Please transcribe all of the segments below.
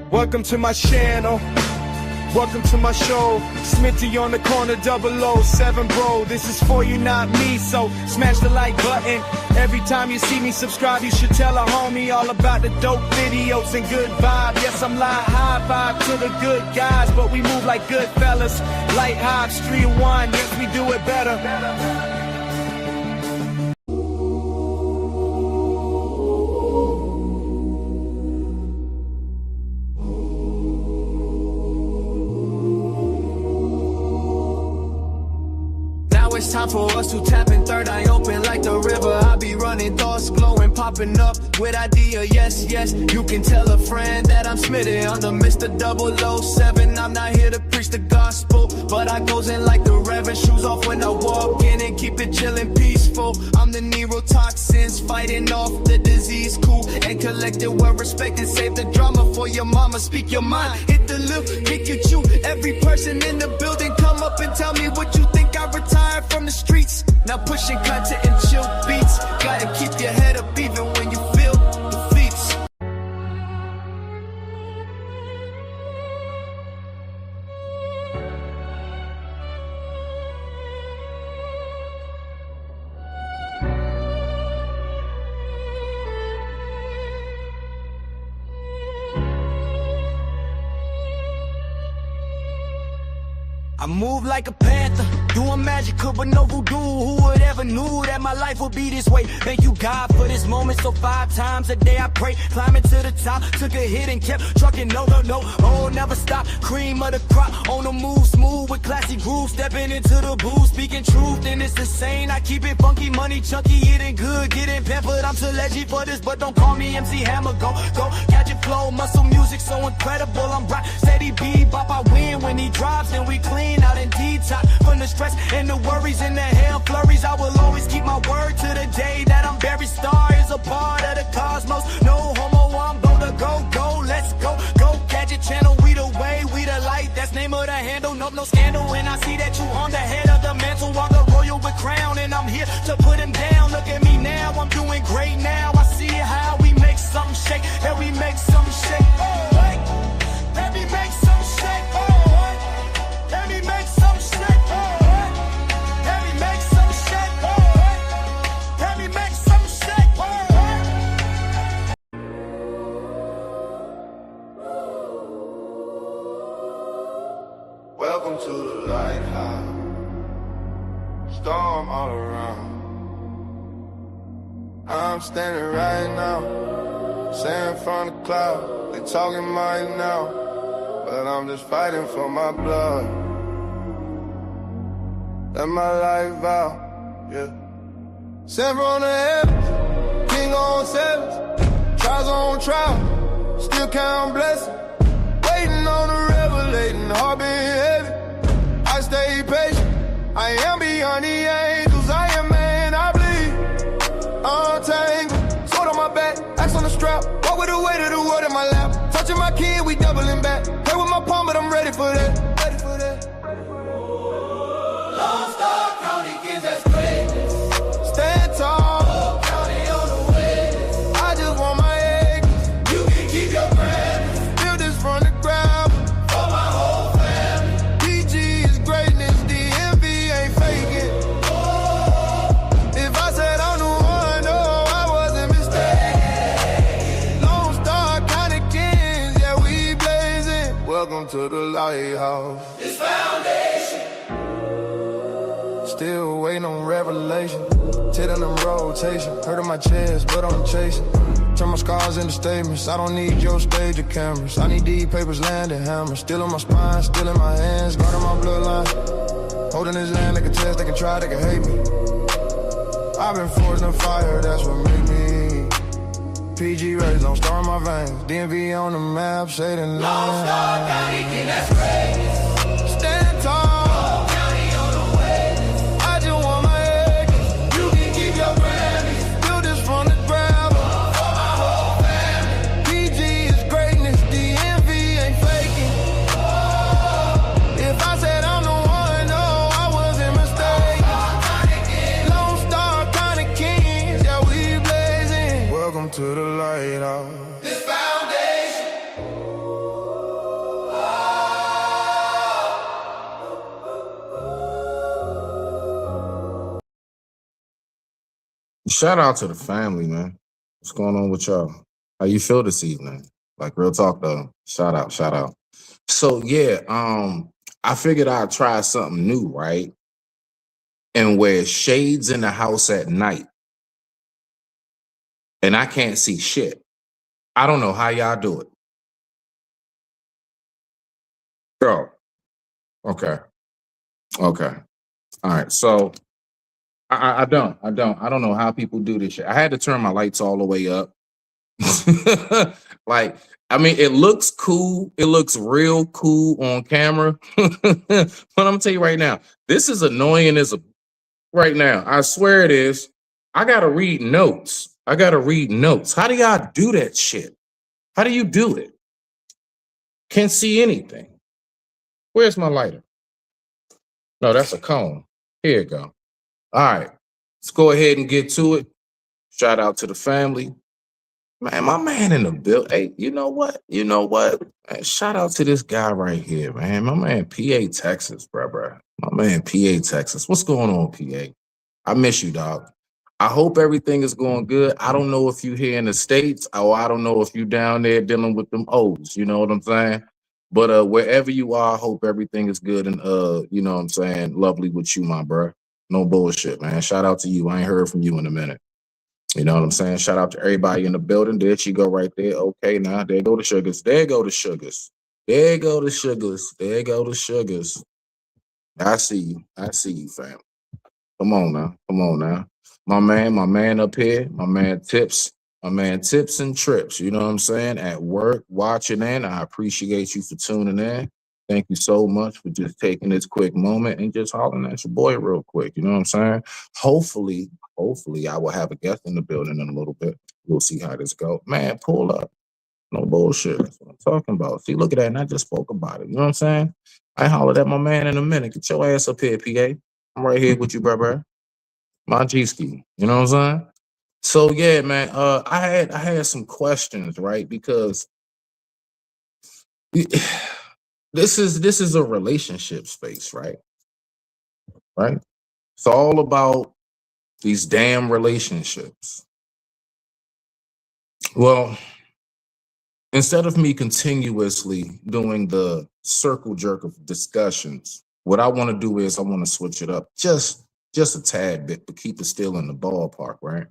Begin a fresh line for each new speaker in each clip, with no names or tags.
Welcome to my channel, welcome to my show. Smitty on the corner, 007, bro. This is for you, not me, so smash the like button. Every time you see me subscribe, you should tell a homie all about the dope videos and good vibe. Yes, I'm live, high vibe to the good guys, but we move like good fellas. Light hop, street one, yes, we do it better.
It's time for us to tap in, third eye open like the river. I be running, thoughts glowing, popping up with idea. Yes, yes, you can tell a friend that I'm Smitty. I'm the Mr. 007. I'm not here to preach the gospel, but I goes in like the Reverend. Shoes off when I walk in and keep it chillin' peaceful. I'm the neurotoxins, fighting off the disease. Cool and collected, well respected. Save the drama for your mama, speak your mind. Hit the lift, kick you chew. Every person in the building, come up and tell me what you think. I retired from the streets, now pushing content and chill beats. Gotta keep your head up even when you feel defeats. I move like a panther, doing magical but no voodoo. Who would ever knew that my life would be this way? Thank you God for this moment, so 5 times a day I pray. Climbing to the top, took a hit and kept trucking. No, oh, never stop. Cream of the crop, on the move, smooth with classy grooves. Stepping into the booth, speaking truth, and it's insane. I keep it funky, money chunky, getting good, getting pampered. I'm too legend for this, but don't call me MC Hammer. Go, catch it flow, muscle music so incredible. I'm rock, steady bebop, I win when he drops, and we clean out and detox from the stress and the worries and the hell flurries. I will always keep my word to the day that I'm buried. Star is a part of the cosmos. No homo, I'm gonna go, let's go. Catch it channel, we the way, we the light. That's name of the handle, nope, no scandal. And I see that you on the head of the mantle. I'm the royal with crown, and I'm here to put him down. Look at me now, I'm doing great now. I see how we make something shake, and we make something shake. Oh, wait, let me make something shake. Oh, let me make some shit, let me make some shit, let me make some shit,
Welcome to the lighthouse. Storm all around. I'm standing right now, sand from the cloud. They talking mighty now, but I'm just fighting for my blood. Let my life out, yeah. Sent from the heavens, king on sevens, trials on trials, still count blessings. Waiting on the revelating, heart being heavy. I stay patient, I am beyond the angels. I am man, I bleed, untangled. Sword on my back, axe on the strap. Walk with the weight of the world in my lap. Touching my kid, we doubling back. Play with my palm, but I'm ready for that. Ready for that.
Lone Star County gives us greatness.
Stand tall.
Whole county on the witness.
I just want my acres.
You can keep your presence.
Build this from the ground.
For my whole family.
PG is greatness. The envy ain't faking. If I said I'm the one, no, I wasn't mistaken. Lone Star County kings, yeah, we blazing. Welcome to the lighthouse.
This foundation.
Still waiting on revelation. Tit in them rotation. Hurt on my chest, but I'm chasing. Turn my scars into statements. I don't need your stage or cameras. I need these papers, landing hammers. Still on my spine, still in my hands. Guarding my bloodline. Holding this land, they can test, they can try, they can hate me. I've been forged in fire, that's what made me. PG rays don't star in my veins. DMV on the map, say the name.
Lone Star County, king, that's greatness.
Stand tall.
Whole county on the witness.
Shout out to the family, man. What's going on with y'all? How you feel this evening? Like real talk though. Shout out, shout out. So yeah, I figured I'd try something new, right? And wear shades in the house at night. And I can't see shit. I don't know how y'all do it. Bro. Okay. Okay. All right. So I don't know how people do this shit. I had to turn my lights all the way up. Like, I mean, it looks cool. It looks real cool on camera. But I'm gonna tell you right now, this is annoying as a right now. I swear it is. I gotta read notes. I gotta read notes. How do y'all do that shit? How do you do it? Can't see anything. Where's my lighter? No, that's a cone. Here you go. All right, let's go ahead and get to it. Shout out to the family. Man, my man in the build. Hey, you know what? You know what? Man, shout out to this guy right here, man. My man, PA, Texas, bruh. My man, PA, Texas. What's going on, PA? I miss you, dog. I hope everything is going good. I don't know if you here in the States or I don't know if you down there dealing with them O's. You know what I'm saying? But wherever you are, I hope everything is good and you know what I'm saying, lovely with you, my bro. No bullshit, man. Shout out to you. I ain't heard from you in a minute. You know what I'm saying? Shout out to everybody in the building. There she go right there. Okay, now there go the sugars. There go the sugars. There go the sugars. There go the sugars. I see you. I see you, fam. Come on now. Come on now. My man up here, my man Tips and Trips. You know what I'm saying? At work, watching in. I appreciate you for tuning in. Thank you so much for just taking this quick moment and just hollering at your boy real quick. You know what I'm saying? Hopefully, I will have a guest in the building in a little bit. We'll see how this goes. Man, pull up. No bullshit. That's what I'm talking about. See, look at that. And I just spoke about it. You know what I'm saying? I hollered at my man in a minute. Get your ass up here, PA. I'm right here with you, bro. My G-ski. You know what I'm saying? So yeah, man. I had some questions, right? Because this is a relationship space, right? Right? It's all about these damn relationships. Well, instead of me continuously doing the circle jerk of discussions, what I want to do is I want to switch it up just a tad bit, but keep it still in the ballpark, right?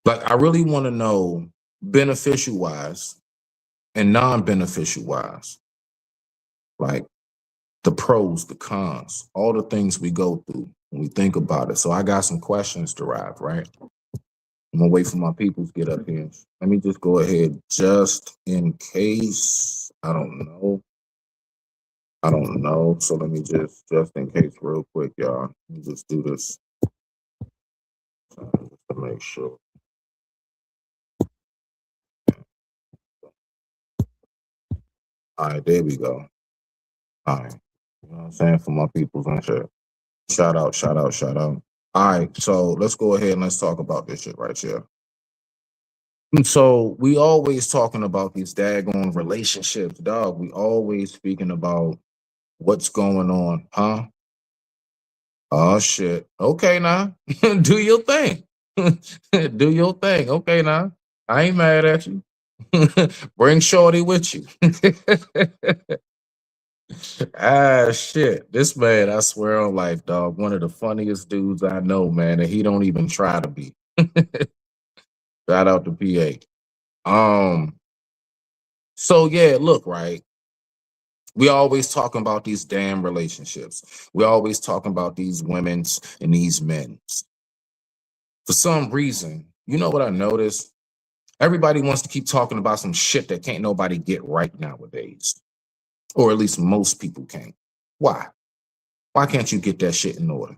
Like, I really want to know beneficial wise and non-beneficial wise, like the pros, the cons, all the things we go through when we think about it. So I got some questions derived, right? I'm gonna wait for my people to get up here. Let me just go ahead, just in case. I don't know. So let me just in case real quick, y'all. Let me just do this just to make sure. All right, there we go. All right. You know what I'm saying? For my peoples and shit. Shout out. All right, so let's go ahead and let's talk about this shit right here. So we always talking about these daggone relationships, dog. We always speaking about what's going on, huh? Oh shit. Okay now. Do your thing. Do your thing. Okay now. I ain't mad at you. Bring Shorty with you. Ah shit. This man, I swear on life, dog, one of the funniest dudes I know, man, and he don't even try to be. Shout out to PA. So yeah, look, right. We always talking about these damn relationships. We always talking about these women's and these men's. For some reason, you know what I noticed? Everybody wants to keep talking about some shit that can't nobody get right nowadays. Or at least most people can't. Why? Why can't you get that shit in order?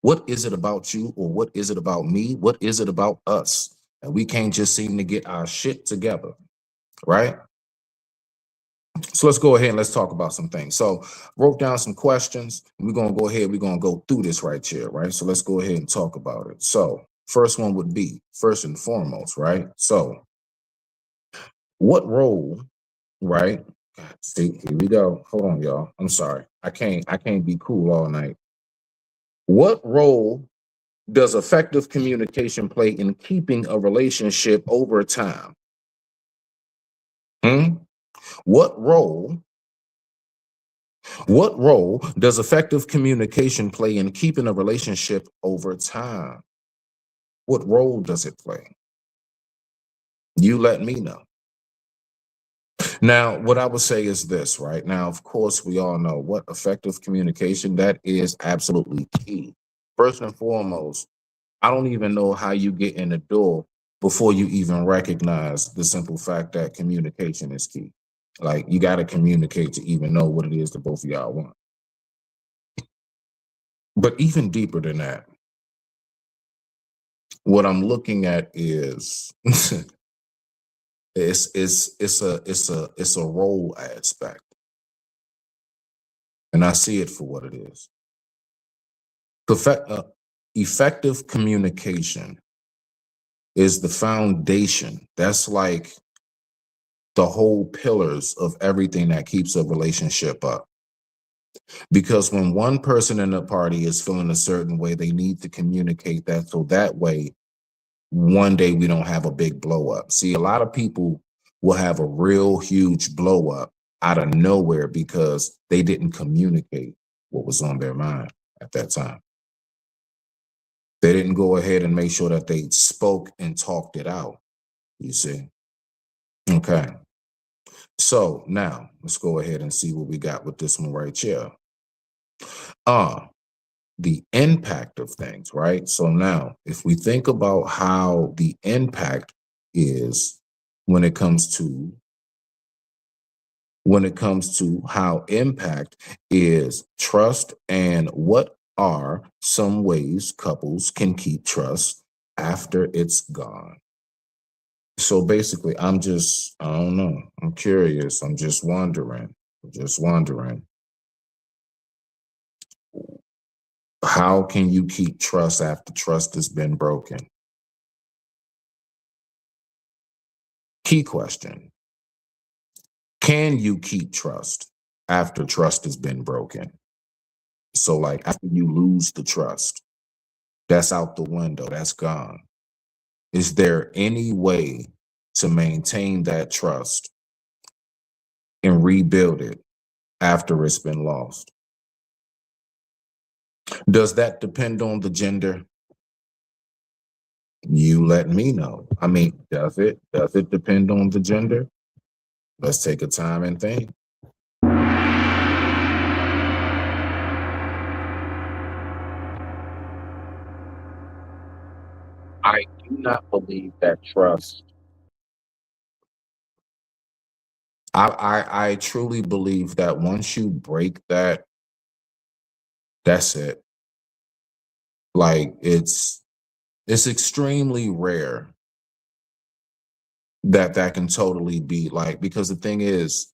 What is it about you, or what is it about me? What is it about us? And we can't just seem to get our shit together, right? So let's go ahead and let's talk about some things. So wrote down some questions. We're going to go ahead. We're going to go through this right here, right? So let's go ahead and talk about it. So first one would be, first and foremost, right? So what role, right? God, see, here we go. Hold on, y'all. I'm sorry. I can't be cool all night. What role does effective communication play in keeping a relationship over time? Hmm? What role does effective communication play in keeping a relationship over time? What role does it play? You let me know. Now, what I would say is this, right? Now, of course, we all know what effective communication, that is absolutely key. First and foremost, I don't even know how you get in the door before you even recognize the simple fact that communication is key. Like, you got to communicate to even know what it is that both of y'all want. But even deeper than that, what I'm looking at is it's a role aspect, and I see it for what it is. Effective communication is the foundation. That's like the whole pillars of everything that keeps a relationship up. Because when one person in the party is feeling a certain way, they need to communicate that so that way one day we don't have a big blow up. See, a lot of people will have a real huge blow up out of nowhere because they didn't communicate what was on their mind at that time. They didn't go ahead and make sure that they spoke and talked it out, you see? Okay. So now let's go ahead and see what we got with this one right here. The impact of things, right? So now if we think about how the impact is when it comes to how impact is trust, and what are some ways couples can keep trust after it's gone. So basically, I don't know. I'm curious. I'm just wondering. How can you keep trust after trust has been broken? Key question. Can you keep trust after trust has been broken? So like after you lose the trust, that's out the window, that's gone. Is there any way to maintain that trust and rebuild it after it's been lost? Does that depend on the gender? You let me know. I mean, does it depend on the gender? Let's take a time and think. I do not believe that trust. I truly believe that once you break that, that's it. Like it's extremely rare that can totally be like, because the thing is,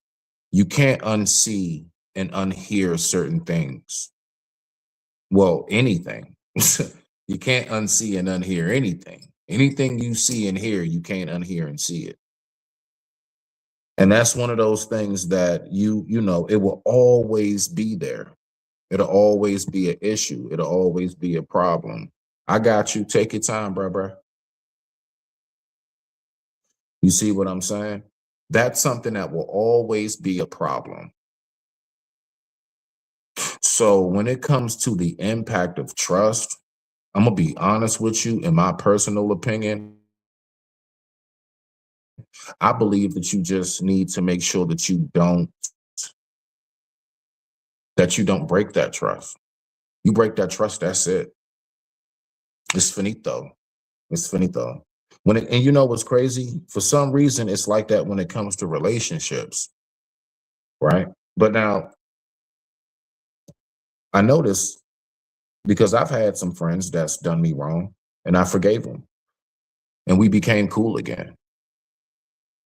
you can't unsee and unhear certain things. Well, anything. You can't unsee and unhear anything. Anything you see and hear, you can't unhear and see it. And that's one of those things that you know, it will always be there. It'll always be an issue. It'll always be a problem. I got you. Take your time, bro. You see what I'm saying? That's something that will always be a problem. So when it comes to the impact of trust, I'm going to be honest with you. In my personal opinion, I believe that you just need to make sure that you don't break that trust. You break that trust, that's it. It's finito. It's finito. And you know what's crazy? For some reason, it's like that when it comes to relationships, right? But now, I notice, because I've had some friends that's done me wrong, and I forgave them, and we became cool again.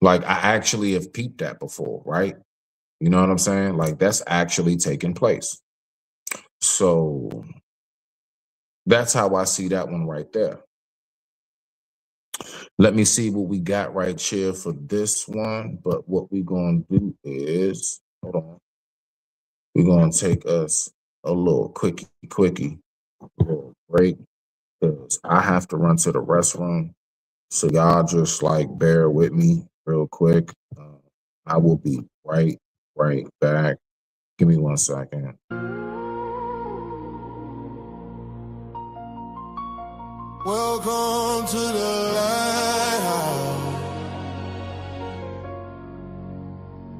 Like, I actually have peeped that before, right? You know what I'm saying? Like, that's actually taken place. So that's how I see that one right there. Let me see what we got right here for this one. But what we're going to do is, hold on. We're going to take us a little quickie, a little break. because I have to run to the restroom. So y'all just like bear with me real quick. I will be right back. Give me 1 second.
Welcome to the lighthouse.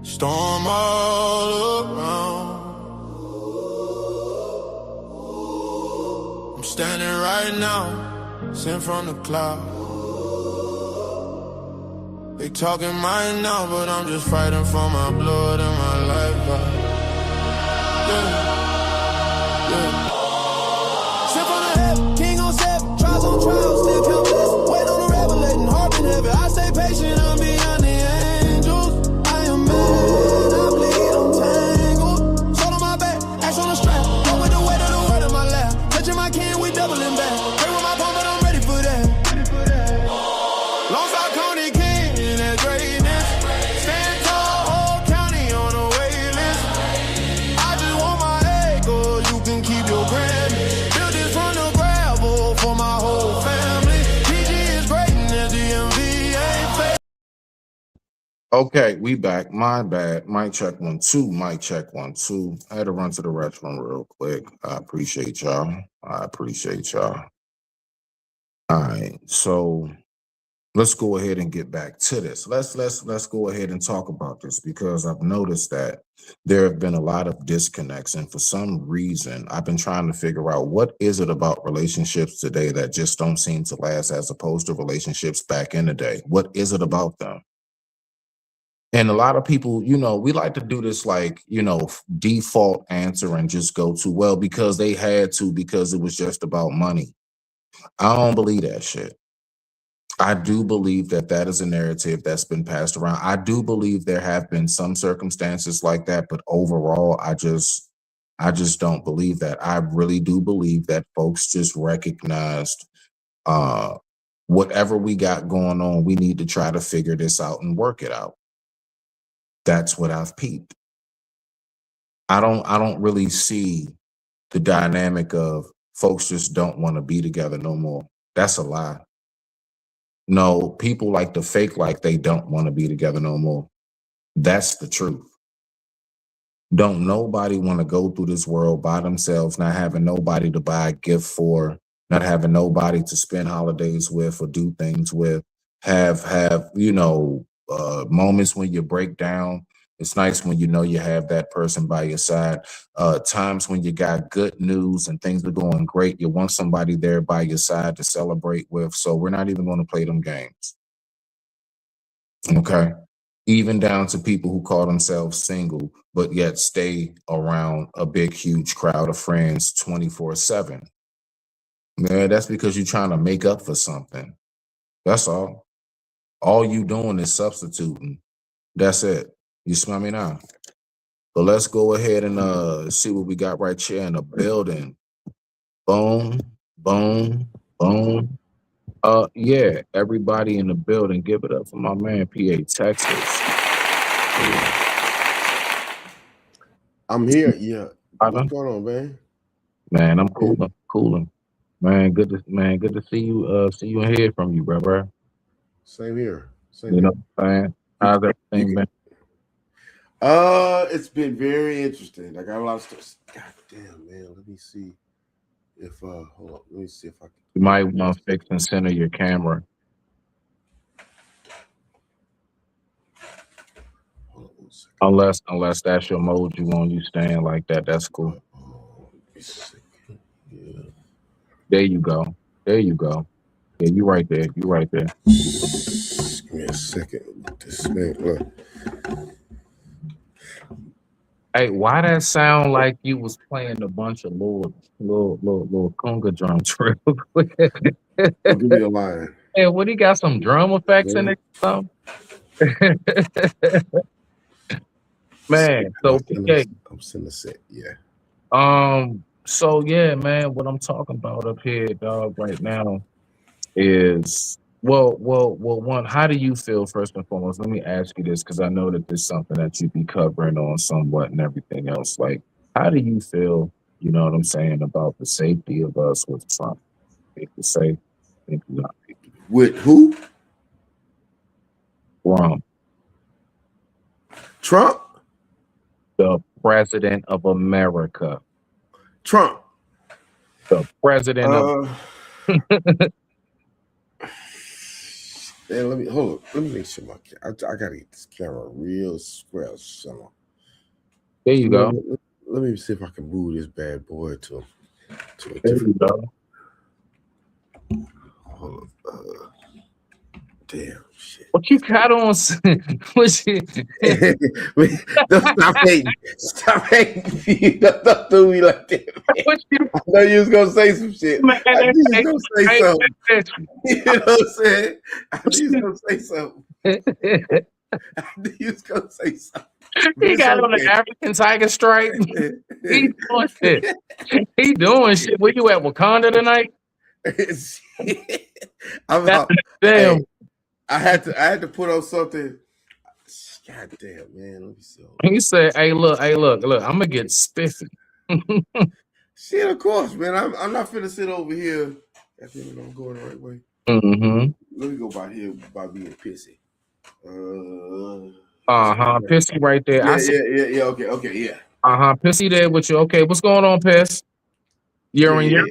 Storm all around. I'm standing right now, sent from the cloud. They talking mine now, but I'm just fighting for my blood and my life. Yeah. Sent from the heaven, king on 7, trials on trials, still count blessings. Wait on the revelating, heart in heaven. I stay patient, I'm beyond the angels. I am mad, I bleed, I'm tangled. Soul on my back, axe on the strap. Go with the weight of the word in my lap. Touching my king, we doubling back. Pray with my palm, but I'm ready for that. Long Star County King, that greatness. Stand tall, whole county on the wait list. I just want my acres, you can keep your Grammy. Build this from the gravel for my whole family. PG is greatness, DMV ain't fake.
Okay, we back. My bad. Mic check 1 2. Mic check 1 2. I had to run to the restroom real quick. I appreciate y'all. All right, so let's go ahead and get back to this. Let's go ahead and talk about this because I've noticed that there have been a lot of disconnects, and for some reason, I've been trying to figure out what is it about relationships today that just don't seem to last as opposed to relationships back in the day. What is it about them? And a lot of people, we like to do this like, default answer and just go to, well, because they had to, because it was just about money. I don't believe that shit. I do believe that that is a narrative that's been passed around. I do believe there have been some circumstances like that, but overall, I just don't believe that. I really do believe that folks just recognized whatever we got going on, we need to try to figure this out and work it out. That's what I've peeped. I don't really see the dynamic of folks just don't want to be together no more. That's a lie. No, people like to fake like they don't want to be together no more. That's the truth. Don't nobody want to go through this world by themselves, not having nobody to buy a gift for, not having nobody to spend holidays with or do things with, have moments when you break down. It's nice when you have that person by your side. Times when you got good news and things are going great, you want somebody there by your side to celebrate with. So we're not even going to play them games. Okay? Even down to people who call themselves single, but yet stay around a big, huge crowd of friends 24/7. Man, that's because you're trying to make up for something. That's all. All you doing is substituting. That's it. You smell me now? But let's go ahead and see what we got right here in the building. Boom, boom, boom. Yeah, everybody in the building, give it up for my man, PA Texas.
I'm here. Yeah.
Partner?
What's going on, man?
Man, I'm cooling. Man, good to see you. See you and hear from you, bro.
Same here. Same
You
here.
know what I'm saying? How's everything been?
It's been very interesting. I got a lot of stuff. God damn, man. Let me see if hold on. Let me see if I can.
You might want to fix and center your camera.
Hold on 1 second.
Unless that's your mode you want, you staying like that. That's cool.
Let me see. Yeah.
There you go. Yeah, you right there.
Give me a second. This man, look.
Hey, why that sound like you was playing a bunch of little conga drums real quick?
Don't give me a line.
Hey, what he got some drum effects in it? Or something? Man, so okay.
I'm sending a set, yeah.
So yeah, man, what I'm talking about up here, dog, right now is well, one, how do you feel first and foremost? Let me ask you this because I know that this is something that you be covering on somewhat and everything else. Like, how do you feel, you know what I'm saying, about the safety of us with Trump? If you say, if you not
With who?
wrong,
Trump?
the president of America,
Trump.
the president of.
Man, let me hold up. Let me make sure I gotta get this camera real square. So
There you go.
let me see if I can move this bad boy to a
There you
different.
go.
Hold up. Damn shit.
What you got on? What you?
Don't stop hating. Stop hating. Don't do me like that. Man.
What you?
I know you was gonna say some shit.
Man,
I knew you was gonna say something.
That's-
You know what I'm saying? I knew you was gonna say something. I knew you was gonna say something.
He got on the African tiger stripe. He doing shit. He doing shit. Where you at, Wakanda tonight?
I'm
Damn.
out. Hey, I had to put on something. God damn, man. Let me see.
He said, "Hey, look. I'm gonna get spiffy."
Shit, of course, man. I'm not finna sit over here. I think I'm going the right way.
Mm-hmm.
Let me go by here by being pissy.
Pissy right there.
Yeah. Okay, yeah.
Pissy there with you. Okay, what's going on, Piss? Urine.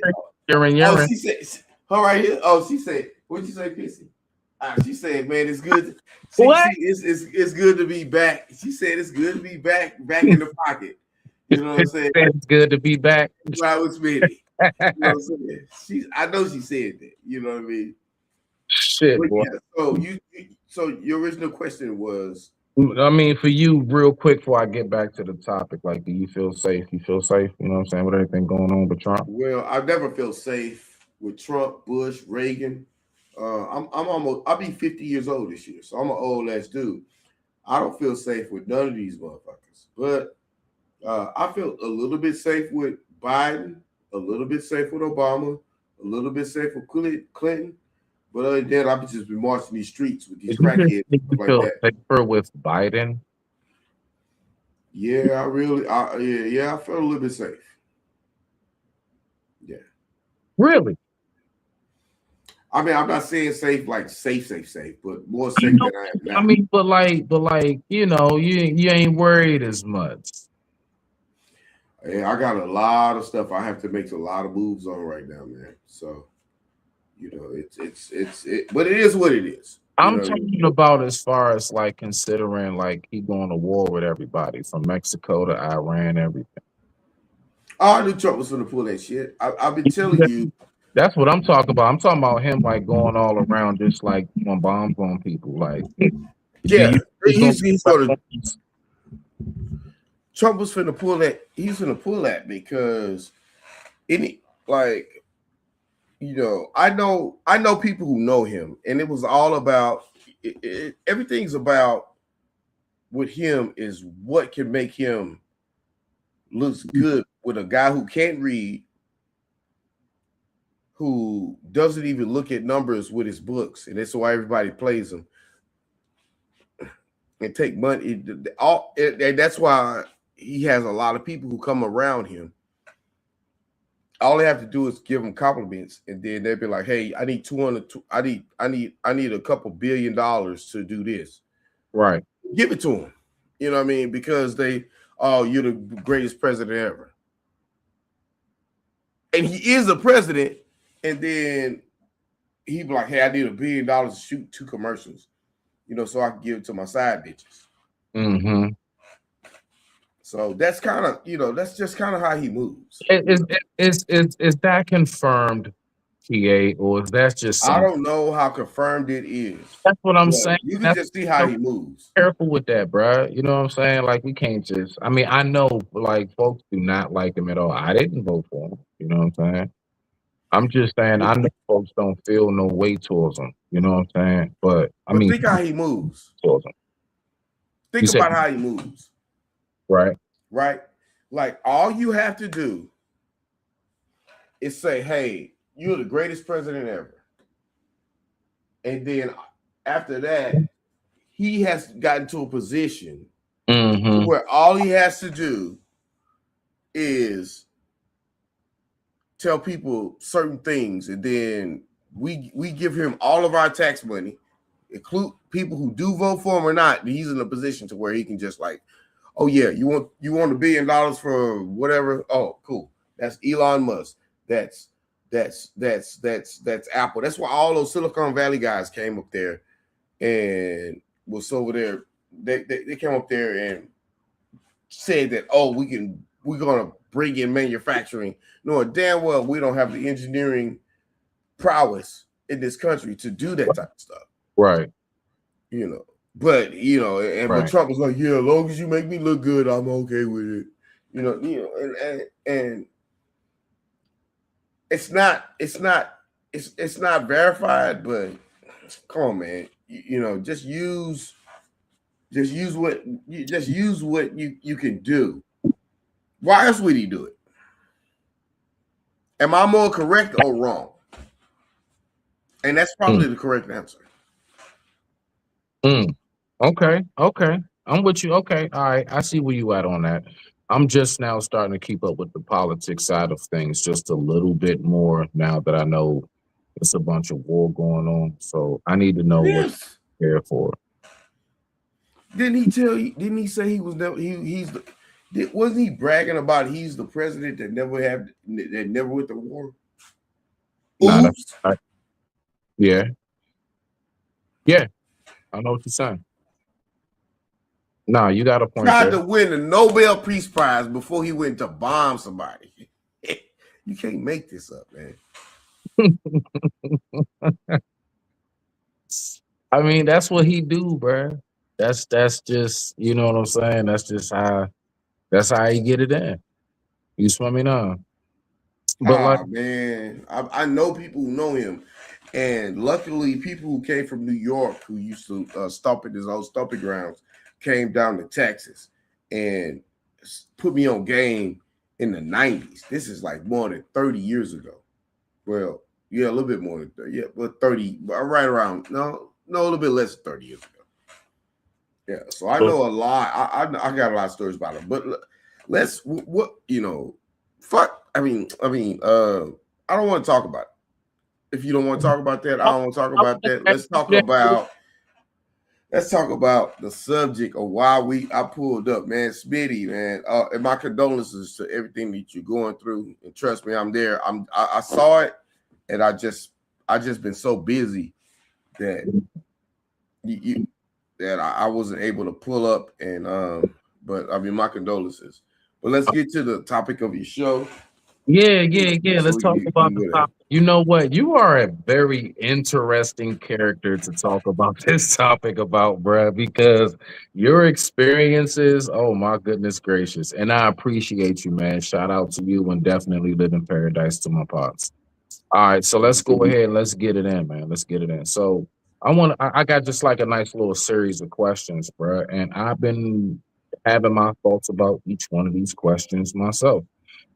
Oh, she said, her right here. Oh, she said, what'd you say, pissy? She said, man, it's good. It's good to be back. She said it's good to be back in the pocket. You know what I'm saying?
It's good to be back.
I was ready. You know what I'm saying? I know she said that. You know what I mean?
Shit,
But
boy.
yeah, so your original question was,
I mean, for you, real quick, before I get back to the topic, like, do you feel safe? You feel safe? You know what I'm saying? With everything going on with Trump?
well, I've never felt safe with Trump, Bush, Reagan. I'll be 50 years old this year, so I'm an old ass dude. I don't feel safe with none of these motherfuckers. But I feel a little bit safe with Biden, a little bit safe with Obama, a little bit safe with Clinton. But other than that, I've just been marching these streets with these crackheads and stuff
feel
like that.
safer with Biden?
Yeah, I felt a little bit safe. Yeah.
Really?
I mean, I'm not saying safe like safe, but more safe than I am now.
I mean, but like, you know, you ain't worried as much.
Yeah, I got a lot of stuff I have to make a lot of moves on right now, man. So, you know, but it is what it is.
I'm talking about as far as like considering like he going to war with everybody from Mexico to Iran, everything.
Oh, I knew Trump was going to pull that shit. I've been telling you.
That's what I'm talking about. I'm talking about him like going all around just like throwing bombs on people. Like,
yeah, he's going to. Trump was finna pull that. He's gonna pull that because I know people who know him, and it was all about everything's about with him is what can make him looks good with a guy who can't read, who doesn't even look at numbers with his books, and that's why everybody plays him and take money. And that's why he has a lot of people who come around him. All they have to do is give him compliments, and then they'll be like, "Hey, I need I need a couple $1 billion to do this."
Right.
Give it to him. You know what I mean? Because you're the greatest president ever, and he is a president. And then he'd be like, "Hey, I need $1 billion to shoot 2 commercials, you know, so I can give it to my side bitches."
Mm-hmm.
So that's kind of, you know, that's just kind of how he moves.
Is that confirmed, PA, or is that just something?
I don't know how confirmed it is.
That's what I'm saying.
You can just see how he moves.
Careful with that, bro. You know what I'm saying? Like, we can't just. I mean, I know, like, folks do not like him at all. I didn't vote for him. You know what I'm saying? I'm just saying, I know folks don't feel no way towards him. You know what I'm saying? But I mean,
think how he moves.
Towards him.
Think about how he moves.
Right.
Right. Like, all you have to do is say, "Hey, you're the greatest president ever." And then after that, he has gotten to a position where all he has to do is tell people certain things, and then we give him all of our tax money, include people who do vote for him or not. He's in a position to where he can just like, oh yeah, you want $1 billion for whatever? Oh, cool. That's Elon Musk. That's Apple. That's why all those Silicon Valley guys came up there and was over there. They came up there and said that, oh, we're gonna bring in manufacturing, knowing damn well we don't have the engineering prowess in this country to do that type of stuff.
Right.
You know, but but Trump was like, yeah, as long as you make me look good, I'm okay with it. And it's not verified, but come on, man. Just use what you can do. Why else would he do it? Am I more correct or wrong? And that's probably the correct answer.
Okay. I'm with you. Okay. All right. I see where you at on that. I'm just now starting to keep up with the politics side of things just a little bit more now that I know it's a bunch of war going on. So I need to know what to prepare for.
Didn't he tell you? Didn't he say he was never? Wasn't he bragging about he's the president that never went to war?
Nah, yeah. I know what you're saying. Nah, you got a point.
Tried to win the Nobel Peace Prize before he went to bomb somebody. You can't make this up, man.
I mean, that's what he do, bro. That's just, you know what I'm saying? That's how he get it in. You swim me now.
But man, I know people who know him, and luckily people who came from New York who used to stop at his old stomping grounds came down to Texas and put me on game in the 90s. This is like more than 30 years ago. Well, yeah, a little bit more than 30. Yeah, but 30, right around, no, a little bit less than 30 years ago. Yeah, so I know a lot. I got a lot of stories about it. But let's, fuck. I don't want to talk about it. If you don't want to talk about that, I don't want to talk about that. Let's talk about the subject of why I pulled up, man. Smitty, man, and my condolences to everything that you're going through. And trust me, I'm there. I saw it, and I just been so busy that I wasn't able to pull up. And but I mean, my condolences. But let's get to the topic of your show.
Yeah. Let's talk about the topic. You know what? You are a very interesting character to talk about this topic about, bruh, because your experiences, oh my goodness gracious. And I appreciate you, man. Shout out to you and definitely live in paradise to my pops. All right, so let's go ahead and let's get it in, man. Let's get it in. So I got just like a nice little series of questions, bruh, and I've been having my thoughts about each one of these questions myself.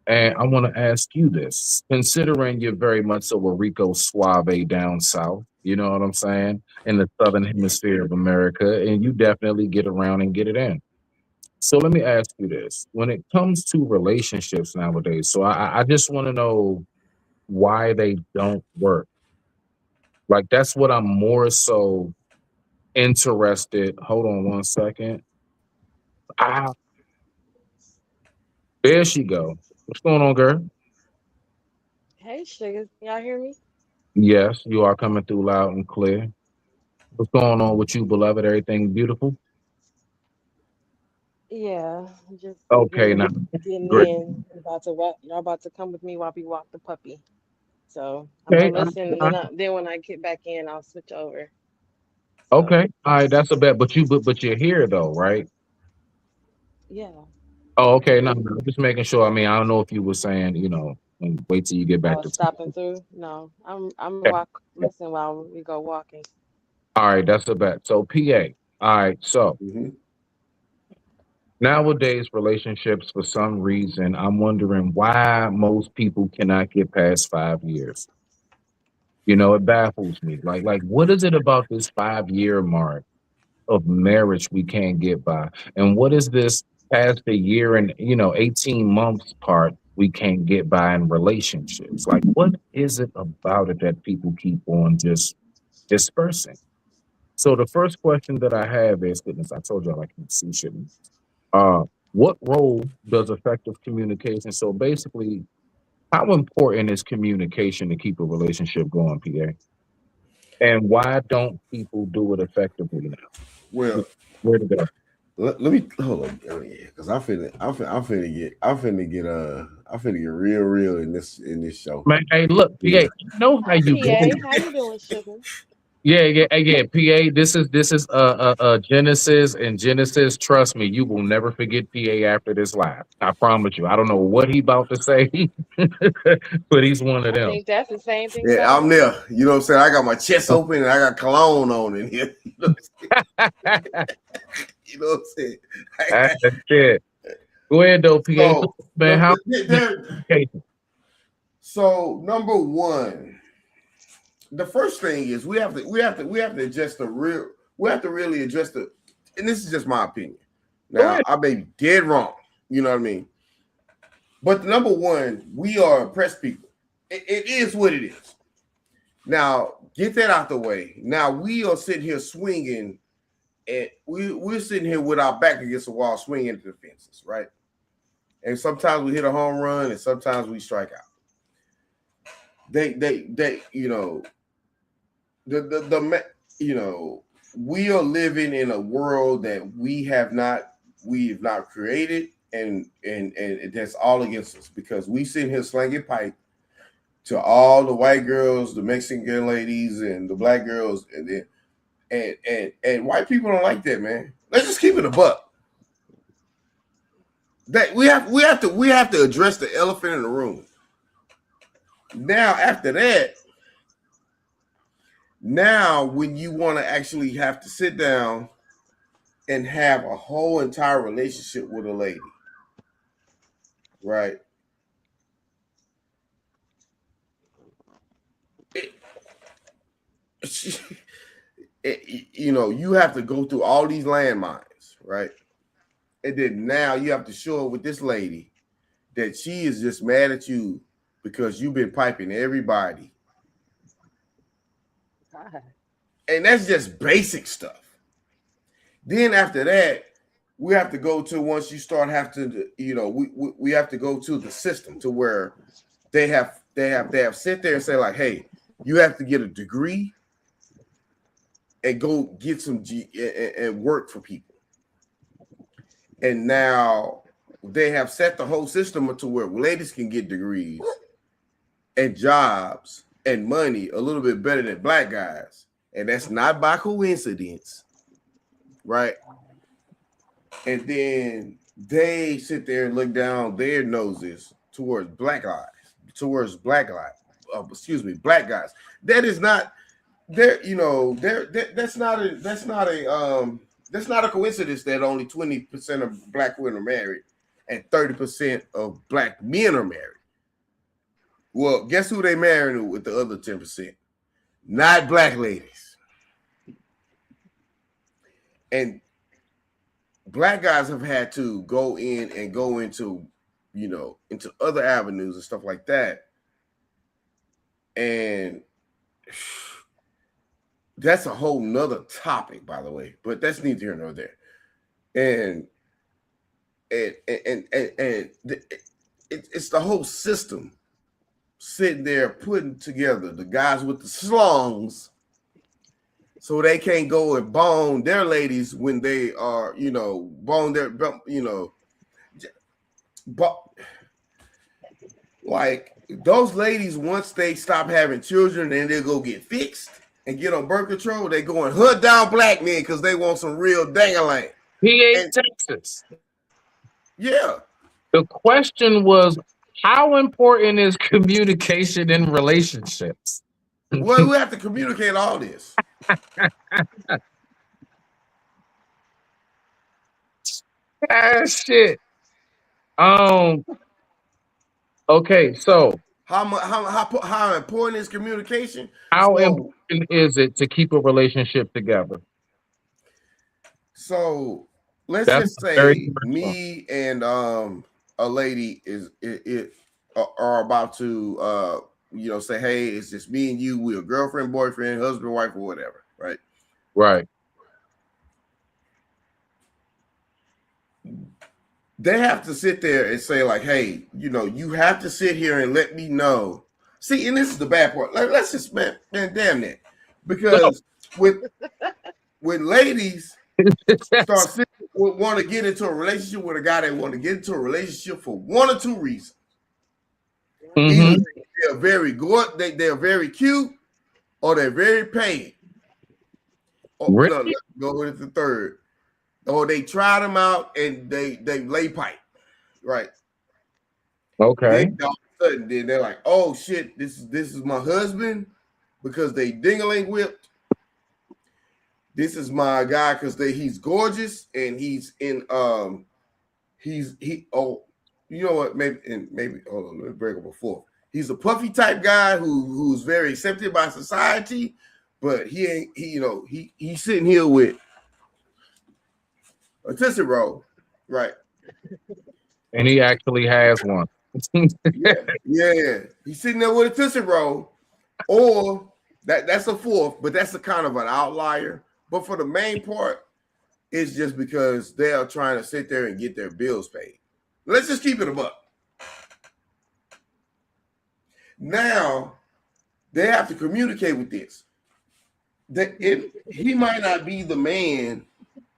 And I want to ask you this, considering you're very much so a Rico Suave down south, you know what I'm saying, in the southern hemisphere of America, and you definitely get around and get it in. So let me ask you this. When it comes to relationships nowadays, so I just want to know why they don't work. Like, that's what I'm more so interested. Hold on one second. There she go. What's going on, girl?
Hey, sugars, y'all hear me?
Yes, you are coming through loud and clear. What's going on with you, beloved? Everything beautiful?
Yeah, just
Okay, now,
getting
great.
in. About to walk. Y'all about to come with me while we walk the puppy. So I'm
Okay,
gonna listen, and then when I get back in, I'll switch over. So
okay. All right, that's a bet. But you're here though, right?
yeah,
Oh, okay. No, just making sure. I mean, I don't know if you were saying, and wait till you get
I
back
was
to.
stopping through. No, I'm
Okay.
listen while we go walking.
All right, that's a bet. So PA. All right, so nowadays relationships, for some reason, I'm wondering why most people cannot get past 5 years. It baffles me. Like, what is it about this 5 year mark of marriage we can't get by? And what is this past a year and 18 months part we can't get by in relationships. Like, what is it about it that people keep on just dispersing? So the first question that I have is, goodness, I told y'all I can't see shit. What role does effective communication? So basically, how important is communication to keep a relationship going, PA? And why don't people do it effectively now?
Well,
Where to go?
let me hold on, because I'm finna get real in this show.
Man, hey, look, PA,
Yeah.
you know how you go.
PA, how you doing, sugar?
Yeah. PA, this is Genesis, and Genesis. Trust me, you will never forget PA after this live. I promise you. I don't know what he about to say, but he's one of
I
them.
think that's the same thing.
Yeah,
about
I'm
me.
there. You know what I'm saying? I got my chest open and I got cologne on in here. You know what I'm saying? You know what I'm saying?
That's it. Go ahead though, PA.
So,
Man, how?
So number one, the first thing is we have to address the real. We have to really address the, and this is just my opinion. Now I may be dead wrong. You know what I mean? But the number one, we are oppressed people. It is what it is. Now get that out the way. Now we are sitting here swinging, and we're sitting here with our back against the wall, swinging into the fences, right? And sometimes we hit a home run, and sometimes we strike out. They you know, you know, we are living in a world that we have not created, and that's all against us, because we sitting here slanging pipe to all the white girls, the Mexican ladies, and the black girls, and white people don't like that, man. Let's just keep it a buck. That we have to address the elephant in the room. Now, after that, now when you want to actually have to sit down and have a whole entire relationship with a lady, right? You know, you have to go through all these landmines, right? And then now you have to show up with this lady that she is just mad at you because you've been piping everybody.
God.
And that's just basic stuff. Then after that, we have to go to, once you start have to, you know, we have to go to the system to where they have sit there and say like, hey, you have to get a degree and go get some and work for people. And now they have set the whole system to where ladies can get degrees and jobs and money a little bit better than black guys. And that's not by coincidence, right? And then they sit there and look down their noses towards black guys. That is not there. You know, that's not a coincidence that only 20% of black women are married and 30% of black men are married. Well, guess who they marrying with the other 10%? Not black ladies. And black guys have had to go in and go into, you know, into other avenues and stuff like that. And that's a whole nother topic, by the way, but that's neither here nor there. And it's the whole system sitting there putting together the guys with the slungs so they can't go and bone their ladies when they are, you know, bone their, you know, but like those ladies, once they stop having children and they go get fixed and get on birth control, they go and hood down black men because they want some real dang-a-lang.
PA, Texas.
Yeah.
The question was, how important is communication in relationships?
Well, we have to communicate all this.
Shit. Okay, so
how important is communication?
How important is it to keep a relationship together?
So let's just say me and a lady is it are about to say, hey, it's just me and you, we're girlfriend, boyfriend, husband, wife, or whatever, right?
Right.
They have to sit there and say, like, hey, you have to sit here and let me know. See, and this is the bad part. Like, let's just man, damn that. Because when ladies start want to get into a relationship with a guy, they want to get into a relationship for one or two reasons.
Mhm.
Either they're very good, they're very cute, or they're very paid. Or,
Really?
no, let's go with the third. Or they try them out and they lay pipe, right?
Okay.
Then all of a sudden, then they're like, "Oh shit, this is my husband," because they ding-a-ling whipped. This is my guy because he's gorgeous and he's in you know what, maybe hold on, let me break up a fourth. He's a puffy type guy who's very accepted by society, but he ain't he's sitting here with a Tootsie Roll, right?
And he actually has one.
Yeah. He's sitting there with a Tootsie Roll, or that's a fourth, but that's a kind of an outlier. But for the main part, it's just because they are trying to sit there and get their bills paid. Let's just keep it a buck. Now they have to communicate with this. He might not be the man.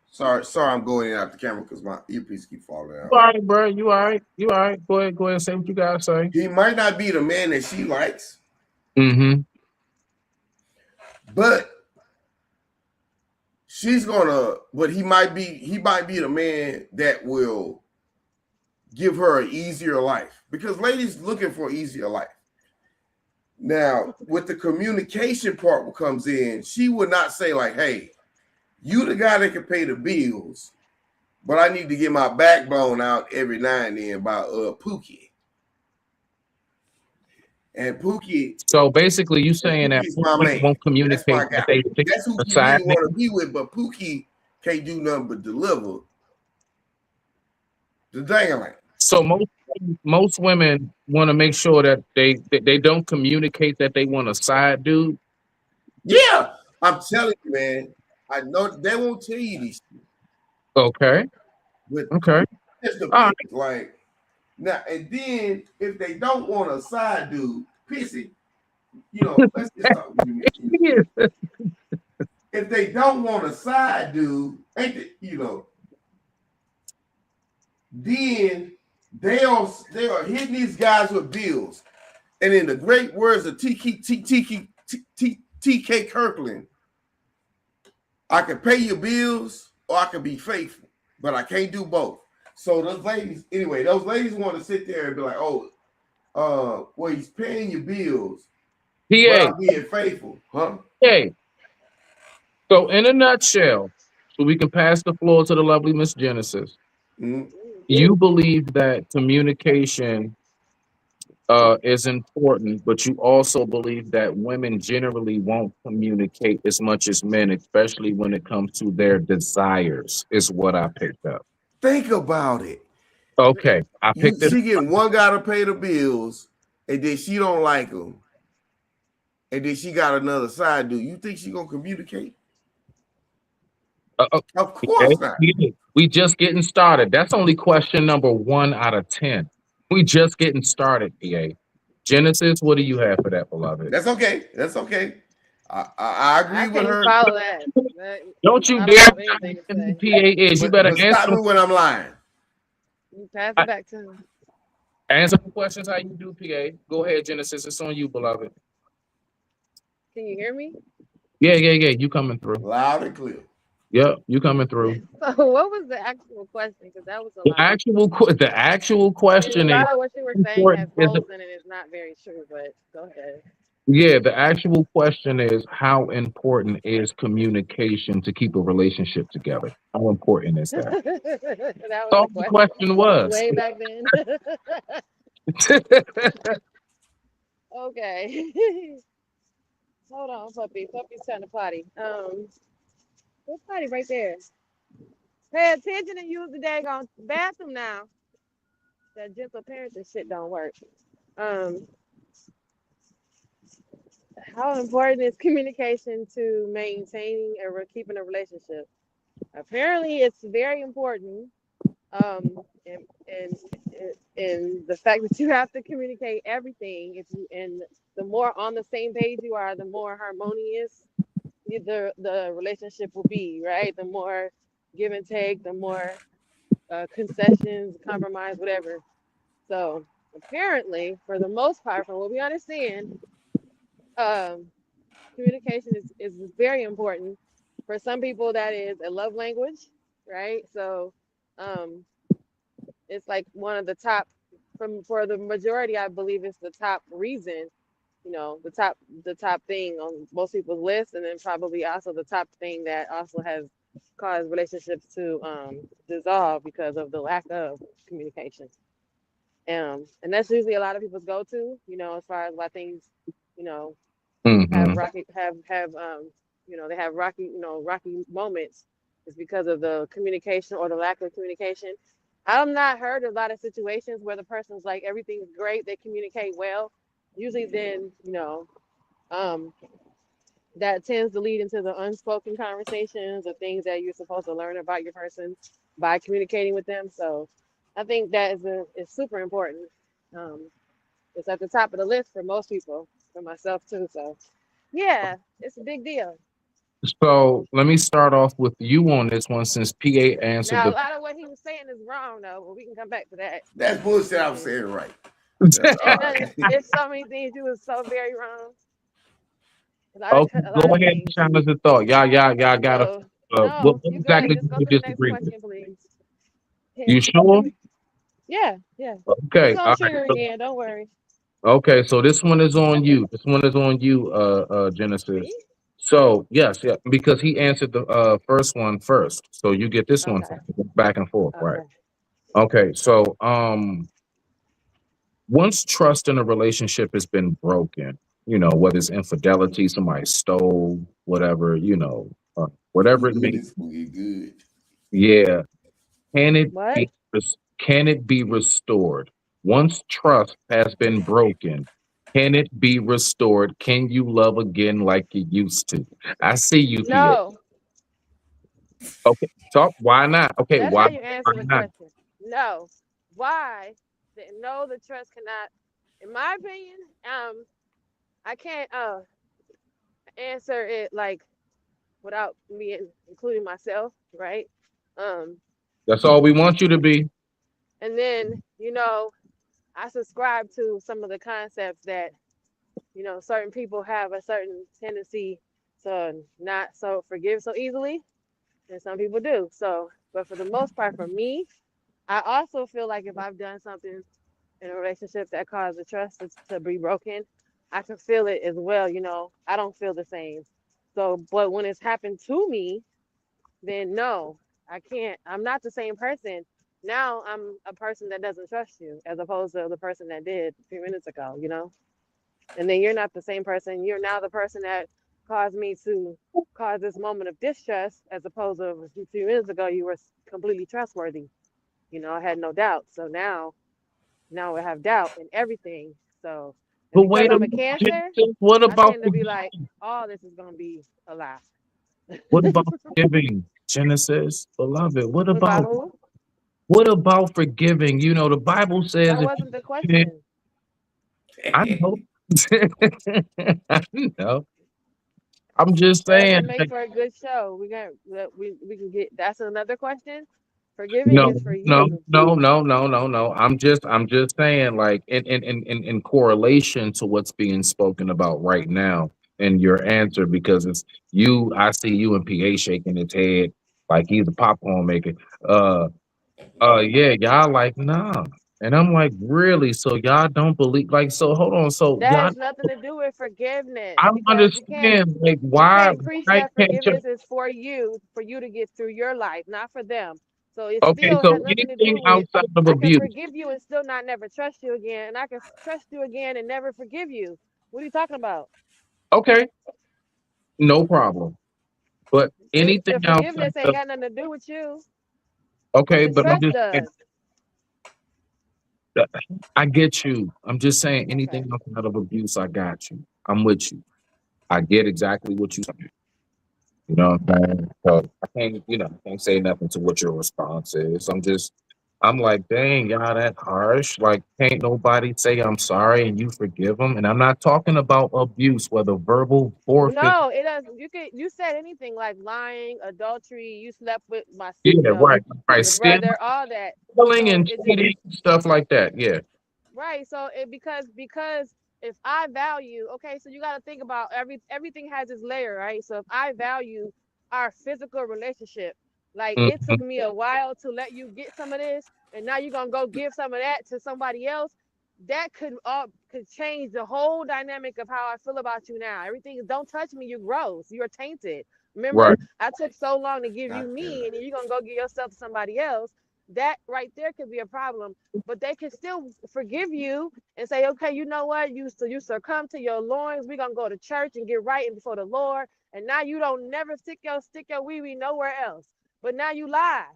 Sorry, I'm going in and out the camera because my earpiece keep falling out.
All right, bro. You all right? You all right? Go ahead and say what you gotta say.
He might not be the man that she likes,
Mm-hmm.
but he might be the man that will give her an easier life, because ladies looking for an easier life. Now, with the communication part comes in, she would not say like, hey, you the guy that can pay the bills, but I need to get my backbone out every now and then by Pookie. And Pookie.
So basically, you saying that
Pookie
won't communicate that they think
that's who you
really
want to be with, but Pookie can't do nothing but deliver the dangling.
So most women want to make sure that they don't communicate that they want a side dude.
Yeah, I'm telling you, man. I know they won't tell you these things.
Okay.
But
okay.
Just the like now, and then if they don't want a side dude, pissy, let's just talk. If they don't want a side dude, then they are hitting these guys with bills. And in the great words of T.K. Kirkland, I can pay your bills or I can be faithful, but I can't do both. So those ladies want to sit there and be like, well, he's paying your bills, but I'm being faithful, huh?
Hey. So in a nutshell, so we can pass the floor to the lovely Miss Genesis.
Mm-hmm.
You believe that communication is important, but you also believe that women generally won't communicate as much as men, especially when it comes to their desires, is what I picked up.
Think about it.
Okay, I picked it.
She getting one guy to pay the bills, and then she don't like him, and then she got another side dude. You think she gonna communicate? Of course not.
We just getting started. That's only question number 1 out of 10. We just getting started, PA. Genesis, what do you have for that, beloved?
That's okay. I agree with her.
Follow that.
Don't you dare PA is. You better answer
stop me when I'm lying.
You pass it back to him.
Answer the questions how you do, PA. Go ahead, Genesis. It's on you, beloved.
Can you hear me?
Yeah. You coming through.
Loud and clear.
Yep, you coming through.
So what was the actual question? Because that was a lot.
The actual question
a
is.
lot of what you were saying has holes in it. It's not very true, but go ahead.
Yeah, the actual question is, how important is communication to keep a relationship together? How important is that?
That
was the question was.
Way back then. Okay. Hold on, puppy. Puppy's trying to potty. What's potty right there? Pay attention and use the daggone bathroom now. That gentle parenting shit don't work. Um, how important is communication to maintaining or keeping a relationship? Apparently, it's very important. And the fact that you have to communicate everything, if you and the more on the same page you are, the more harmonious the relationship will be, right? The more give and take, the more concessions, compromise, whatever. So apparently, for the most part, from what we understand, um, communication is very important. For some people, that is a love language, right? So um, it's like one of the top, for the majority, I believe it's the top reason, the top thing on most people's list, and then probably also the top thing that also has caused relationships to dissolve because of the lack of communication. And that's usually a lot of people's go-to, as far as why things, you know, have
Hmm.
rocky they have rocky moments is because of the communication or the lack of communication. I've not heard a lot of situations where the person's like everything's great, they communicate well. Usually then, um that tends to lead into the unspoken conversations or things that you're supposed to learn about your person by communicating with them. So I think that is super important. Um, it's at the top of the list for most people, for myself too. So yeah, it's a big deal.
So let me start off with you on this one since PA answered
Now, a
the.
lot of what he was saying is wrong, though, but we can come back to that.
That's bullshit. I'm
And
saying right. That's all right.
it's so many things you was so very wrong.
Okay,
A
go
lot of
ahead and
things.
challenge the thought. Y'all got to.
So
What
no, you good.
exactly
Just
do
go
you
to the next
disagree with?
question, please.
You sure?
Yeah, yeah. It's
Okay,
gonna
all right.
trigger again. Don't worry.
Okay, so this one is on you. This one is on you,
Me?
Genesis. So yes, yeah, because he answered the first one first. So you get this one
Okay.
first. Back and forth, right?
Okay.
Okay, so once trust in a relationship has been broken, whether it's infidelity, somebody stole, whatever, whatever
Spooky
it may,
good. Spooky good.
yeah, can it
What?
be can it be restored? Once trust has been broken, can it be restored? Can you love again like you used to? I see you, PA.
No.
Okay, talk. Why not? Okay,
That's how
why?
you
Why
answer the
not?
question. No. Why? No, the trust cannot. In my opinion, I can't answer it like without me including myself, right? Um,
That's all we want you to be.
and then I subscribe to some of the concepts that certain people have a certain tendency to not so forgive so easily, and some people do. So, but for the most part, for me, I also feel like if I've done something in a relationship that caused the trust to be broken, I can feel it as well. I don't feel the same. So, but when it's happened to me, then no, I can't. I'm not the same person. Now I'm a person that doesn't trust you as opposed to the person that did a few minutes ago. And then you're not the same person. You're now the person that caused me to cause this moment of distrust as opposed to a few minutes ago, you were completely trustworthy. I had no doubt. So now I have doubt in everything. So, and
But
because
wait a
I'm a
minute,
Cancer,
Genesis, what
I
about
tend to be like, oh, this is gonna be a lie.
what about forgiving, Genesis, beloved? What
What about
about
who?
what about forgiving? The Bible says
That
if
wasn't the
you
question.
I know. I know. I'm just
That
saying
would make
like,
for a good show. We can get. That's another question. Forgiving
no,
is for
no,
you.
no, no, no, no, no. I'm just saying like in correlation to what's being spoken about right now in your answer, because it's you, I see you and PA shaking his head like he's a popcorn maker. Uh yeah, y'all like, nah. And I'm like, really? So y'all don't believe like so hold on. So
That
y'all
has nothing to do with forgiveness
I don't
because
understand like
you
why
can't preach
why
that
can't you
forgiveness is for you to get through your life, not for them. So it
okay,
still
so
has nothing to
anything
do with
outside of
I can
abuse.
forgive you and still not never trust you again, and I can trust you again and never forgive you. What are you talking about?
Okay, no problem. But anything
The
outside
forgiveness ain't
of
got nothing to do with you.
okay,
The
but I'm
trust
just saying,
does.
I get you. I'm just saying anything
Okay.
outside of abuse, I got you. I'm with you. I get exactly what you saying. You know what I'm saying? So I can't, can't say nothing to what your response is. I'm like, dang, y'all that harsh. Like, can't nobody say I'm sorry and you forgive them? And I'm not talking about abuse, whether verbal or physical.
No, it doesn't. You said anything like lying, adultery. You slept with my,
Yeah, right, right.
your brother, all that.
Stealing
So
and
it just
cheating, stuff like that. Yeah.
right. So it because if I value, okay, so you got to think about everything has its layer, right? So if I value our physical relationship, like it
Mhm.
took me a while to let you get some of this, and now you're gonna go give some of that to somebody else. That could change the whole dynamic of how I feel about you now. Everything is don't touch me, you're gross, you're tainted. Remember,
Right.
I took so long to give you
God damn
me,
it.
and then you're gonna go give yourself to somebody else. That right there could be a problem, but they can still forgive you and say, okay, you know what? You succumb to your loins. We're gonna go to church and get right before the Lord. And now you don't never stick your wee nowhere else. But now you lie.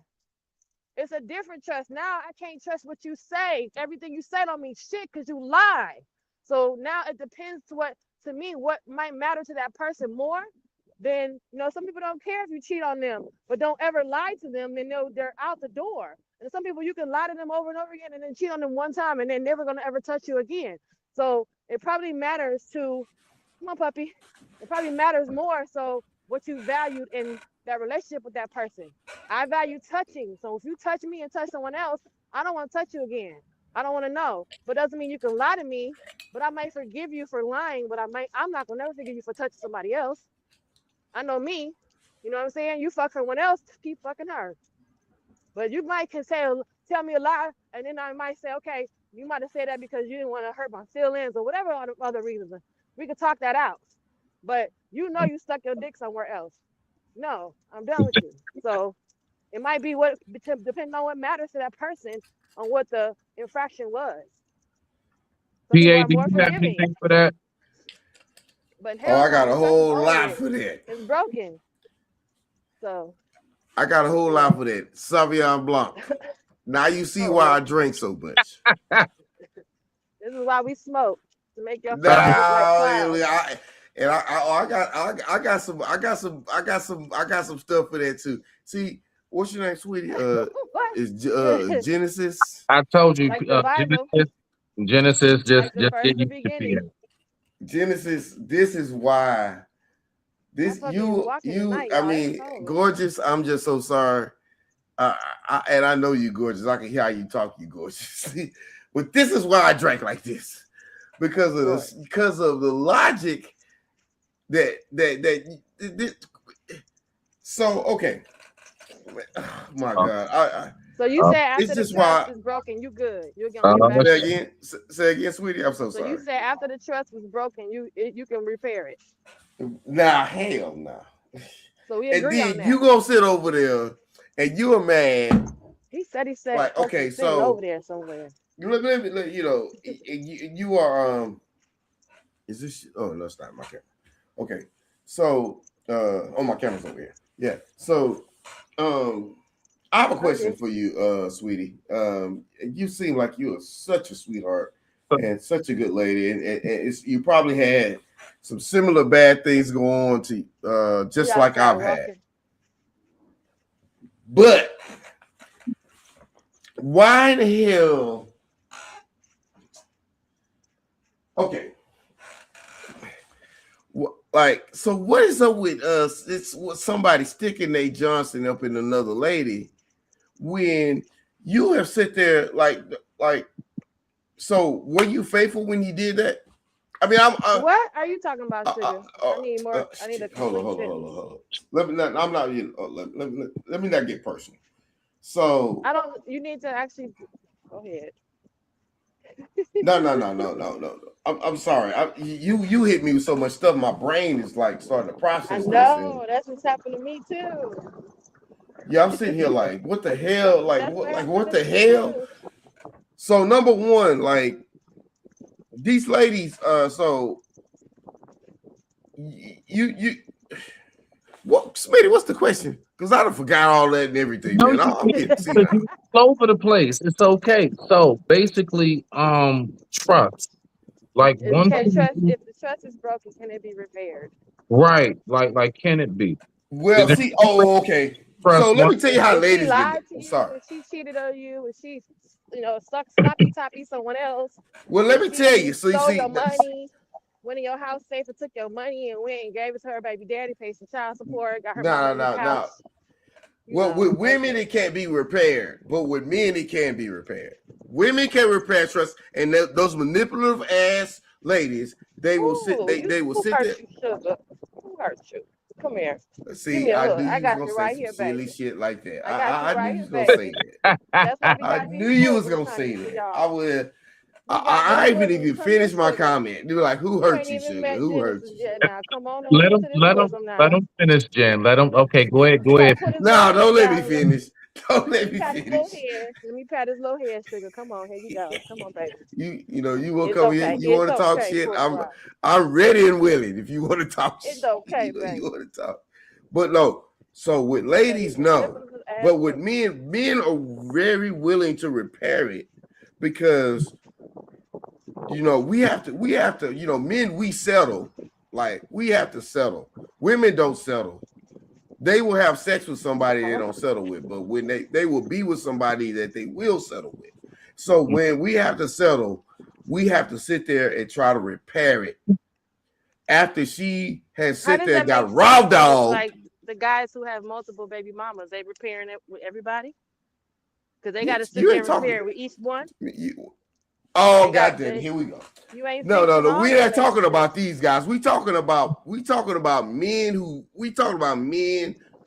It's a different trust. Now I can't trust what you say. Everything you say don't mean shit because you lie. So now it depends to me what might matter to that person more than some people don't care if you cheat on them, but don't ever lie to them, then they're out the door. And some people you can lie to them over and over again and then cheat on them one time and they're never gonna ever touch you again. So it probably matters to come on, puppy. It probably matters more so what you valued in that relationship with that person. I value touching. So if you touch me and touch someone else, I don't want to touch you again. I don't want to know. But doesn't mean you can lie to me. But I might forgive you for lying, but I'm not gonna never forgive you for touching somebody else. I know me. You know what I'm saying? You fuck someone else, keep fucking her. But you might can tell me a lie, and then I might say, okay, you might have said that because you didn't want to hurt my feelings or whatever other reasons. We could talk that out. But you stuck your dick somewhere else. No, I'm done with you. So it might be what depending on what matters to that person on what the infraction was. Some people
PA,
are
do
more
you have
forgiving,
anything for that?
but
Oh,
hell
I
no,
got a
the trust is
whole
over
lot
with.
for that.
It's broken. So
I got a whole
you
lot
know,
for that. Sauvignon Blanc. Now you see
oh
why I
Lord,
drink so much.
this is why we smoke to make your
Now,
face look like clouds.
I got some stuff for that too. See, what's your name, sweetie?
What?
Is Genesis.
I told you,
Like the Bible,
Genesis
like
just
the first,
did
the
you to
beginning.
PA.
Genesis. This is why.
My
This
puppy is walking tonight,
I
y'all. It's
mean,
cold.
gorgeous. I'm just so sorry. And I know you gorgeous. I can hear how you talk, you gorgeous. But this is why I drank like this because of
What?
the logic that. So okay, oh, my God,
So you
Uh,
said after
it's
the
just
trust
why.
is broken, you good. You're gonna get back
Say
up.
again, say again, sweetie. I'm so
So you
sorry.
said after the trust was broken, you can repair it.
Nah, hell no.
So we
And
agree on
then
that.
you gonna sit over there and you a man.
He said
Like,
supposed to
okay,
be sitting over
so
there somewhere.
you know, you are is this oh no, it's not my camera. Okay. So oh, my camera's over here. Yeah. So I have a question
Okay.
for you, sweetie. You seem like you are such a sweetheart and such a good lady, and you probably had some similar bad things go on to just
Yeah, I
like
started
I've had.
walking.
But why the hell? Okay. Like, so what is up with us? It's somebody sticking Nate Johnson up in another lady when you have sit there like. So were you faithful when you did that? I mean,
What are you talking about, sugar? I need more. I need a
hold
complete
on.
sentence.
Let me not. I'm not. Let me not get personal. So
I don't. You need to actually go ahead.
no. I'm sorry. You hit me with so much stuff. My brain is like starting to
I
process this.
know that's what's happened to me too.
Yeah, I'm sitting here like, what the hell? Like
That's
what?
what
Like
happened
what
to
the
me
hell?
too.
So number one, like these ladies. So you What, Smitty? What's the question? Because I done forgot all that and everything,
No,
man. I'm getting see now.
you all over the place. It's okay. So basically, trust. Like one
Can
thing,
trust if the trust is broken, can it be repaired?
right? Like can it be?
Well,
Is
see, okay.
trust
So let
one?
me tell you how
If she
ladies
lied
get.
to
I'm
you,
sorry.
if she cheated on you, if she, sloppy toppy someone else,
Well, let
if
me tell
she
you. So you
stole
see,
your money, went in your house safe and took your money and went and gave it to her baby daddy, paid some child support, got her mama
no.
in the couch.
Well, with women, it can't be repaired, but with men, it can be repaired. Women can repair trust, and those manipulative ass ladies, they will sit. They will
Who
sit
hurt
there.
you, sugar? Who hurt you? Come here. Give
See,
me a
I
hug.
knew
I
you was
got
gonna
you
say
right
some
here,
silly
baby.
shit like that.
I got you
I
right
knew you
here,
was gonna
baby.
say that.
That's why we
I
got these
knew you was
boogers,
gonna
honey,
say
for
that.
y'all.
I would.
We got
I
them
ain't
boogers
even
coming,
finished my
sugar.
comment. They were like, "Who
You
hurt
ain't
you,
even
sugar?
met
Who hurt
Genesis
you?"
yet. Now, come on
Let
over
him,
to this
let him,
bosom
let
now.
him finish, Jen. Let him. Okay, go ahead,
You
go
gotta
ahead.
put his
No,
little
don't
head
let me
down.
finish. Don't
Let
let
me
me
pat his little
finish.
head. Let me pat his little head, sugar. Come on, here you go. Come on, baby.
You know, you want to
It's
come
okay.
in. You
It's
want to talk
okay,
shit.
Courtney.
I'm ready and willing. If you want to talk
It's
shit,
okay,
you
baby.
want to talk. But no. So with
Okay,
ladies,
you
no.
manipulative ass
But with
women.
men are very willing to repair it because we have to, men, we settle. Like we have to settle. Women don't settle. They will have sex with somebody they don't settle with, but when they will be with somebody that they will settle with. So when we have to settle, we have to sit there and try to repair it. After she has
How
sit
does
there
that
and
make
got
sense?
raw
So it's
dog.
like the guys who have multiple baby mamas, they repairing it with everybody? Because they got to sit
You
there
ain't
and
talking.
repair it with each one?
Oh,
They got
goddamn, here we go.
You ain't
No.
fixing all
We're
the
not talking about
relationships.
these guys. We talking about men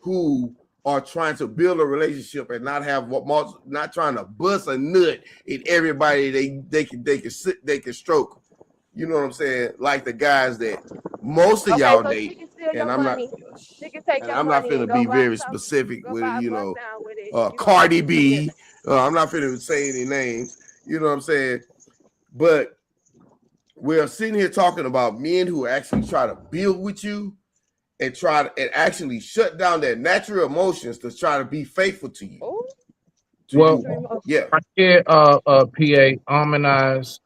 who are trying to build a relationship and not have not trying to bust a nut in everybody they can stroke. You know what I'm saying? Like the guys that most of
Okay,
y'all
so she
date,
can steal
and
your
I'm not
money. She can take your
going
money
to
and go
be
buy
very
some,
specific
go
with
buy a bust down with it. You gonna
Cardi
keep some
B.
niggas.
I'm not finna say any names. You know what I'm saying? But we're sitting here talking about men who actually try to build with you and actually shut down their natural emotions to try to be faithful to you.
Oh,
Well,
Yeah.
right here, PA Harmonize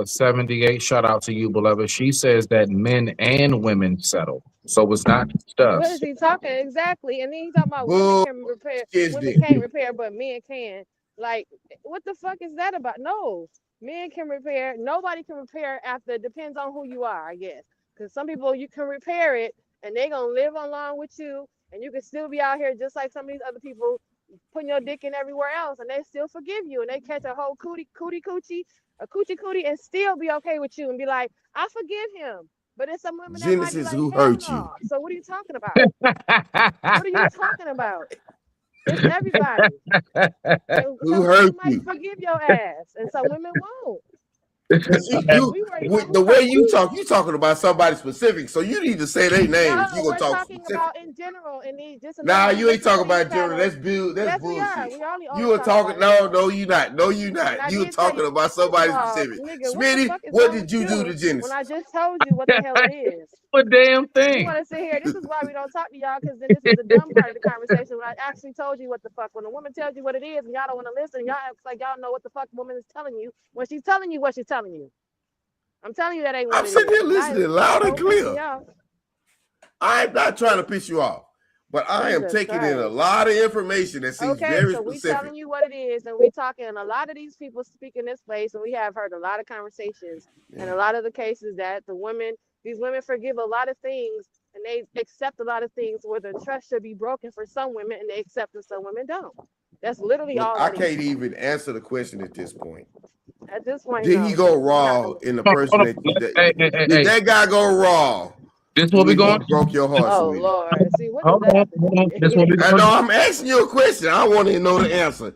78. Shout out to you, beloved. She says that men and women settle, so it's not just
what
us.
is he talking exactly? And then he talking about women
Bull
can repair,
is
women
this.
can't repair, but men can. Like, what the fuck is that about? No, men can repair. Nobody can repair after. It depends on who you are, I guess. Because some people you can repair it, and they gonna live along with you, and you can still be out here just like some of these other people putting your dick in everywhere else, and they still forgive you, and they catch a whole coochie, and still be okay with you, and be like, I forgive him. But it's some women that might be
Genesis,
like,
who
hell
hurt you?
no. So what are you talking about? What are you talking about? It's everybody. And
Who
some women
hurt
might
you?
forgive your ass, and some women won't.
See,
We worry about
the
who
way
hurt
you
you.
talk, you talking about somebody specific. So you need to say their name if you
No,
gonna
we're
talk
talking
specific.
about in general, and just
Nah, you ain't
listen to
talking
these
about general.
panels.
That's
Yes, we are.
bullshit.
We
You
only
were
talking about
talking.
in
No,
general.
no, you not. No, you
And
not.
I
You were
did tell you,
talking about
first of
somebody
all,
specific.
nigga, what the
Smitty,
fuck is
what
wrong
did
with
you do to
you when
Genesis?
I just told you what the hell it is?
A damn
You
thing.
want to sit here. This is why we don't talk to y'all, because then this is the dumb part of the conversation when I actually told you what the fuck. When a woman tells you what it is and y'all don't want to listen, y'all act like y'all know what the fuck woman is telling you when she's telling you what she's telling you. I'm telling you that ain't what
I'm
it
sitting
is.
here
Now
listening loud and
don't piss me
clear.
off.
I'm not trying to piss you off, but I am
Jesus
taking in a
Christ.
lot of information that seems
Okay,
very
so we
specific.
telling you what it is, and we talking, and a lot of these people speak in this place, and we have heard a lot of conversations, and a lot of the cases that these women forgive a lot of things, and they accept a lot of things where the trust should be broken for some women, and they accept and some women don't. That's literally
Look,
all
I
that
can't
is.
even answer the question at this point.
At this point,
Did he
no.
go
You're not
raw
the.
in the
Hold
person
on,
that,
hey, hey, hey,
did
hey.
that guy go raw
This what we
when he
going?
broke your heart,
Oh
sweetie?
Lord, see what does
Hold
that
on,
have to do
hold on.
with
This what we
I
going?
know I'm asking you a question. I want to know the answer.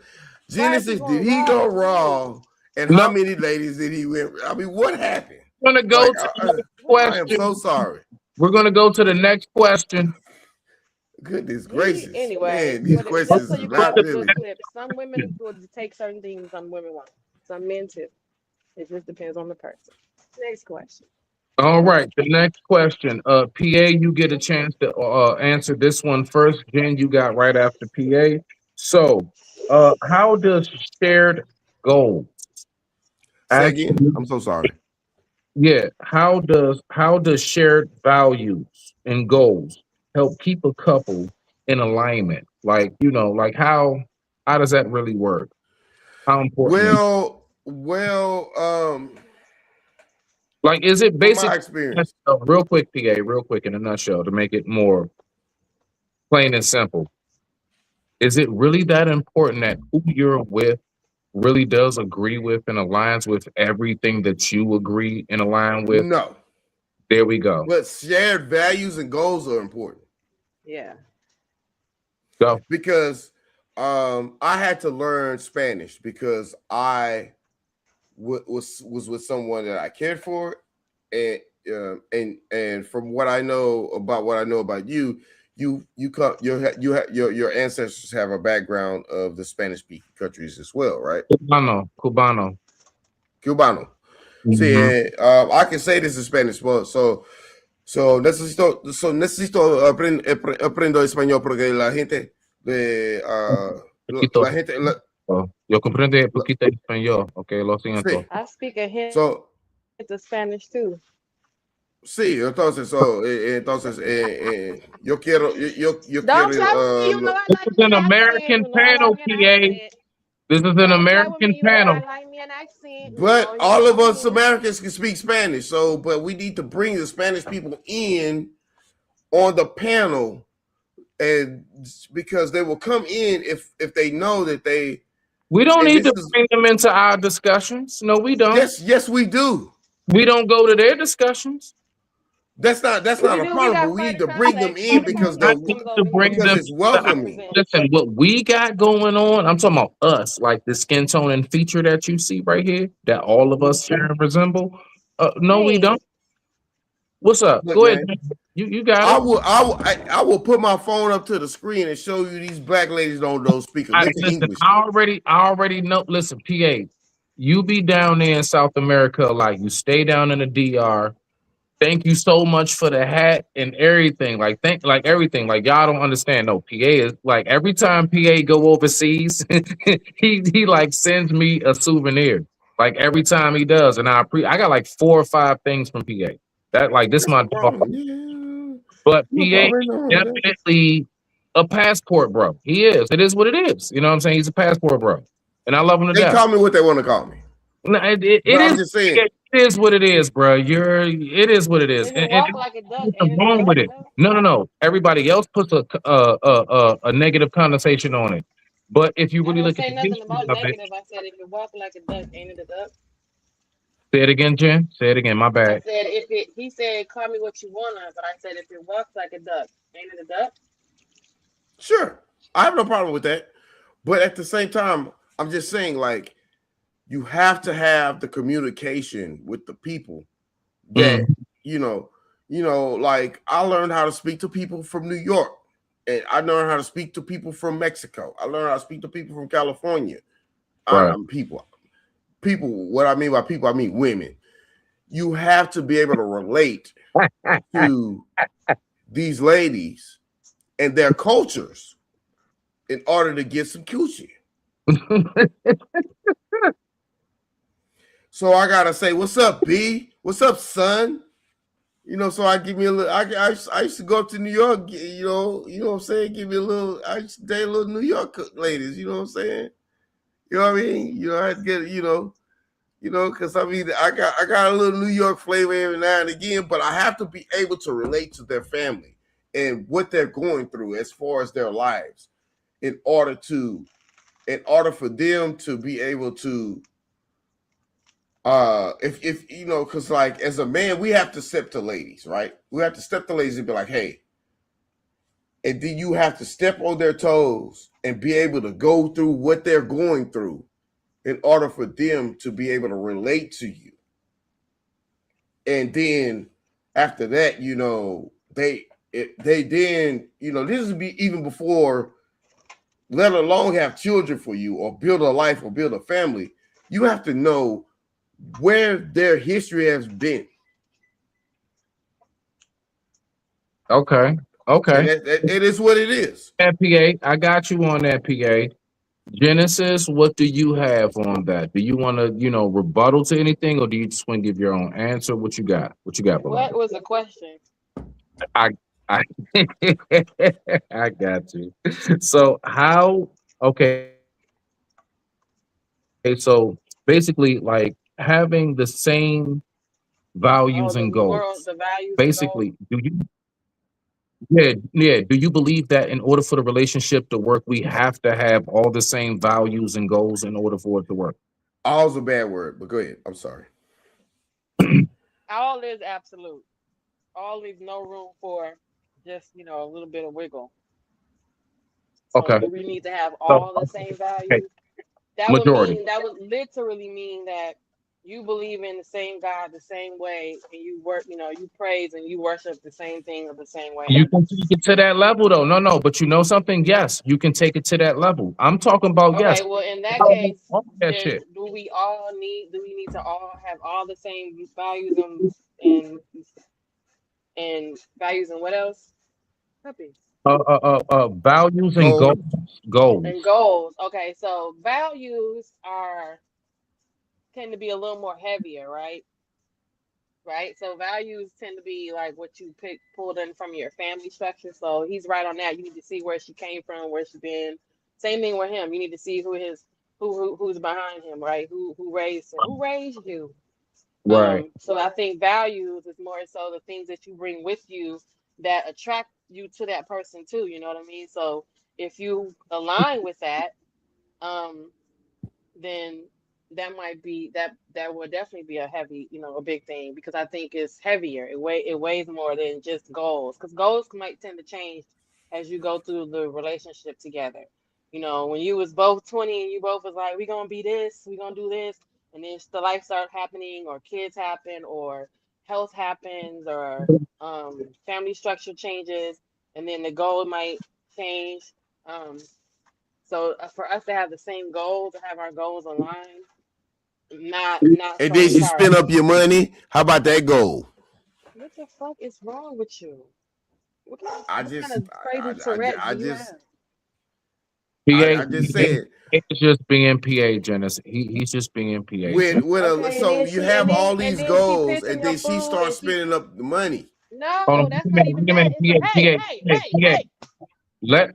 Why is he
Genesis, did
going
he
raw
go
with you?
raw? And
No,
how
I'm
many ladies did he win? I mean, what happened?
gonna go
Like,
to the next
I am so
question.
sorry.
We're gonna go to the next question.
Goodness gracious,
Anyway,
man, these
just
questions
so
is
you can have
not
a good
really.
clip. Some women will take certain things, some women won't. Some men too. It just depends on the person. Next question.
All right, the next question. PA, you get a chance to answer this one first. Jen, you got right after PA. So, how does shared goals
Say again.
actually,
I'm so sorry.
yeah, how does shared values and goals help keep a couple in alignment? Like, like how does that really work? How important is like is it
from my
basic
experience,
real quick, PA, real quick in a nutshell to make it more plain and simple. Is it really that important that who you're with really does agree with and aligns with everything that you agree and align with?
no,
There we go.
but shared values and goals are important
Yeah.
Go.
because I had to learn Spanish because I was with someone that I cared for, and and from what I know about you, your ancestors have a background of the Spanish speaking countries as well, right?
Cubano.
Cubano. See,
Mhm.
I can say this in Spanish, necesito aprendo español porque la gente de
Poquito.
la gente
Yo comprendo un
la-
poquito español. Ok, lo siento.
sí.
I speak a hint
So
of Spanish too.
sí, entonces, yo quiero, yo
Don't
quiero,
play with me. You know I
This
like
is
me
an
an accent.
American
You know I
panel,
like me an
PA.
accent.
This is an
Don't play with
American
me. You know
panel.
I like me an accent.
but
You
all
know
of us
me.
Americans can speak Spanish, but we need to bring the Spanish people in on the panel, and because they will come in if they know that they,
We don't
and
need
this
to
is,
bring them into our discussions. No, we don't.
yes, we do.
We don't go to their discussions.
That's not
We
a
do. We
problem, but
got
we need
further
to bring them
conversation.
in
Every
because
I
conversation
the
need
gonna go.
to
We gonna
bring
bring
because
them.
it's
people to
welcoming.
represent.
Listen, what we got going on, I'm talking about us, like the skin tone and feature that you see right here, that all of us share and resemble. No, we don't.
Me.
What's up?
Look,
Go ahead.
man.
You got it.
I will put my phone up to the screen and show you these black ladies don't speak a
All right,
lick of
listen,
English.
I already know. Listen, PA, you be down there in South America, like you stay down in the DR. Thank you so much for the hat and everything. Like everything. Like y'all don't understand. No, PA is like every time PA go overseas, he like sends me a souvenir. Like every time he does, and I got like 4 or 5 things from PA. That like this
That's
my
no
dog.
problem. Yeah,
But
no
PA
problem. No,
is
that.
definitely a passport bro. He is. It is what it is. You know what I'm saying? He's a passport bro, and I love him to
They
death.
call me what they want to call me,
No, it
but I'm
is.
just saying.
It is what it is, bro. It is what it is,
If it
and
walk like a duck,
there's
ain't
nothing
it a
wrong
duck
with it.
though?
No. Everybody else puts a negative connotation on it, but if you
I
really
didn't
look at
say
the
nothing
history
about
of it,
negative. I said if it walk like a duck, ain't it a duck?
say it again, Jen. Say it again. My
I
bad.
said if it. He said call me what you wanna, but I said if it walks like a duck, ain't it a duck?
Sure, I have no problem with that, but at the same time, I'm just saying, like, you have to have the communication with the people that
Mm,
like I learned how to speak to people from New York, and I learned how to speak to people from Mexico. I learned how to speak to people from California.
right.
I'm people. What I mean by people, I mean women. You have to be able to relate to these ladies and their cultures in order to get some coochie. So I gotta say, "What's up, B? What's up, son?" So I give me a little. I used to go up to New York. What I'm saying. Give me a little. I used to date little New York ladies. You know what I'm saying. You know what I mean. I had to get. Because I mean, I got a little New York flavor every now and again, but I have to be able to relate to their family and what they're going through as far as their lives, in order for them to be able to, if because like as a man, we have to step to ladies, right? We have to step to ladies and be like, hey, and then you have to step on their toes and be able to go through what they're going through in order for them to be able to relate to you. And then after that, they then, this would be even before, let alone have children for you or build a life or build a family. You have to know where their history has been
Okay.
And
Okay.
it is what it is.
That PA, I got you on that PA. Genesis, what do you have on that? Do you want to, rebuttal to anything, or do you just want to give your own answer? What you got? What you got,
What
beloved?
was the question?
I, I, I got you. So how? Okay, so basically, like having the same
Oh,
values
the
and
moral,
goals.
the values and goals.
Basically, do you? Yeah, yeah. Do you believe that in order for the relationship to work, we have to have all the same values and goals in order for it to work?
All's a bad word, but go ahead. I'm sorry.
All is absolute. All leaves no room for just, a little bit of wiggle. So
Okay.
do we need to have
So,
all the same
okay,
values?
majority.
That would literally mean that you believe in the same God the same way, and you work, you praise and you worship the same thing of the same way.
You can take it to that level, though. No, no, but you know something? Yes, you can take it to that level. I'm talking about
Okay,
yes.
well, in that case,
All that
then
shit.
do we need to all have all the same values and and values and what else? Puppies.
Values and
Goals.
goals. Goals.
And goals. Okay, so values are tend to be a little more heavier, right? Right. So values tend to be like what you pulled in from your family structure. So he's right on that. You need to see where she came from, where she's been. Same thing with him. You need to see who's behind him, right? Who raised him? Who raised you?
Right.
So I think values is more so the things that you bring with you that attract you to that person too. You know what I mean? So if you align with that, um, then that would definitely be a heavy, a big thing because I think it's heavier. It weighs more than just goals because goals might tend to change as you go through the relationship together. When you was both 20 and you both was like, we gonna be this, we gonna do this, and then the life start happening or kids happen or health happens or family structure changes and then the goal might change. So for us to have the same goals, to have our goals aligned, not
And
far
then you
apart.
spend up your money. How about that goal?
What the fuck is wrong with you?
I
What kind
just,
of crazy Tourette's do you have?
PA,
I just said
he's just being PA, Genesis. He's just being PA, Genesis.
Okay, and
so
then
you have all these
she
goals,
pissing
and
your
then she
food
starts
and she
spending up the money.
Hold
no,
on,
that's not even
wait a
that.
minute,
It's a hey.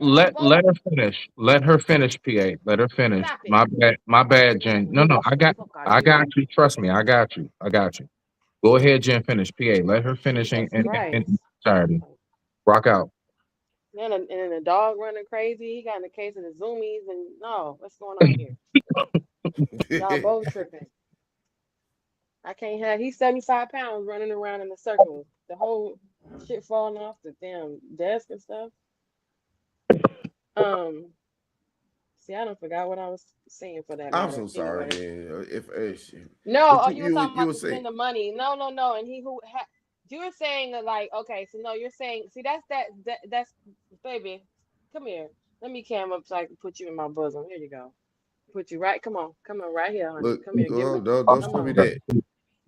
You both
Let her finish. Let her finish, PA. Let her finish.
stop it.
My bad. My bad, Jen. No, no,
Get the fuck out of
I
here.
got you. Trust me, I got you. I got you. Go ahead, Jen. Finish, PA. Let her finish
Jesus
and
Christ.
entirety. Rock out.
And the dog running crazy. He got in the case of the zoomies and no, what's going on here? Y'all both tripping. I can't have he's 75 pounds running around in a circle. The whole shit falling off the damn desk and stuff. Um, see, I don't forgot what I was saying for that
I'm
matter.
so sorry,
Anyway.
man. If shit.
No,
But
oh, you were talking
you
about
were
to
saying
spend the money. No. And you were saying that like, okay, so no, you're saying, see, that's baby, come here. Let me cam up so I can put you in my bosom. Here you go. Put you right. Come on, right here, honey.
look,
Come here, give me.
don't
Come
show me
on.
that.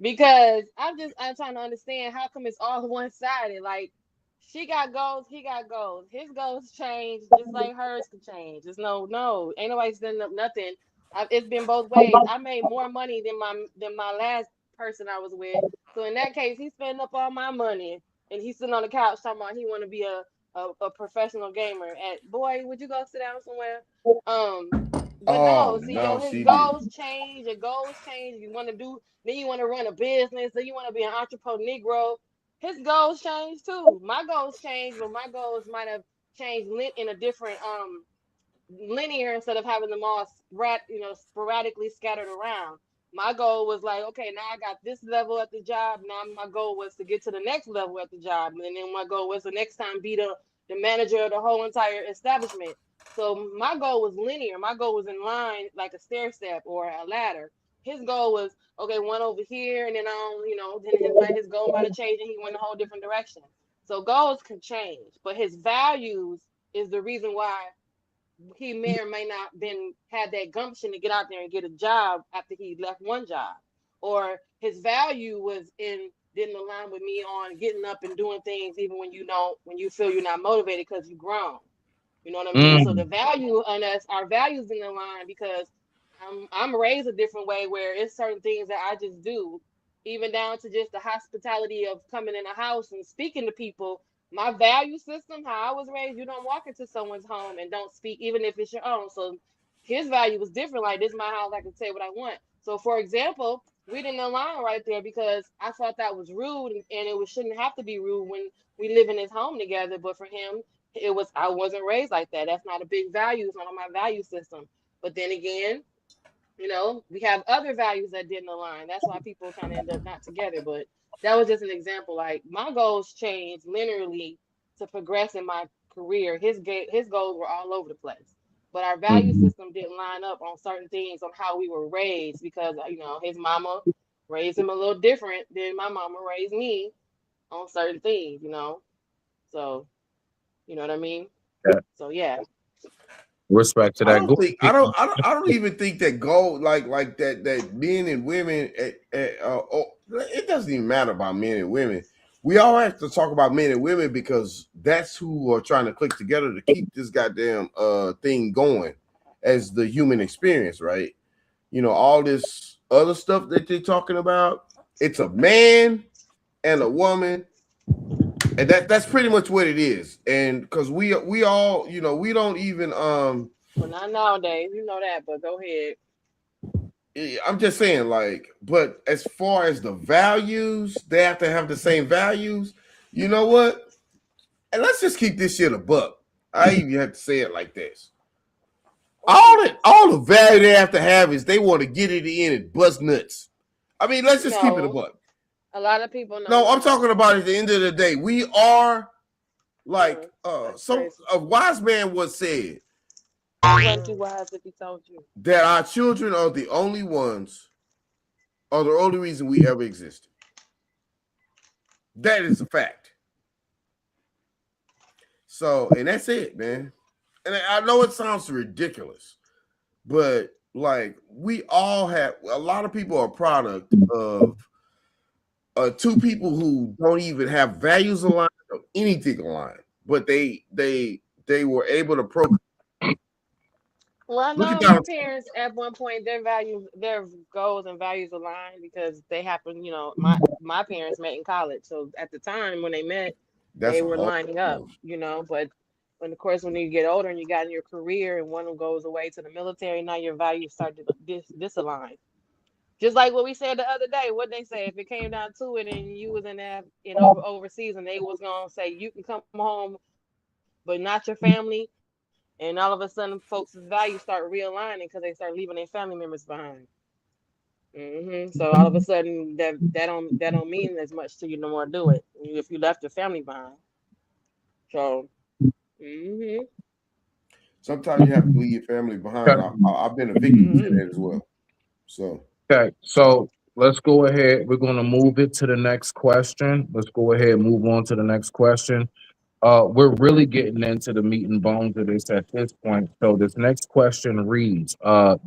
Because I'm trying to understand how come it's all one sided. Like she got goals, he got goals. His goals change just like hers can change. It's no, ain't nobody spending up nothing. It's been both ways. I made more money than my last person I was with. So in that case, he's spending up all my money, and he's sitting on the couch talking about he want to be a professional gamer. At boy, would you go sit down somewhere? Um, but
Oh
no, see,
no,
his
she
goals
didn't.
change. Your goals change. You want to do then you want to run a business, then you want to be an entrepreneur. His goals change too. My goals change, but my goals might have changed in a different linear instead of having them all sporadically scattered around. My goal was like, okay, now I got this level at the job. Now my goal was to get to the next level at the job, and then my goal was the next time be the manager of the whole entire establishment. So my goal was linear. My goal was in line like a stair step or a ladder. His goal was okay, one over here, and then then his goal might have changed, and he went a whole different direction. So goals can change, but his values is the reason why he may or may not been had that gumption to get out there and get a job after he left one job, or his value was in didn't align with me on getting up and doing things even when you feel you're not motivated because you grown. You know what I mean? So the
Mm,
value on us, our values didn't align because I'm raised a different way where it's certain things that I just do, even down to just the hospitality of coming in a house and speaking to people. My value system, how I was raised, you don't walk into someone's home and don't speak, even if it's your own. So his value was different. Like, this is my house, I can say what I want. So for example, we didn't align right there because I thought that was rude, and shouldn't have to be rude when we live in his home together. But for him, it was, I wasn't raised like that. That's not a big value. It's not on my value system. But then again, we have other values that didn't align. That's why people kind of end up not together. But that was just an example. Like, my goals changed linearly to progress in my career. His goals were all over the place. But our value
mhm.
system didn't line up on certain things on how we were raised because his mama raised him a little different than my mama raised me on certain things. So you know what I mean?
Yeah.
So yeah.
Respect to
I
that.
don't
Go.
think I don't even think that gold like that men and women it doesn't even matter about men and women. We all have to talk about men and women because that's who are trying to click together to keep this goddamn thing going as the human experience, right? All this other stuff that they're talking about, it's a man and a woman, and that's pretty much what it is. And because we all, we don't even
Well, not nowadays, you know that, but go ahead.
I'm just saying, like, but as far as the values, they have to have the same values. You know what? And let's just keep this shit a buck. I even have to say it like this. All the value they have to have is they want to get it in and bust nuts. I mean, let's just keep it a
No,
buck.
a lot of people know
No, I'm
no.
talking about at the end of the day, we are like
That's
some
crazy.
a wise man once said
He wasn't too wise if he told you.
that our children are the only reason we ever existed. That is a fact. So, and that's it, man. And I know it sounds ridiculous, but like we all have a lot of people are a product of two people who don't even have values aligned or anything aligned, but they were able to
Well, I
look at
know my
that.
parents at one point their goals and values aligned because they happened. My parents met in college, so at the time when they met,
That's
they
a
were
whole
lining up. But when of course when you get older and you got in your career and one of them goes away to the military, now your values start to disalign. Just like what we said the other day, what they say, if it came down to it and you was in that overseas and they was gonna say you can come home, but not your family, and all of a sudden folks' values start realigning because they start leaving their family members behind. So all of a sudden that don't mean as much to you no more. Do it if you left your family behind. So hmm
sometimes you have to leave your family behind.
Okay.
I've been a victim to that as well. So
Okay. So let's go ahead. We're going to move it to the next question. Let's go ahead and move on to the next question. We're really getting into the meat and bones of this at this point. So this next question reads,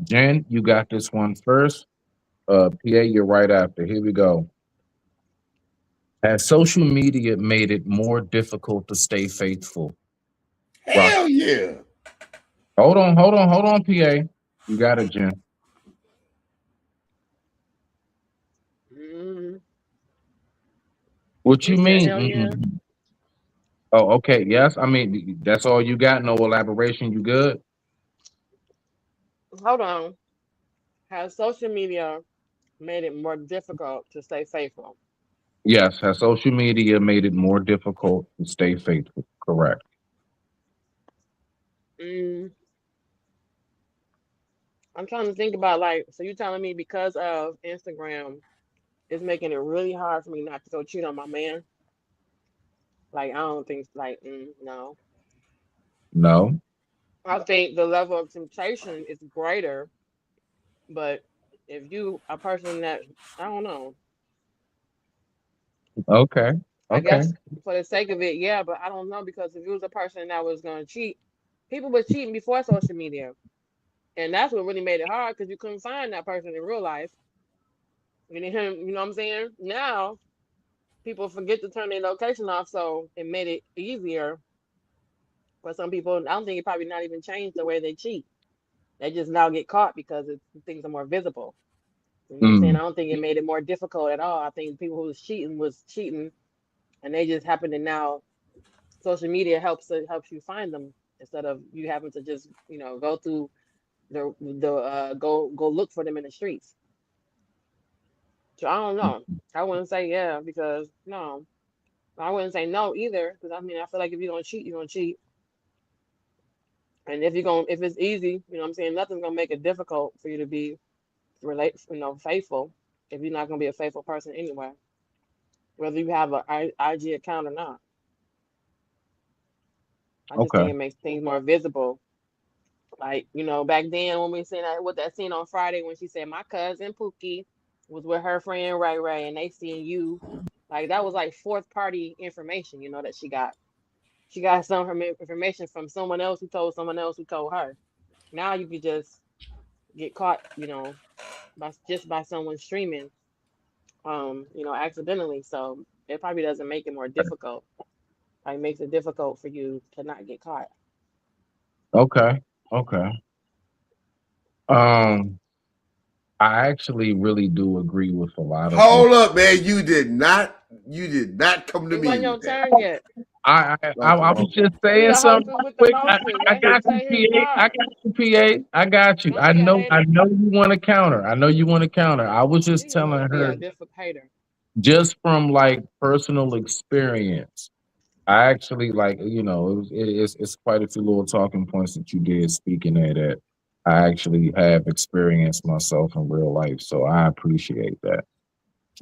Jen, you got this one first. PA, you're right after. Here we go. Has social media made it more difficult to stay faithful? Rock.
hell yeah.
Hold on, PA. You got it, Jen.
hmm
What
You
you
said
mean?
hell yeah.
Mm-mm. Oh, okay. Yes. I mean, that's all you got. No elaboration. You good?
Hold on. Has social media made it more difficult to stay faithful?
Yes. Has social media made it more difficult to stay faithful? Correct.
Mm, I'm trying to think about, like, so you telling me because of Instagram, it's making it really hard for me not to go cheat on my man? Like, I don't think, like, no.
No.
I think the level of temptation is greater, but if you a person that, I don't know,
Okay.
I
Okay.
guess for the sake of it, yeah, but I don't know because if you was a person that was gonna cheat, people were cheating before social media, and that's what really made it hard because you couldn't find that person in real life. You know him, you know what I'm saying? Now people forget to turn their location off, so it made it easier for some people. I don't think it probably not even changed the way they cheat. They just now get caught because things are more visible. You know what I'm saying? I
Mm,
don't think it made it more difficult at all. I think people who was cheating, and they just happen to now. Social media helps you find them instead of you having to just go through go look for them in the streets. So I don't know. I wouldn't say yeah because no. I wouldn't say no either because I mean I feel like if you're gonna cheat, you're gonna cheat. And if it's easy, you know what I'm saying, nothing's gonna make it difficult for you to be faithful if you're not gonna be a faithful person anyway, whether you have a IG account or not. I just
okay.
think it makes things more visible. Like, back then when we seen that with that scene on Friday when she said my cousin Pookie was with her friend Ray Ray and they seen you, like that was like fourth party information, that she got. She got some information from someone else who told someone else who told her. Now you could just get caught, by someone streaming, accidentally. So it probably doesn't make it more difficult. Like makes it difficult for you to not get caught.
Okay. Okay. Um, I actually really do agree with a lot of what
Hold up, man. You did not come to
It
me
wasn't your
with that.
turn yet.
I was just
Be
saying
the
something
hostess with the
quick.
mostest.
I
Let him
got you,
say his
PA. I
part.
got you, PA. I got you.
Don't be a
I
hater.
know you want to counter. I know you want to counter. I was just
He
telling
want to be
her
a different hater.
just from like personal experience. I actually like, it's quite a few little talking points that you did speaking at that I actually have experienced myself in real life. So I appreciate that.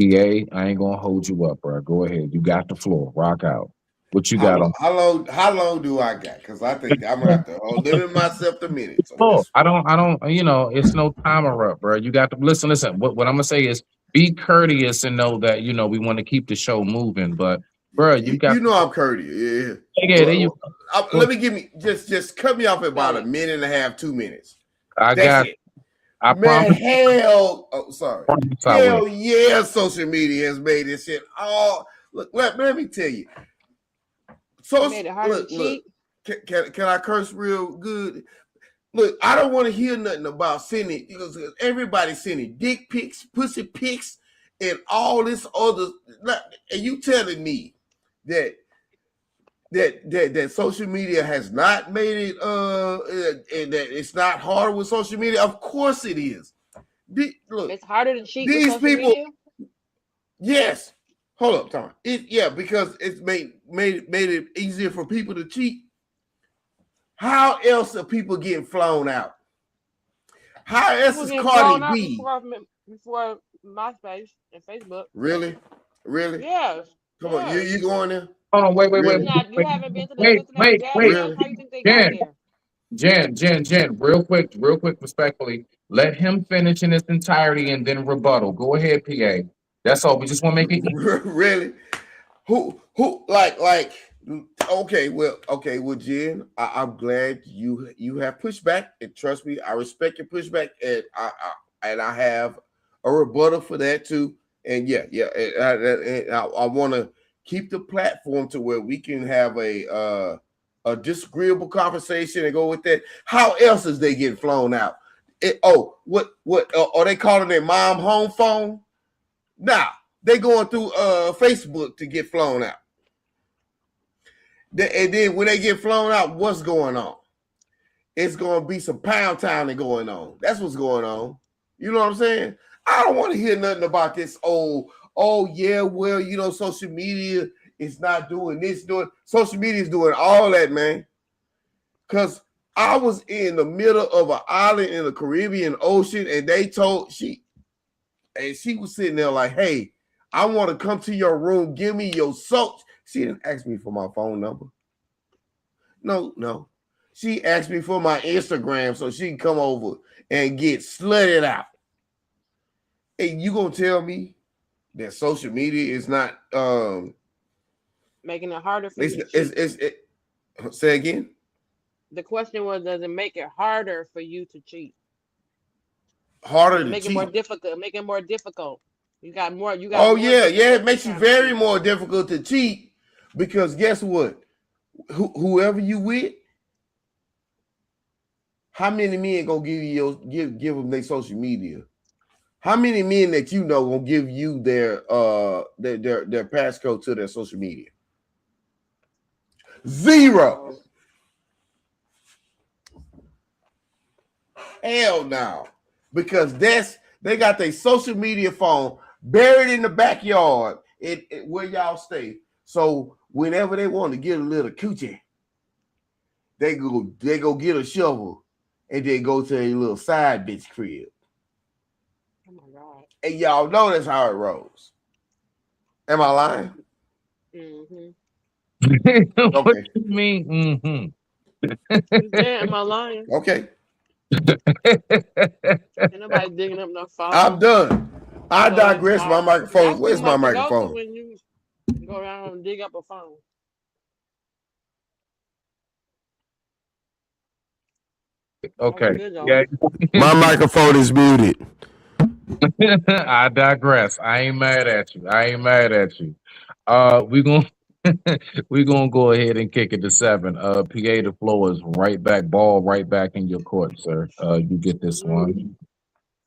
PA, I ain't gonna hold you up, bro. Go ahead. You got the floor. Rock out. What you
How
got
long?
on
How long do I got? Because I think I'm gonna have to limit myself to minutes on
Oh,
this.
I don't, it's no timer up, bro. You got to listen. What I'm gonna say is be courteous and know that, we want to keep the show moving. But, bro, you got,
You know I'm courteous. Yeah.
yeah, there you
Let
go.
me give me just cut me off at about a
Say
minute and a half, 2 minutes.
I
That's
got,
it.
I
Man,
promise,
sorry.
I will.
Hell yeah, social media has made this shit all look. Let me tell you.
it
So
made it harder to
look.
cheat.
Can I curse real good? Look, I don't want to hear nothing about sending because everybody's sending dick pics, pussy pics, and all this other. And you telling me that that social media has not made it and that it's not hard with social media? Of course it is. Look,
It's harder to cheat with
these
social
people.
media.
Yes. Hold up, Tom. Because it's made it easier for people to cheat. How else are people getting flown out? How else
People
is
getting thrown
Cardi
out
B?
before MySpace and Facebook.
Really?
Yes.
Come on,
Yes.
you going there?
Hold on, wait,
You
Really?
not you haven't been to the
wait,
Cincinnati
wait,
Jazz
wait.
games?
Really?
How you think they got
Jen,
there?
Jen, real quick, respectfully, let him finish in its entirety and then rebuttal. Go ahead, PA. That's all. We just want to make it easy.
Really? Who like well, Jen, I'm glad you have pushback, and trust me, I respect your pushback, and I have a rebuttal for that too. And I want to keep the platform to where we can have a disagreeable conversation and go with that. How else is they getting flown out? What are they calling their mom home phone? Nah, they going through Facebook to get flown out. And then when they get flown out, what's going on? It's going to be some pound town going on. That's what's going on. You know what I'm saying? I don't want to hear nothing about this yeah, well, social media is not doing this, social media is doing all that, man. Because I was in the middle of an island in the Caribbean Ocean, and she was sitting there like, hey, I want to come to your room. Give me your soap. She didn't ask me for my phone number. No. She asked me for my Instagram so she can come over and get slutted out. Hey, you gonna tell me that social media is not
Making it harder for you to cheat.
Say again?
The question was, does it make it harder for you to cheat?
Harder to
Make it
cheat.
more difficult. Make it more difficult. You got more. You got
Oh
more
yeah,
different
yeah.
ways
It
to
makes you
kind of
very
cheat.
more difficult to cheat because guess what? Whoever you with, how many men gonna give you give them their social media? How many men that you know gonna give you their passcode to their social media? Zero. Hell no. Because they got their social media phone buried in the backyard where y'all stay. So whenever they want to get a little coochie, they go get a shovel and then go to a little side bitch crib.
Oh my God.
And y'all know that's how it rolls. Am I lying?
Mm-hmm.
What
Okay.
you mean?
You saying, am I lying?
Okay.
Ain't nobody digging up no
I'm
phone.
done. I
So that's
digress. My microphone.
that's too
Where's my
much to go through
microphone?
when you go around and dig up a phone. That was
Okay.
good though.
Yeah.
My microphone is muted.
I digress. I ain't mad at you. I ain't mad at you. We gonna we gonna go ahead and kick it to 7. PA, the floor is right back, ball right back in your court, sir. You get this one.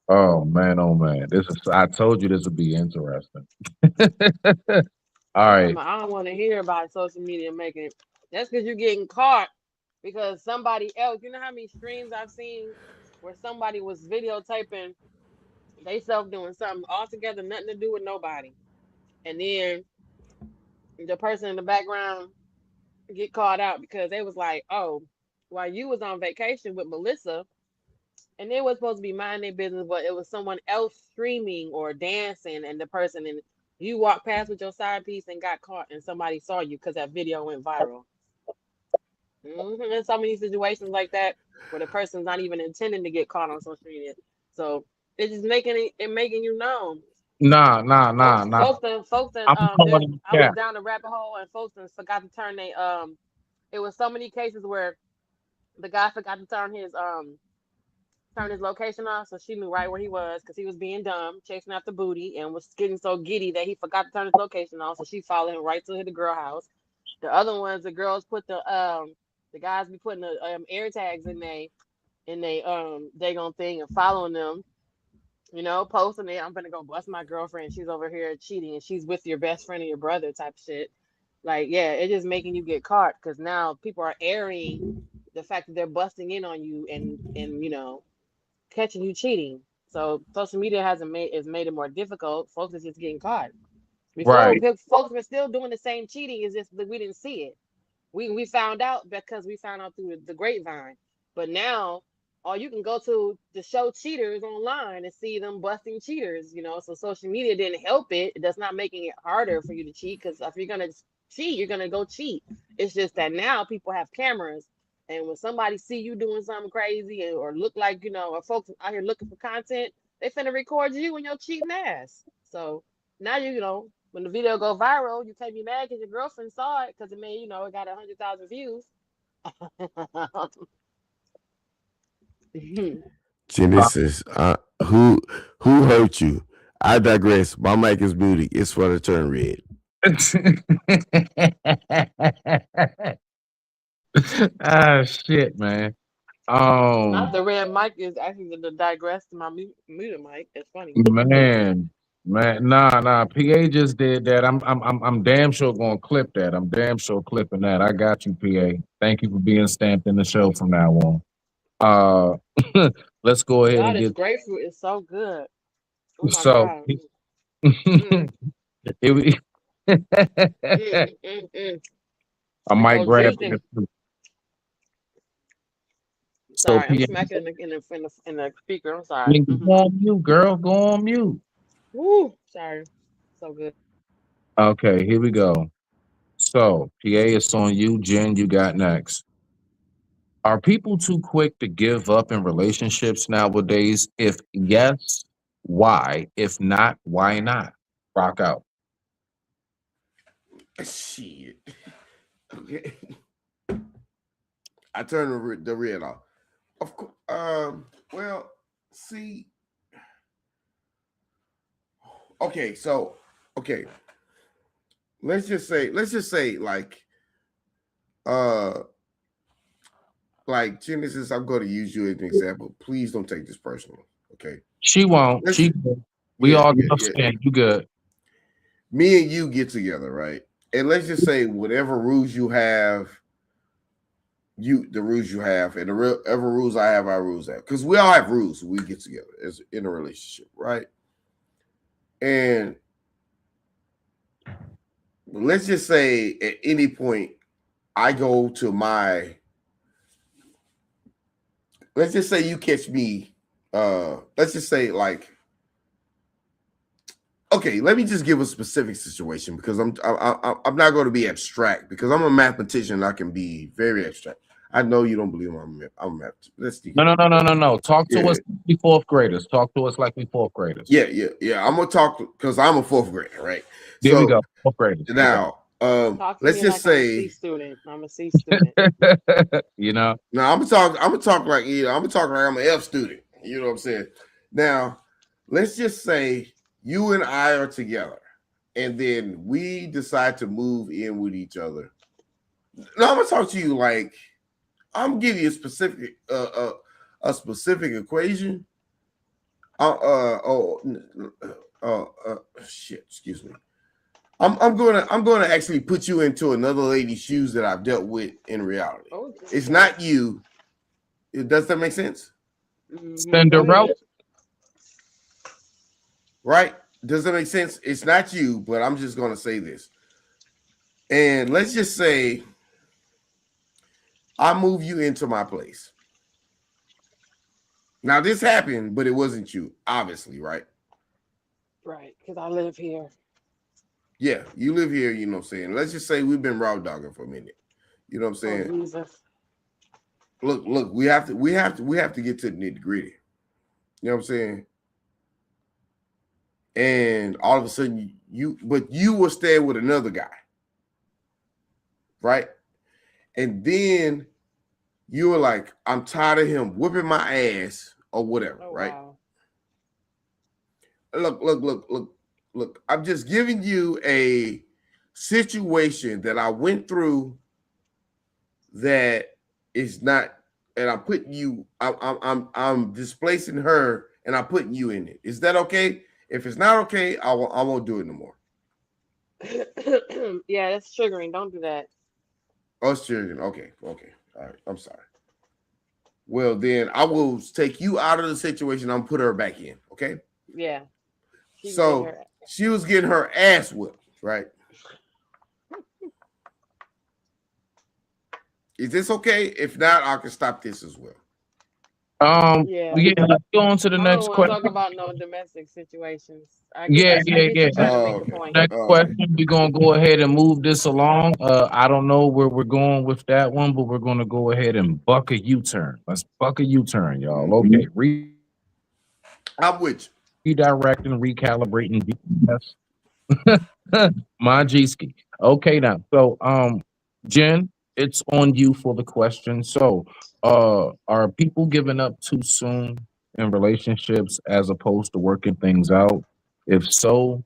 Oh man, this is. I told you this would be interesting. All right.
I don't want to hear about social media making it. That's because you're getting caught because somebody else. You know how many streams I've seen where somebody was videotaping they self doing something altogether, nothing to do with nobody, and then the person in the background get caught out because they was like, "Oh, while you was on vacation with Melissa." And they was supposed to be minding their business, but it was someone else streaming or dancing, and the person and you walked past with your side piece and got caught, and somebody saw you because that video went viral. There's so many situations like that where the person's not even intending to get caught on social media. So it's just making you known.
Nah.
Folks,
I'm calling
I
the
was
cat.
down the rabbit hole, and folks forgot to turn It was so many cases where the guy forgot to turn his location off, so she knew right where he was because he was being dumb, chasing after booty, and was getting so giddy that he forgot to turn his location off. So she followed him right to the girl house. The other ones, the girls put the guys be putting the air tags in they daggone thing and following them. Posting it. I'm gonna go bust my girlfriend. She's over here cheating, and she's with your best friend or your brother type shit. Like, yeah, it's just making you get caught because now people are airing the fact that they're busting in on you and catching you cheating. So social media hasn't made it more difficult. Folks is just getting caught. Before
Right.
folks were still doing the same cheating, is just that we didn't see it. We found out because we found out through the grapevine. But now all you can go to the show cheaters online and see them busting cheaters. So social media didn't help it. That's not making it harder for you to cheat because if you're gonna cheat, you're gonna go cheat. It's just that now people have cameras. And when somebody see you doing something crazy or look like, or folks out here looking for content, they finna record you and your cheating ass. So now when the video go viral, you can't be mad because your girlfriend saw it because it made, it got 100,000 views.
Genesis, who hurt you? I digress. My mic is muted. It's for the turn red.
Ah, shit, man.
Not the red mic is actually the digress to my muted mic. It's funny.
Man, nah. PA just did that. I'm damn sure gonna clip that. I'm damn sure clipping that. I got you, PA. Thank you for being stamped in the show from now on. Let's go ahead
God,
and
this
get
grapefruit is so good. Oh my
so.
God. Mm,
It-
mm.
I
It's
might
so
grab
juicy.
that. So
Sorry, I'm
PA,
smacking in the speaker. I'm sorry.
go on mute, girl. Go on mute.
Woo, sorry. So good.
Okay, here we go. So PA, it's on you. Jen, you got next. Are people too quick to give up in relationships nowadays? If yes, why? If not, why not? Rock out.
Shit. Okay. I turned the red off. Of course. Well, see. okay, so okay, let's just say uh like Genesis, I'm going to use you as an example. Please don't take this personal. Okay.
She won't.
Let's
She good. We
yeah,
all
yeah,
love
yeah.
skin. You good.
Me and you get together, right? And let's just say whatever rules you have, the rules you have, and the real ever rules I have, our rules have. Because we all have rules when we get together as in a relationship, right? And let's just say at any point I go to my let's just say you catch me let's just say like okay, let me just give a specific situation because I'm not going to be abstract because I'm a mathematician. I can be very abstract. I know you don't believe I'm a math. Let's do
No. Talk to
yeah,
us like we fourth graders. Talk to us like we fourth graders.
yeah. I'm gonna talk because I'm a fourth grader, right?
There we
So
go. Fourth graders.
now,
Talk to
let's
me
just
like I'm a C
say,
student. I'm a C student.
Okay. You know.
now I'm gonna talk like I'm gonna talk like I'm an F student. You know what I'm saying? Now, let's just say you and I are together, and then we decide to move in with each other. Now I'm gonna talk to you like I'm giving you a specific equation. Shit. Excuse me. I'm gonna actually put you into another lady's shoes that I've dealt with in reality.
Oh,
It's not you. Does that make sense?
Cinderella.
Right? Does that make sense? It's not you, but I'm just gonna say this. And let's just say I move you into my place. Now this happened, but it wasn't you, obviously, right?
Right, because I live here.
Yeah, you live here, you know what I'm saying. Let's just say we've been raw dogging for a minute. You know what I'm saying?
Oh, Jesus.
Look, we have to get to the nitty-gritty. You know what I'm saying? And all of a sudden you were staying with another guy. Right? And then you were like, I'm tired of him whipping my ass or whatever,
Oh,
right?
wow.
Look. I'm just giving you a situation that I went through that is not, and I'm putting you, I'm displacing her and I'm putting you in it. Is that okay? If it's not okay, I won't do it no more.
Yeah, that's triggering. Don't do that.
Oh, it's children. Okay. All right. I'm sorry. Well, then I will take you out of the situation. I'm put her back in. Okay.
Yeah. She's
So
getting her-
she was getting her ass whipped, right? Is this okay? If not, I can stop this as well.
Yeah.
Let's go on to the
I
next
don't want to
question.
talk about no domestic situations. I
Yeah.
get you trying to
Oh,
make a
okay.
point.
Next
Oh,
question. We're gonna go ahead and move this along. I don't know where we're going with that one, but we're gonna go ahead and buck a U-turn. Let's buck a U-turn, y'all. Okay.
I'm with
Redirecting, recalibrating. GPS. My G-ski. Okay, now. So, Jen, it's on you for the question. So, are people giving up too soon in relationships as opposed to working things out? If so,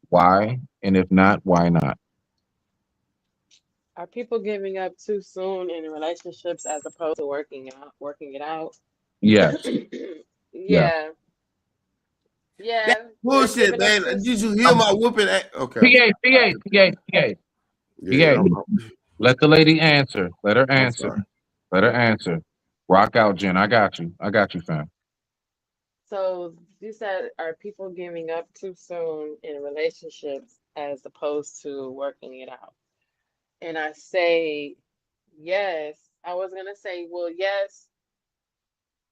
why? And if not, why not?
Are people giving up too soon in relationships as opposed to working it out?
Yes. Yeah.
Yeah.
that
Yeah. They're
bullshit,
giving up
man.
too
Did you
soon.
hear my whooping? Okay, I'm
PA,
sorry.
PA, PA, PA,
Yeah,
PA. Let the lady answer. Let her
I'm
answer.
sorry.
Let her answer. Rock out, Jen. I got you. I got you, fam.
So you said, are people giving up too soon in relationships as opposed to working it out? And I say yes. I was gonna say, well, yes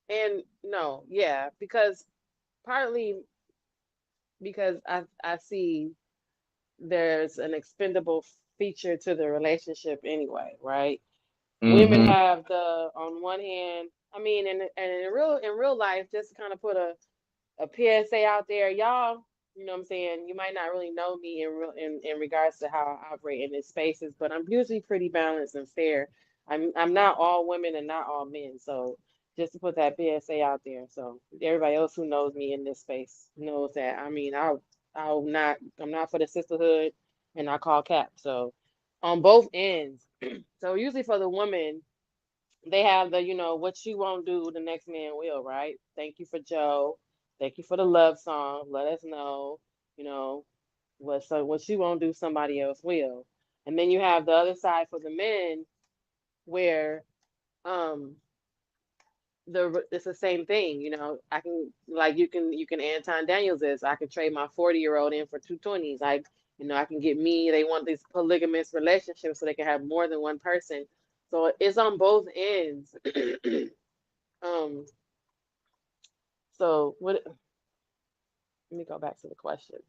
and no, yeah, because partly because I see there's an expendable feature to the relationship anyway, right? Women
Mm-hmm.
have the on one hand, I mean, and in real life, just to kind of put a PSA out there, y'all. You know what I'm saying? You might not really know me in regards to how I operate in these spaces, but I'm usually pretty balanced and fair. I'm not all women and not all men. So just to put that PSA out there. So everybody else who knows me in this space knows that. I mean, I'm not for the sisterhood, and I call cap. So on both ends. So usually for the woman, they have the, what you won't do, the next man will, right? Thank you for Joe. Thank you for the love song. Let us know, you know, what you won't do, somebody else will. And then you have the other side for the men where um it's the same thing, I can, like, you can Anton Daniels this. I can trade my 40-year-old in for 220s. I can get me, they want this polygamous relationship so they can have more than one person. So it's on both ends. um so what let me go back to the question.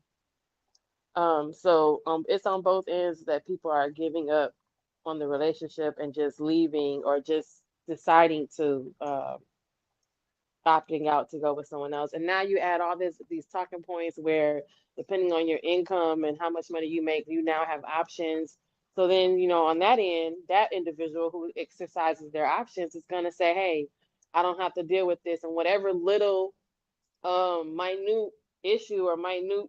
It's on both ends that people are giving up on the relationship and just leaving, or just deciding to opting out to go with someone else. And now you add all these talking points where, depending on your income and how much money you make, you now have options. So then, on that end, that individual who exercises their options is going to say, hey, I don't have to deal with this. And whatever little minute issue or minute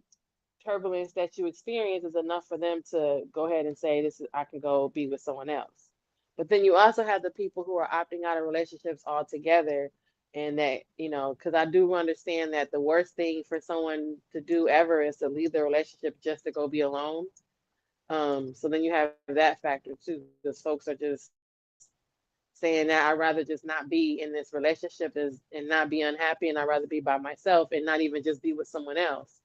turbulence that you experience is enough for them to go ahead and say, I can go be with someone else. But then you also have the people who are opting out of relationships altogether. And that, because I do understand that the worst thing for someone to do ever is to leave their relationship just to go be alone. So then you have that factor too, because folks are just saying that I'd rather just not be in this relationship and not be unhappy, and I'd rather be by myself and not even just be with someone else.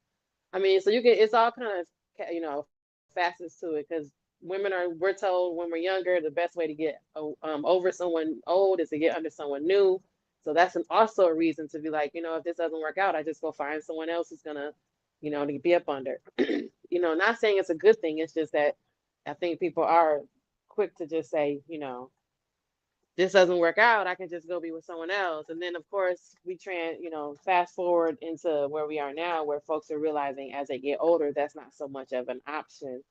I mean, so it's all kind of, facets to it, because we're told when we're younger, the best way to get over someone old is to get under someone new. So that's also a reason to be like, if this doesn't work out, I just go find someone else who's gonna, to be up under. Not saying it's a good thing. It's just that I think people are quick to just say, this doesn't work out, I can just go be with someone else. And then of course we fast forward into where we are now, where folks are realizing as they get older, that's not so much of an option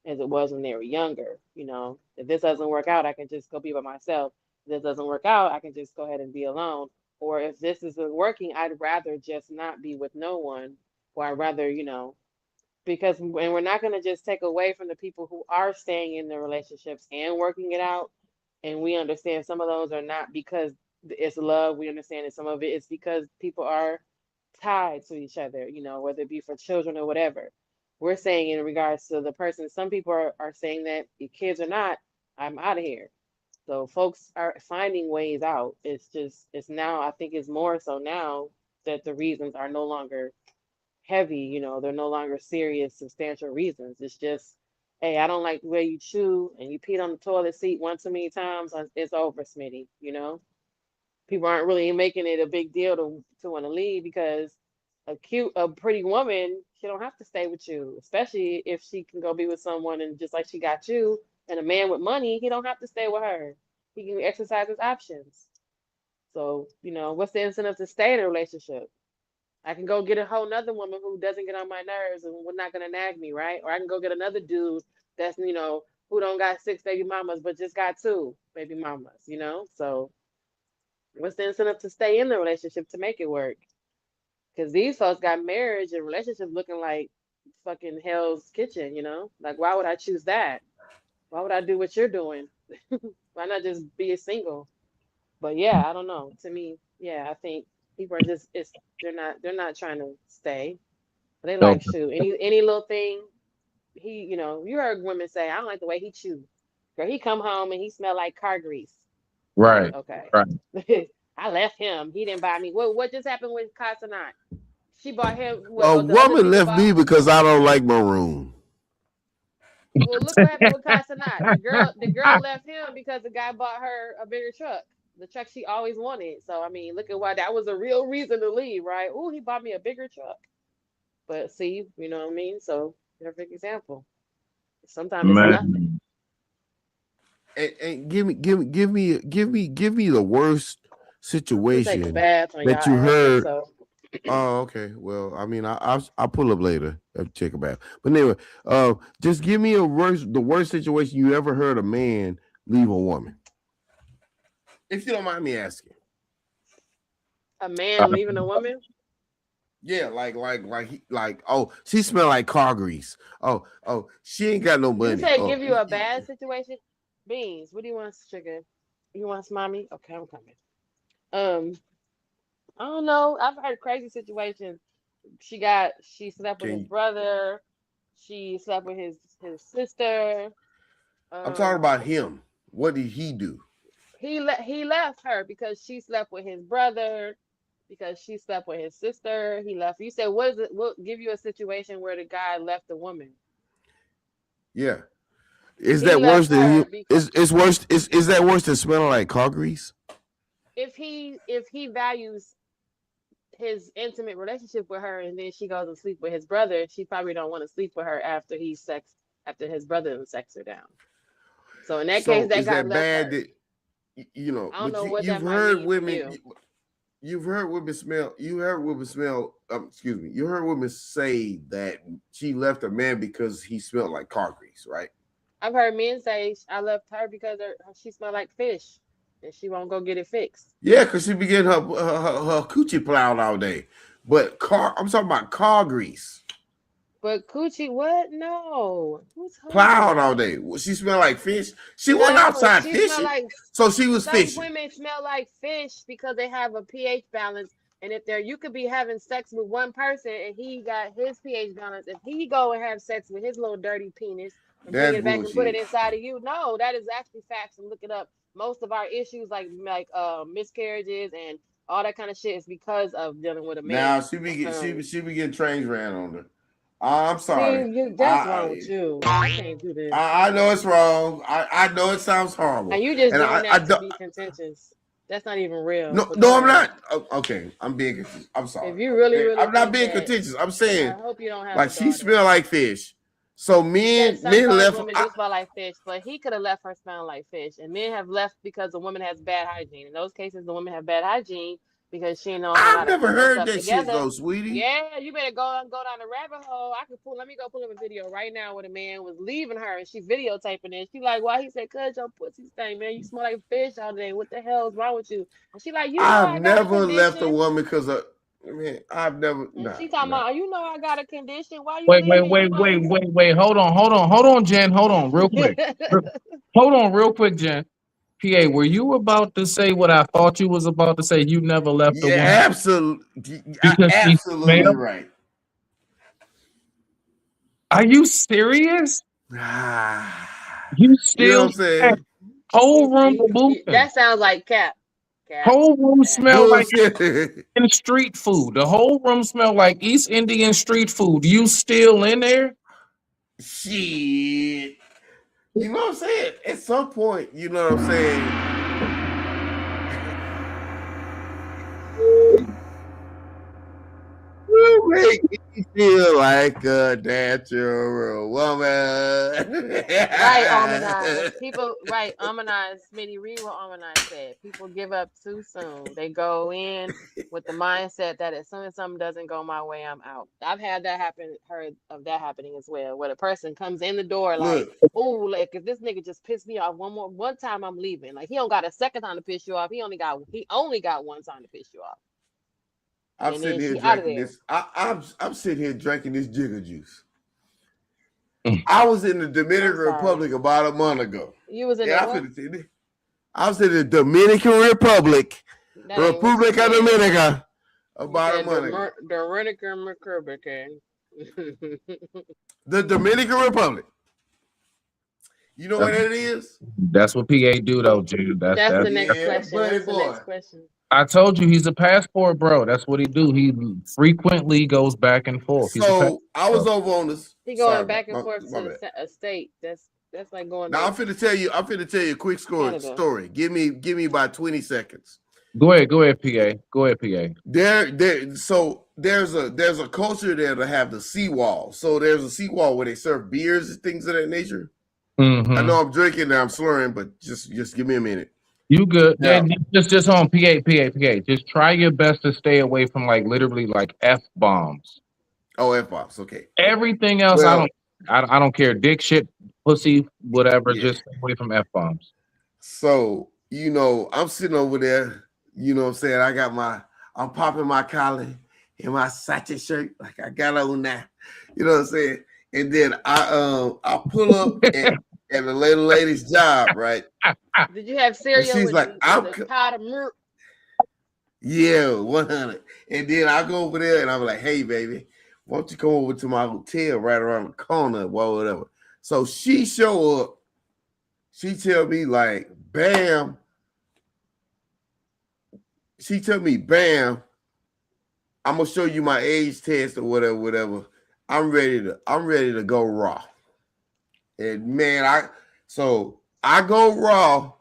as it was when they were younger. If this doesn't work out, I can just go be by myself. If this doesn't work out, I can just go ahead and be alone. Or if this isn't working, I'd rather just not be with no one. Or I'd rather, because when we're not going to just take away from the people who are staying in their relationships and working it out. And we understand some of those are not because it's love. We understand that some of it is because people are tied to each other, whether it be for children or whatever. We're saying in regards to the person, some people are saying that your kids or not, I'm out of here. So folks are finding ways out. It's now, I think it's more so now that the reasons are no longer heavy, they're no longer serious, substantial reasons. It's just, hey, I don't like the way you chew and you peed on the toilet seat one too many times. It's over, Smitty. People aren't really making it a big deal to want to leave, because a pretty woman, she don't have to stay with you, especially if she can go be with someone, and just like she got you. And a man with money, he don't have to stay with her. He can exercise his options. So, what's the incentive to stay in a relationship? I can go get a whole nother woman who doesn't get on my nerves and we're not gonna nag me, right? Or I can go get another dude that's, who don't got 6 baby mamas but just got 2 baby mamas, So what's the incentive to stay in the relationship to make it work? Because these folks got marriage and relationships looking like fucking Hell's Kitchen, Like, why would I choose that? Why would I do what you're doing? Why not just be a single? But yeah, I don't know. To me, yeah, I think people are just they're not trying to stay. They like, shoot, any little thing. You heard women say, I don't like the way he chews. Girl, he come home and he smell like car grease.
Right.
Okay.
Right.
I left him. He didn't buy me. What just happened with Casanat? She bought him.
A woman left me because I don't like maroon.
Well, look what happened with Casanat. The girl left him because the guy bought her a bigger truck. The truck she always wanted. So I mean, look at why that was a real reason to leave, right? Oh, he bought me a bigger truck. But see, you know what I mean? So perfect example. Sometimes it's nothing.
And give me the worst situation that you heard.
So.
Oh, okay. Well, I mean, I'll pull up later and check it out. But anyway, just give me the worst situation you ever heard a man leave a woman. If you don't mind me asking.
A man leaving a woman?
Yeah, oh, she smell like car grease. Oh, she ain't got no
You
money.
say
Oh,
give you a bad situation. Beans, what do you want, sugar? You want some mommy? Okay, I'm coming. I don't know. I've heard crazy situations. She slept with his
can
brother. She slept with his sister.
I'm talking about
Um,
him. What did he do?
he left her because she slept with his brother, because she slept with his sister. He left. You said, what is it? What give you a situation where the guy left the woman?
Yeah. Is
He
that worse
left
than
her
he
because
is worse is that worse than smelling like car grease?
if he values his intimate relationship with her and then she goes and sleep with his brother, she probably don't want to sleep with her after his brother sex her down. So in that case,
So
that
is
guy
that
left
bad
her.
that you know,
I don't
but
know what
you've
that might
heard
mean for
women
you.
you've heard women smell you heard women smell excuse me, you heard women say that she left a man because he smelled like car grease, right?
I've heard men say I left her because she smelled like fish and she won't go get it fixed.
Yeah, because she be getting her coochie plowed all day. But I'm talking about car grease.
But coochie, what? No. Who told you
Plowed all
that?
day. She smelled like fish. She went
No,
outside
she smell
fishing.
like
So she was
some
fishing.
women smell like fish because they have a pH balance. And if you could be having sex with one person and he got his pH balance, if he go and have sex with his little dirty penis and bring
That's
it back and put it
bullshit.
inside of you, no, that is actually facts. And look it up. Most of our issues like miscarriages and all that kind of shit is because of dealing with a
Now
man.
she be getting trains ran on her. I'm sorry.
See, that's wrong with you. I can't do this.
I know it's wrong. I know it sounds horrible.
And you just
And
doing
I
that to
don't
be contentious. That's not even real.
no,
But
no,
go
I'm
ahead.
not. Okay, I'm being contentious. I'm sorry.
If you really
I'm not
think
being
that,
contentious. I'm
I
saying
hope you don't have
like
a
she
daughter.
smell like fish. So
Yes,
men
sometimes
left.
women do smell like fish, but he could have left her smelling like fish. And men have left because the woman has bad hygiene. In those cases, the woman have bad hygiene because she don't know how
I've
to
never
put
heard
herself
that shit
together.
though, sweetie.
Yeah, you better go down the rabbit hole. Let me go pull up a video right now where the man was leaving her and she videotaping it. She like, why? He said, cuz your pussy stink, man. You smell like fish all day. What the hell is wrong with you? And she like, you know
I've
I got a
never left a
condition.
woman because of. I mean, I've never.
And
Nah,
she talking
nah.
about, you know I got a condition. Why you
Wait, wait,
leaving?
wait,
You know
wait, wait, wait. Hold on, Jen. Hold on, real quick. Hold on, real quick, Jen. PA, were you about to say what I thought you was about to say? You never left a
Yeah,
woman
absolutely.
because she
Absolutely
smelled?
right.
Are you serious? You
You know
still
what I'm saying?
whole room pollution.
that sounds like cap.
Whole room smell like
Bullshit.
Indian street food. The whole room smell like East Indian street food. You still in there?
Shit. You know what I'm saying? At some point, you know what I'm saying? You make me feel like a natural woman.
Right, Harmonize. People, right, Harmonize. Smitty, read what Harmonize said. People give up too soon. They go in with the mindset that as soon as something doesn't go my way, I'm out. I've had that happen, heard of that happening as well, where the person comes in the door like,
Look,
oh, like if this nigga just pissed me off one time, I'm leaving. Like he don't got a second time to piss you off. He only got one time to piss you off.
I'm
And
sitting
then
here
she out of
drinking
there.
this. I'm sitting here drinking this jigger juice.
Mm.
I was in the Dominican
I'm sorry.
Republic about a month ago.
You was in
Yeah,
the what?
I was in the Dominican Republic,
That ain't what you
República
said.
Dominica,
You
about a
said
month ago.
the Republican.
The Dominican Republic. You know what that is?
That's what PA do though, Jen.
That's the next
Yeah,
question.
buddy
That's the
boy.
next question.
I told you he's a passport bro. That's what he do. He frequently goes back and forth. He's a
So I was over on this.
He going
Sorry,
back and
my
forth to
bad.
a state. That's like going.
Now I'm finna tell you a quick
Canada.
story. Give me about 20 seconds.
Go ahead, PA. Go ahead, PA.
So there's a culture there to have the seawall. So there's a seawall where they serve beers and things of that nature.
Mhm.
I know I'm drinking and I'm slurring, but just give me a minute.
You good?
Yeah.
Just on PA. Just try your best to stay away from like literally like F bombs.
Oh, F-bombs. Okay.
Everything else,
Well,
I don't care. Dick, shit, pussy, whatever.
Yeah.
Just stay away from F bombs.
So, I'm sitting over there, you know what I'm saying? I'm popping my collar, in my Sachi shirt, like I got on now. You know what I'm saying? And then I pull up at the little lady's job, right?
Did you have
And
cereal
she's
with
like,
the powder milk?
yeah, 100. And then I go over there and I'm like, hey, baby, why don't you come over to my hotel right around the corner or whatever? So she show up. She tell me like, bam. She tell me, bam, I'm gonna show you my age test or whatever. I'm ready to go raw. And man, I go raw,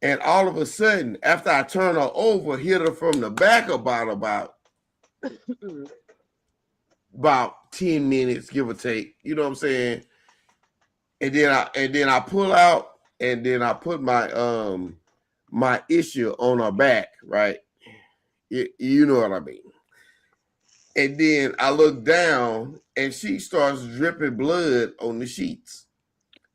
and all of a sudden, after I turn her over, hit her from the back about 10 minutes, give or take. You know what I'm saying? And then I pull out, and then I put my my issue on her back, right? You know what I mean. And then I look down, and she starts dripping blood on the sheets.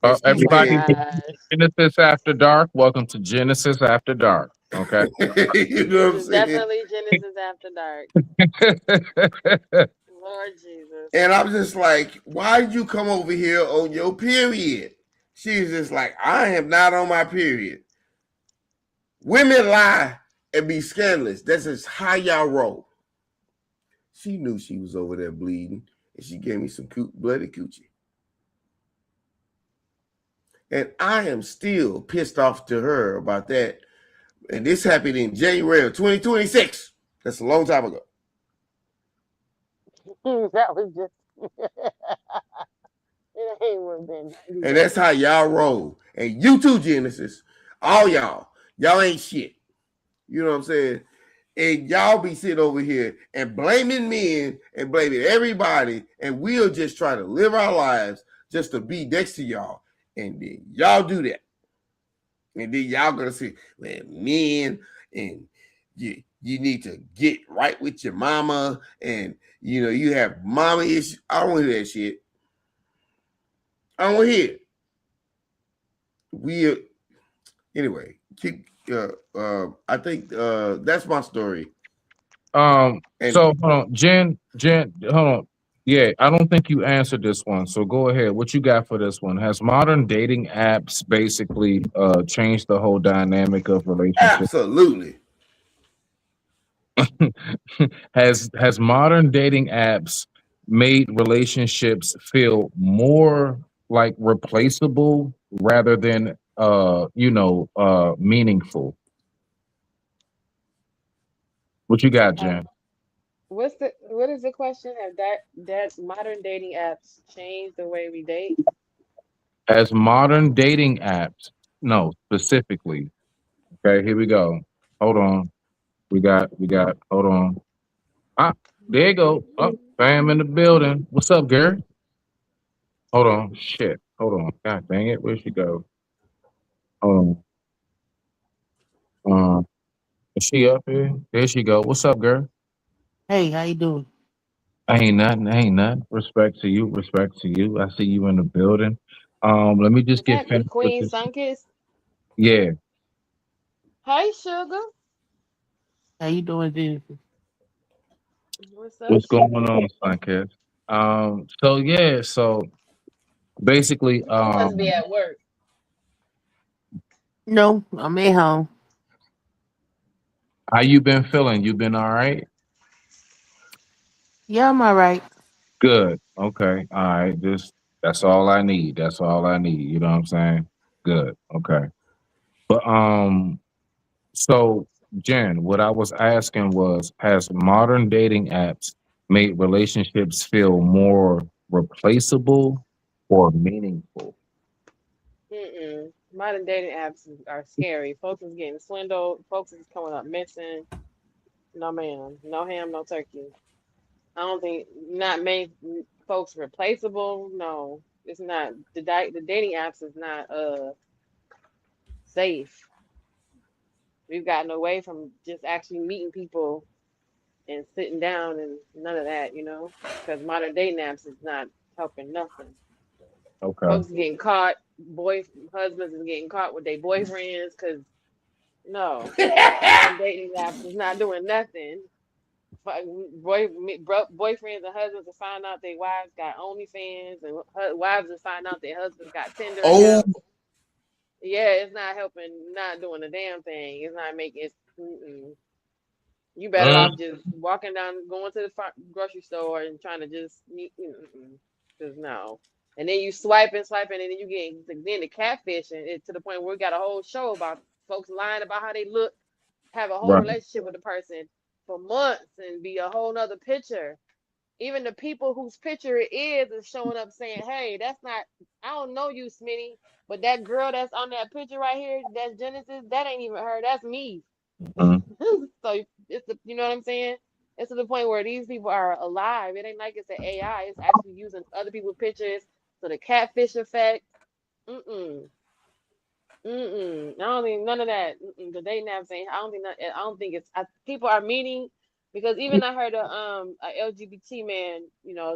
And she
Everybody,
Gosh.
Genesis After Dark. Welcome to Genesis After Dark. Okay.
you know what I'm
This is
saying?
definitely Genesis After Dark. Lord Jesus.
And I'm just like, why did you come over here on your period? She's just like, I am not on my period. Women lie and be scandalous. That's just how y'all roll. She knew she was over there bleeding, and she gave me some bloody coochie. And I am still pissed off to her about that. And this happened in January of 2026. That's a long time ago.
That was just it ain't what been.
And that's how y'all roll. And you too, Genesis. All y'all ain't shit. You know what I'm saying? And y'all be sitting over here and blaming men and blaming everybody, and we'll just try to live our lives just to be next to y'all. And then y'all do that. And then y'all gonna say, well, men, and you need to get right with your mama, and you know, you have mama issues. I don't want to hear that shit. I don't want to hear it. Anyway, keep I think that's my story. And
So hold on, Jen, hold on. Yeah, I don't think you answered this one. So go ahead. What you got for this one? Has modern dating apps basically changed the whole dynamic of relationships?
absolutely.
Has modern dating apps made relationships feel more like replaceable rather than meaningful? What you got, Jen?
What is the question? Have that modern dating apps changed the way we date?
As modern dating apps, no, specifically. Okay, here we go. Hold on. We got, hold on. Ah, there you go. Oh, bam in the building. What's up, Gary? Hold on. Shit. Hold on. God dang it. Where'd she go? Hold on. Is she up here? There she go. What's up, girl?
Hey, how you doing?
Ain't nothing. Respect to you. Respect to you. I see you in the building. Let me just
Is
get
that the
finished with
Queen
this.
Sunkiss?
Yeah.
Hey, sugar.
How you doing, Jennifer?
What's up,
What's
sugar?
going on, Sunkist? So basically,
You must be at work.
No, I'm at home.
how you been feeling? You been all right?
Yeah, I'm all right.
Good. Okay. All right. That's all I need. That's all I need. You know what I'm saying? Good. Okay. But so Jen, what I was asking was, has modern dating apps made relationships feel more replaceable or meaningful?
Modern dating apps are scary. Folks is getting swindled. Folks is coming up missing. No, ma'am. No ham, no turkey. I don't think not many folks replaceable. No, it's not. The dating apps is not safe. We've gotten away from just actually meeting people and sitting down and none of that, because modern dating apps is not helping nothing.
Okay.
Folks getting caught, husbands is getting caught with their boyfriends because no, modern dating apps is not doing nothing. boyfriends and husbands to find out their wives got OnlyFans, and wives to find out their husbands got Tinder
Oh,
accounts. Yeah, it's not helping, not doing a damn thing. It's not making it. Mm-mm. You better
mm,
off just walking down, going to the grocery store and trying to just, because no. And then you swiping, and then you get then the catfishing it to the point where we got a whole show about folks lying about how they look, have a whole
right.
relationship with the person for months and be a whole nother picture. Even the people whose picture it is showing up saying, "Hey, that's not. I don't know you, Smitty, but that girl that's on that picture right here, that's Genesis. That ain't even her. That's me."
Mm,
So it's you know what I'm saying? It's to the point where these people are alive. It ain't like it's an AI. It's actually using other people's pictures. So the catfish effect. Mm-mm. Mm-mm. I don't think none of that. The dating app saying I don't think it's. People are meeting because even I heard a LGBT man,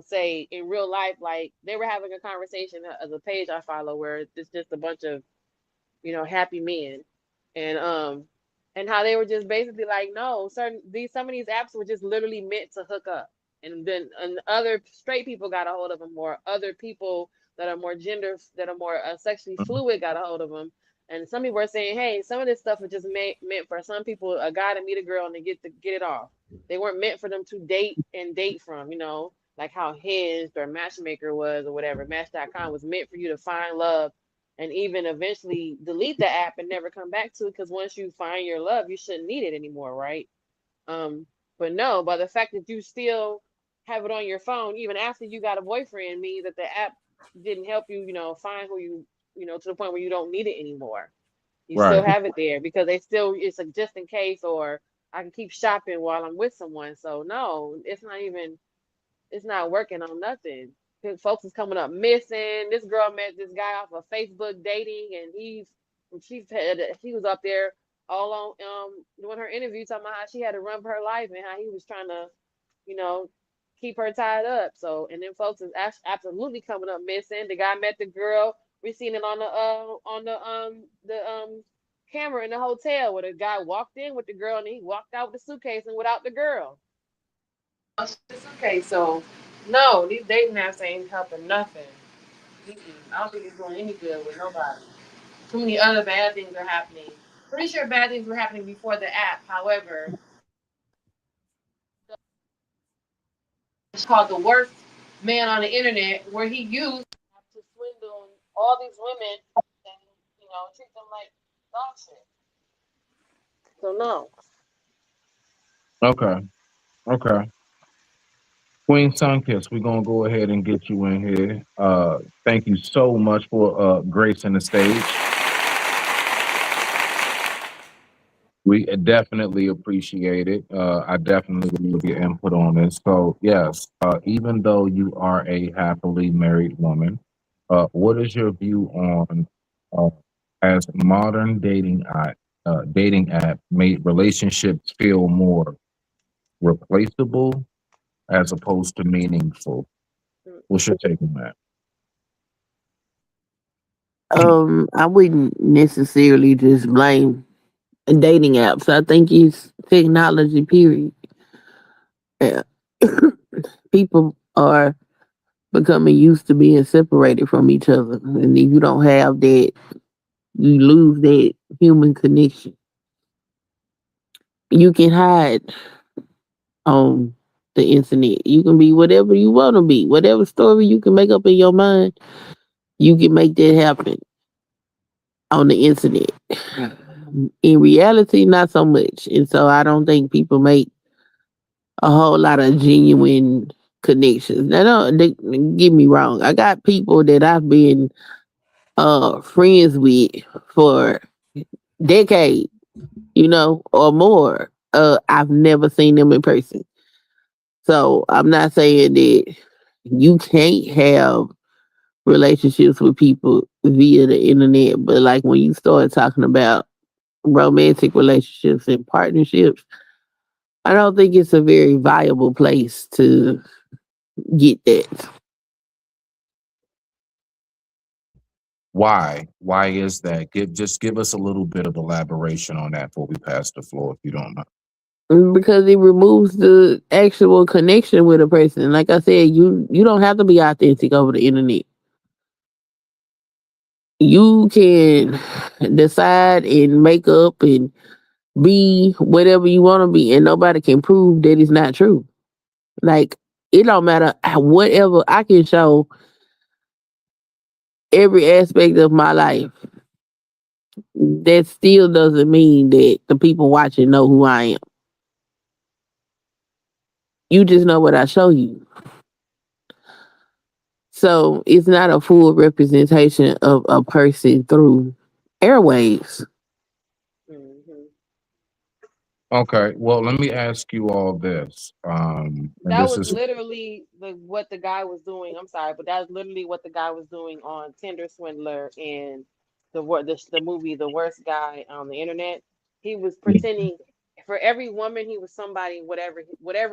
say in real life, like they were having a conversation as a page I follow where it's just a bunch of happy men, and how they were just basically like, no, some of these apps were just literally meant to hook up, and then other straight people got a hold of them, or other people that are more sexually
mm,
fluid got a hold of them. And some people are saying, hey, some of this stuff was just meant for some people, a guy to meet a girl and to get it off. They weren't meant for them to date from, like how Hinge or Matchmaker was, or whatever. Match.com was meant for you to find love and even eventually delete the app and never come back to it, because once you find your love, you shouldn't need it anymore, right? But no, but the fact that you still have it on your phone even after you got a boyfriend means that the app didn't help you, find who to the point where you don't need it anymore. You still
right.
have it there because it's a just in case, or I can keep shopping while I'm with someone. So no, it's not working on nothing. Folks is coming up missing. This girl met this guy off of Facebook dating, and she was up there all on doing her interview talking about how she had to run for her life and how he was trying to, you know, keep her tied up. So, and then folks is absolutely coming up missing. The guy met the girl. We seen it on the camera in the hotel where the guy walked in with the girl and he walked out with the suitcase and without the girl. Okay, so no, these dating apps ain't helping nothing. Mm-mm. I don't think it's doing any good with nobody. Too many other bad things are happening. Pretty sure bad things were happening before the app. However, it's called The Worst Man on the Internet, where he used to swindle all these women and treat them like dog shit. So no.
Okay. Okay. Queen Sunkiss, we're gonna go ahead and get you in here. Thank you so much for gracing the stage. We definitely appreciate it. I definitely need your input on this. So yes, even though you are a happily married woman, what is your view on uh, as modern dating app made relationships feel more replaceable as opposed to meaningful? What's your take on that?
I wouldn't necessarily just blame dating apps. I think it's technology, period. Yeah. People are becoming used to being separated from each other. And if you don't have that, you lose that human connection. You can hide on the internet. You can be whatever you want to be. Whatever story you can make up in your mind, you can make that happen on the internet. In reality, not so much. And so I don't think people make a whole lot of genuine connections. Now, don't get me wrong. I got people that I've been friends with for decades, or more. I've never seen them in person. So I'm not saying that you can't have relationships with people via the internet, but like when you start talking about romantic relationships and partnerships, I don't think it's a very viable place to get that.
Why? Why is that? Give us a little bit of elaboration on that before we pass the floor, if you don't mind.
because it removes the actual connection with a person. Like I said, you don't have to be authentic over the internet. You can decide and make up and be whatever you want to be, and nobody can prove that it's not true. Like, it don't matter whatever I can show every aspect of my life. That still doesn't mean that the people watching know who I am. You just know what I show you. So it's not a full representation of a person through airwaves.
Mhm.
Okay, well, let me ask you all this. And
That
this
was
is
literally what the guy was doing. I'm sorry, but that was literally what the guy was doing on Tinder Swindler and the movie The Worst Guy on the Internet. He was pretending for every woman he was somebody, whatever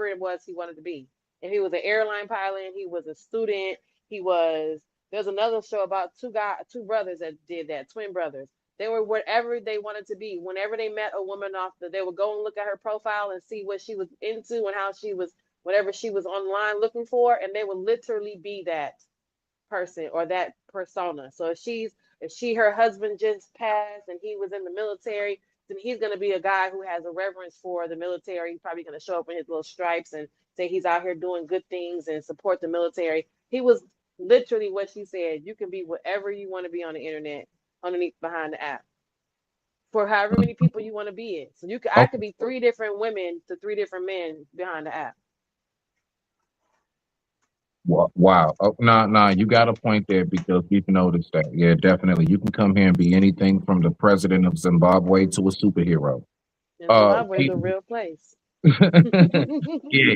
it was he wanted to be. If he was an airline pilot, he was a student, he was there's another show about two brothers that did that, twin brothers. They were whatever they wanted to be. Whenever they met a woman they would go and look at her profile and see what she was into and how she was, whatever she was online looking for, and they would literally be that person or that persona. So if her husband just passed and he was in the military, then he's going to be a guy who has a reverence for the military. He's probably going to show up in his little stripes and say he's out here doing good things and support the military. He was literally what she said. You can be whatever you want to be on the internet, underneath behind the app, for however many people you want to be in. So I
okay.
could be 3 different women to 3 different men behind the app.
Wow. Oh, nah, you got a point there because we've noticed that. Yeah, definitely. You can come here and be anything from the president of Zimbabwe to a superhero.
And Zimbabwe is a real place.
Yeah.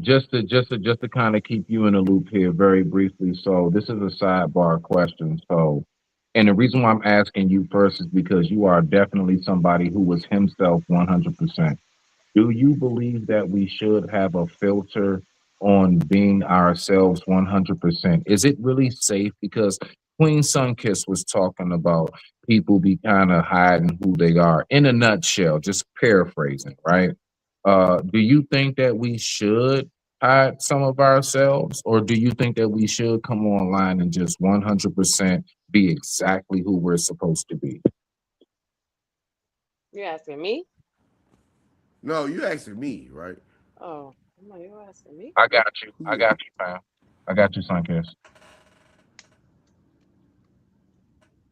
Just to kind of keep you in a loop here very briefly. So this is a sidebar question. So, and the reason why I'm asking you first is because you are definitely somebody who was himself 100%. Do you believe that we should have a filter on being ourselves 100%? Is it really safe? Because Queen Sunkiss was talking about people be kind of hiding who they are. In a nutshell, just paraphrasing, right? Do you think that we should hide some of ourselves, or do you think that we should come online and just 100% be exactly who we're supposed to be?
You asking me?
No, you asking me, right?
Oh, I'm like, you asking me?
I got you. I got you, fam. I got you, Sunkiss.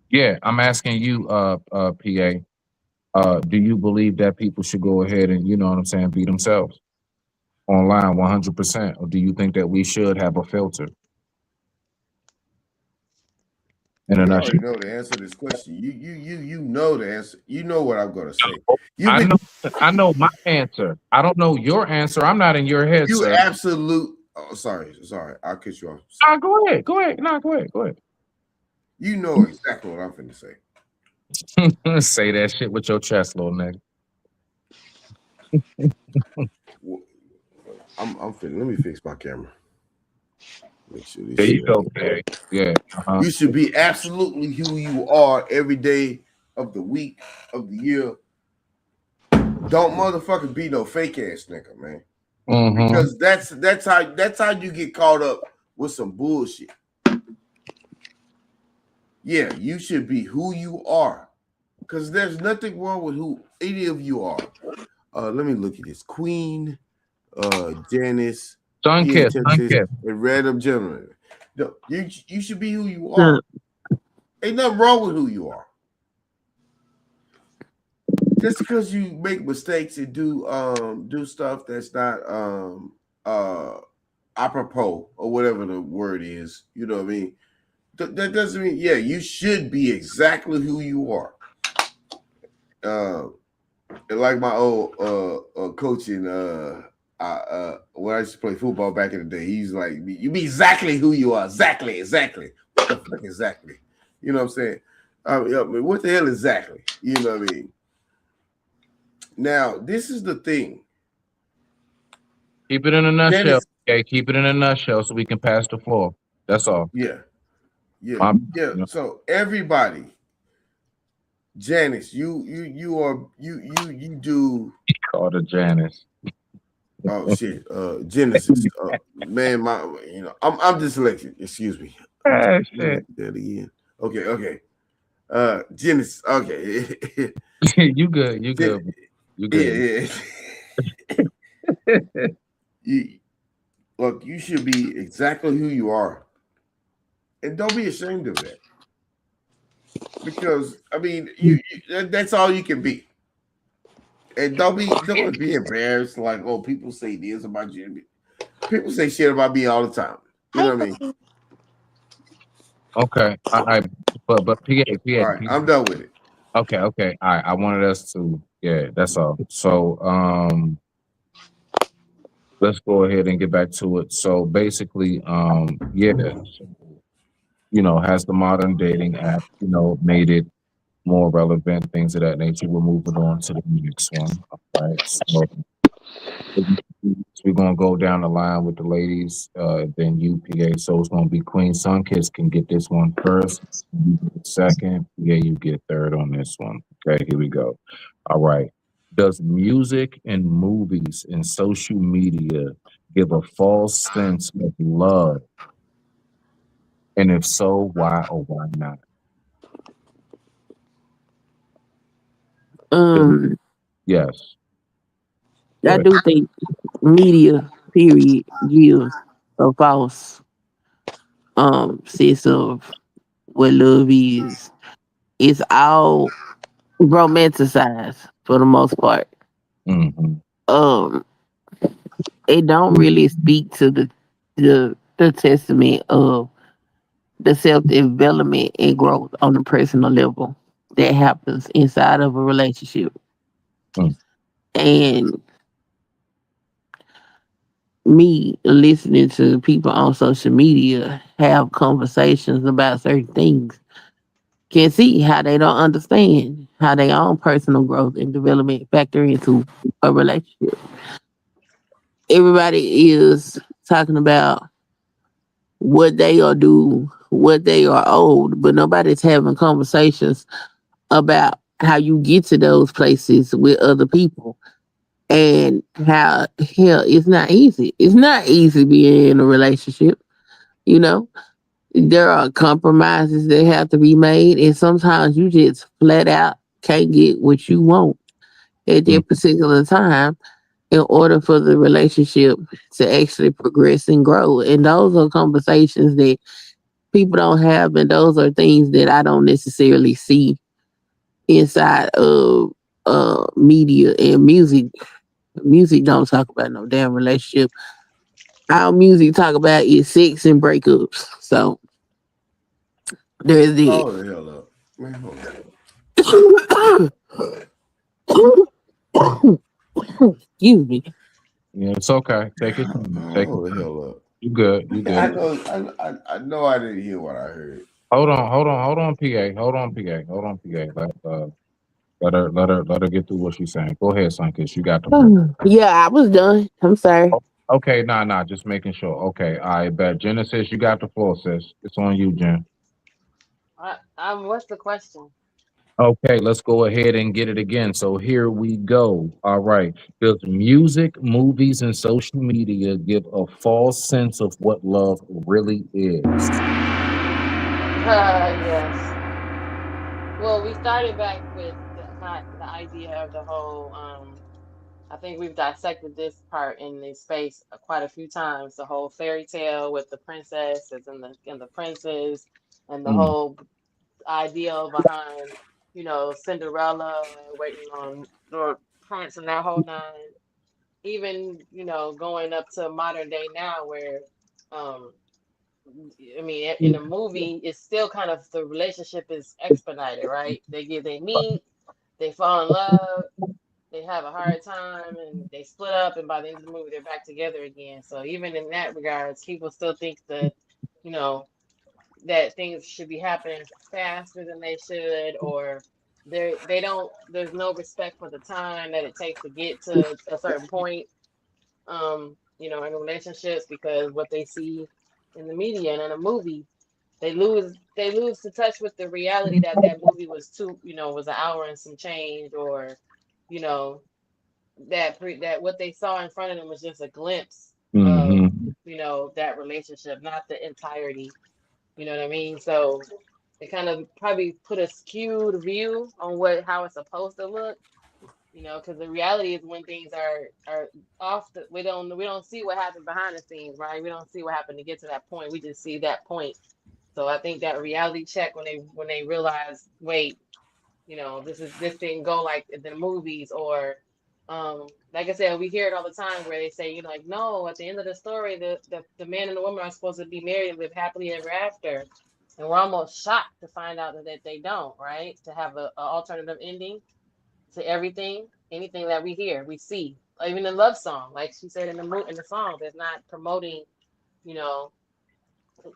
Yeah, I'm asking you, PA. Do you believe that people should go ahead and, you know what I'm saying, be themselves online 100%, or do you think that we should have a filter? In a
You already
nutshell,
know the answer to this question. You know the answer. You know what I'm gonna say.
I know my answer. I don't know your answer. I'm not in your head,
You
sir.
absolute. Oh, sorry. I'll cut you off.
Go ahead. No, go ahead.
You know exactly what I'm finna say.
Say that shit with your chest, little nigga.
I'm finna. Let me fix my camera. Make sure this
There you
shit
go,
ain't-
Perry. Yeah.
You should be absolutely who you are every day of the week, of the year. Don't motherfucking be no fake ass nigga, man. Because that's how you get caught up with some bullshit. Yeah, you should be who you are. Because there's nothing wrong with who any of you are. Let me look at this. Queen, Janice,
Sunkiss.
and Random Gentleman. No, you should be who you are. Ain't nothing wrong with who you are. Just because you make mistakes and do stuff that's not apropos or whatever the word is, you know what I mean? That doesn't mean, yeah, you should be exactly who you are. And like my old coaching, when I used to play football back in the day, he's like, you be exactly who you are. Exactly. What the fuck exactly? You know what I'm saying? I mean, what the hell exactly? You know what I mean? Now, this is the thing.
Keep it in a nutshell. Okay, keep it in a nutshell so we can pass the floor. That's all.
Yeah.
You know.
So everybody, Janice, you do.
Called her Janice.
Oh shit, Genesis. Man, I'm dyslexic. Excuse me.
Ah,
Let me
shit.
get that again. Okay. Genesis. Okay.
You good. You
Gen-
good. You good.
yeah. you, look, you should be exactly who you are, and don't be ashamed of that. Because I mean, that's all you can be. And don't be embarrassed. Like, oh, people say this about you. People say shit about me all the time. You know what I mean?
Okay. All right. But
All right, I'm done with it.
Okay. Okay. All right. I wanted us to. Yeah. That's all. So let's go ahead and get back to it. So basically, yeah, has the modern dating app, made it more relevant, things of that nature. We're moving on to the next one. All right. So we're gonna go down the line with the ladies, then UPA. So it's gonna be Queen Sunkiss can get this one first, you get second, yeah, you get third on this one. Okay, here we go. All right. Does music and movies and social media give a false sense of love? And if so, why or why not? Yes. Go
I
ahead.
do think media, period, gives a false sense of what love is. It's all romanticized for the most part.
Hmm.
Um, it don't really speak to the testament of the self development and growth on a personal level that happens inside of a relationship.
Mm.
And me listening to people on social media have conversations about certain things can see how they don't understand how their own personal growth and development factor into a relationship. Everybody is talking about what they are do, what they are owed, but nobody's having conversations about how you get to those places with other people and how hell it's not easy. It's not easy being in a relationship, you know. There are compromises that have to be made, and sometimes you just flat out can't get what you want at
Mm.
that particular time in order for the relationship to actually progress and grow. And those are conversations that people don't have, and those are things that I don't necessarily see inside of media and music. Music don't talk about no damn relationship. Our music talk about is sex and breakups. So there's the
Oh the hell up, man. Hold
excuse me.
Yeah, it's okay. Take it.
on.
Take it.
Hold the hell up.
You good. You
I
good.
know. I know. I didn't hear what I heard.
Hold on, PA. Let her get through what she's saying. Go ahead, Sunkiss. You got the floor.
Yeah, I was done. I'm sorry.
Okay, nah, just making sure. Okay, I bet. Genesis, you got the floor, sis. It's on you, Jen.
What's the question?
Okay, let's go ahead and get it again. So here we go. All right. Does music, movies, and social media give a false sense of what love really is?
Yes. Well, we started back with the idea of the whole. I think we've dissected this part in this space quite a few times. The whole fairy tale with the princesses and the princes, and the
Mm,
whole idea behind, Cinderella waiting on the prince and that whole nine. Even, going up to modern day now where, um, I mean, in a movie, it's still kind of the relationship is expedited, right? They meet, they fall in love, they have a hard time, and they split up, and by the end of the movie, they're back together again. So even in that regards, people still think that, you know, that things should be happening faster than they should, or they don't. There's no respect for the time that it takes to get to a certain point. In relationships because what they see in the media and in a movie. they lose the touch with the reality that that movie was was an hour and some change, or you know that what they saw in front of them was just a glimpse of
Mm-hmm.
that relationship, not the entirety. You know what I mean? So it kind of probably put a skewed view on how it's supposed to look. Because the reality is when things are off, we don't see what happened behind the scenes, right? We don't see what happened to get to that point. We just see that point. So I think that reality check when they realize, wait, this didn't go like the movies, or like I said, we hear it all the time where they say, like, no, at the end of the story, the man and the woman are supposed to be married and live happily ever after. And we're almost shocked to find out that they don't, right? To have a alternative ending to anything that we hear, we see, even a love song, like she said in the song, that's not promoting, you know,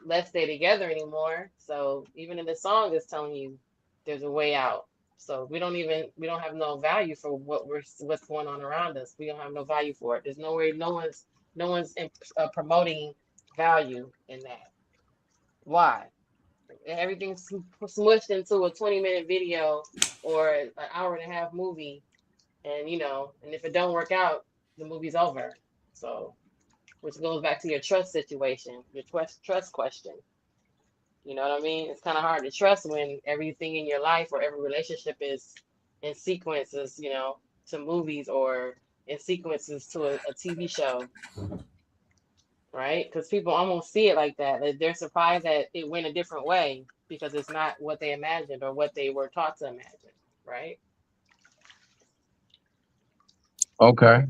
let's stay together anymore. So even in the song, it's telling you there's a way out. So we don't have no value for what's going on around us. We don't have no value for it. There's nowhere, no one's promoting value in that. Why? Everything's smushed into a 20-minute video or an hour and a half movie, and if it don't work out, the movie's over. So, which goes back to your trust situation, your trust question. You know what I mean? It's kind of hard to trust when everything in your life or every relationship is in sequences, to movies, or in sequences to a TV show, right? Because people almost see it like that. They're surprised that it went a different way because it's not what they imagined or what they were taught to imagine, right?
Okay.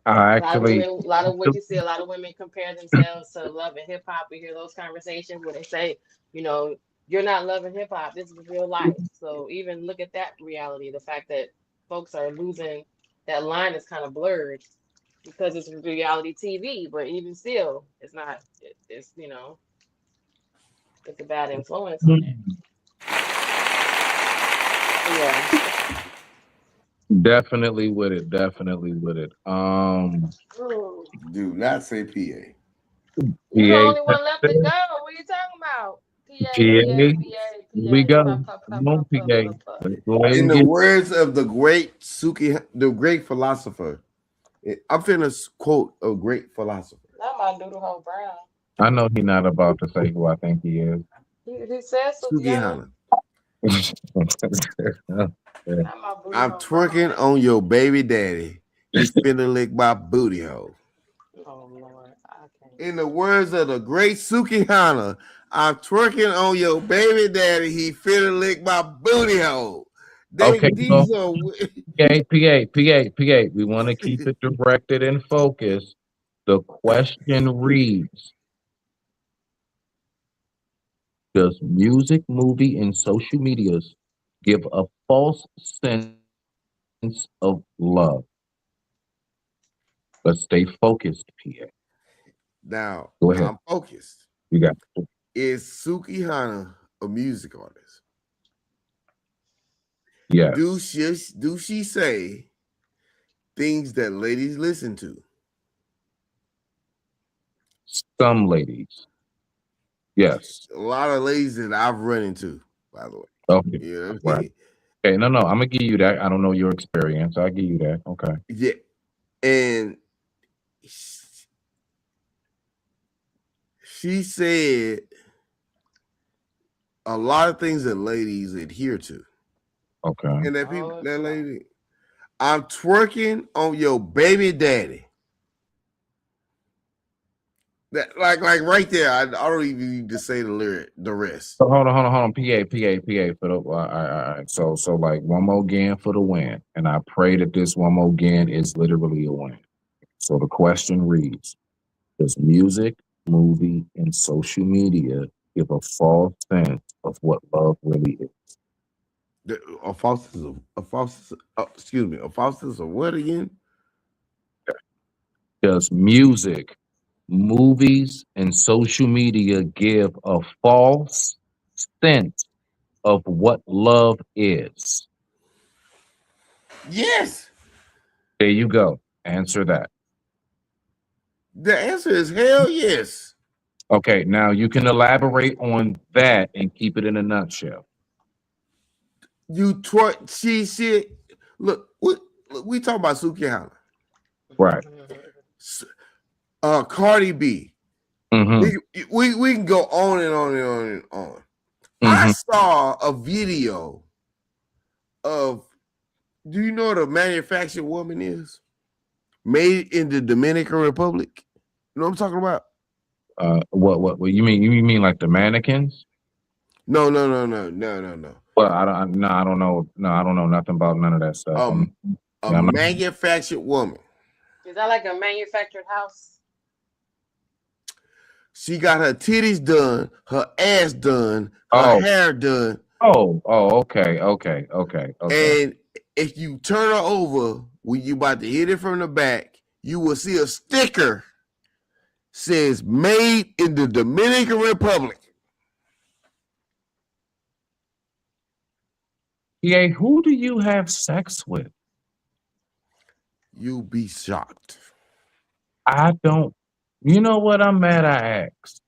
I
A lot of
actually,
women, a lot of what you see, a lot of women compare themselves to Love and Hip Hop. We hear those conversations where they say, you know, you're not Love and Hip Hop. This is real life. So even look at that reality. The fact that folks are losing that line is kind of blurred because it's reality TV. But even still, it's not. It's it's a bad influence on it. Yeah.
definitely with it. Definitely with it.
Ooh,
Do not say PA.
you the
PA,
only one left to go. What are you talking about?
PA, we
PA.
go.
Pop, pop,
Come
pop,
on,
pop, pop,
PA.
pop, pop.
Let's go ahead
In
and
the
get.
words of the great philosopher, I'm finna quote a great philosopher.
Not my Doodle Hole Brown.
I know he's not about to say who I think he is.
He said
Sukihana,
not my Booty
I'm
Hole Brown.
twerking on your baby daddy. He finna lick my booty hole.
Oh Lord, I can't.
In the words of the great Sukihana, I'm twerking on your baby daddy. He finna lick my booty hole.
Okay, so
These are
PA. We want to keep it directed and focused. The question reads: does music, movie, and social medias give a false sense of love? Let's stay focused, PA.
now.
Go ahead.
I'm focused.
You got
Is Sukihana a music artist?
yes.
Do she say things that ladies listen to?
Some ladies. Yes.
A lot of ladies that I've run into, by the way.
Okay.
You know what I
Right.
mean?
Okay. No. I'm gonna give you that. I don't know your experience. I'll give you that. Okay.
Yeah. And she said a lot of things that ladies adhere to.
Okay.
And that lady, I'm twerking on your baby daddy. That like right there, I don't even need to say the rest.
So hold on. PA for the all right. So like one more again for the win, and I pray that this one more again is literally a win. So the question reads: does music, movie, and social media give a false sense of what love really is?
A false of what again?
Does music, movies, and social media give a false sense of what love is?
Yes.
There you go. Answer that.
The answer is hell yes.
Okay, now you can elaborate on that and keep it in a nutshell.
You twerk, she. Look, we talk about Suki Holland,
Right.
Cardi B.
Mm-hmm.
We can go on and on and on and on. I
Mm-hmm.
saw a video of. Do you know what a manufactured woman is? Made in the Dominican Republic. You know what I'm talking about?
What you mean? You mean like the mannequins?
No.
Well, I don't know. No, I don't know nothing about none of that stuff.
A
I'm not-
manufactured woman.
Is that like a manufactured house?
She got her titties done, her ass done, her
Oh.
hair done.
Okay.
And if you turn her over when you about to hit it from the back, you will see a sticker says made in the Dominican Republic.
PA, who do you have sex with?
You'll be shocked.
I don't. You know what? I'm mad I asked.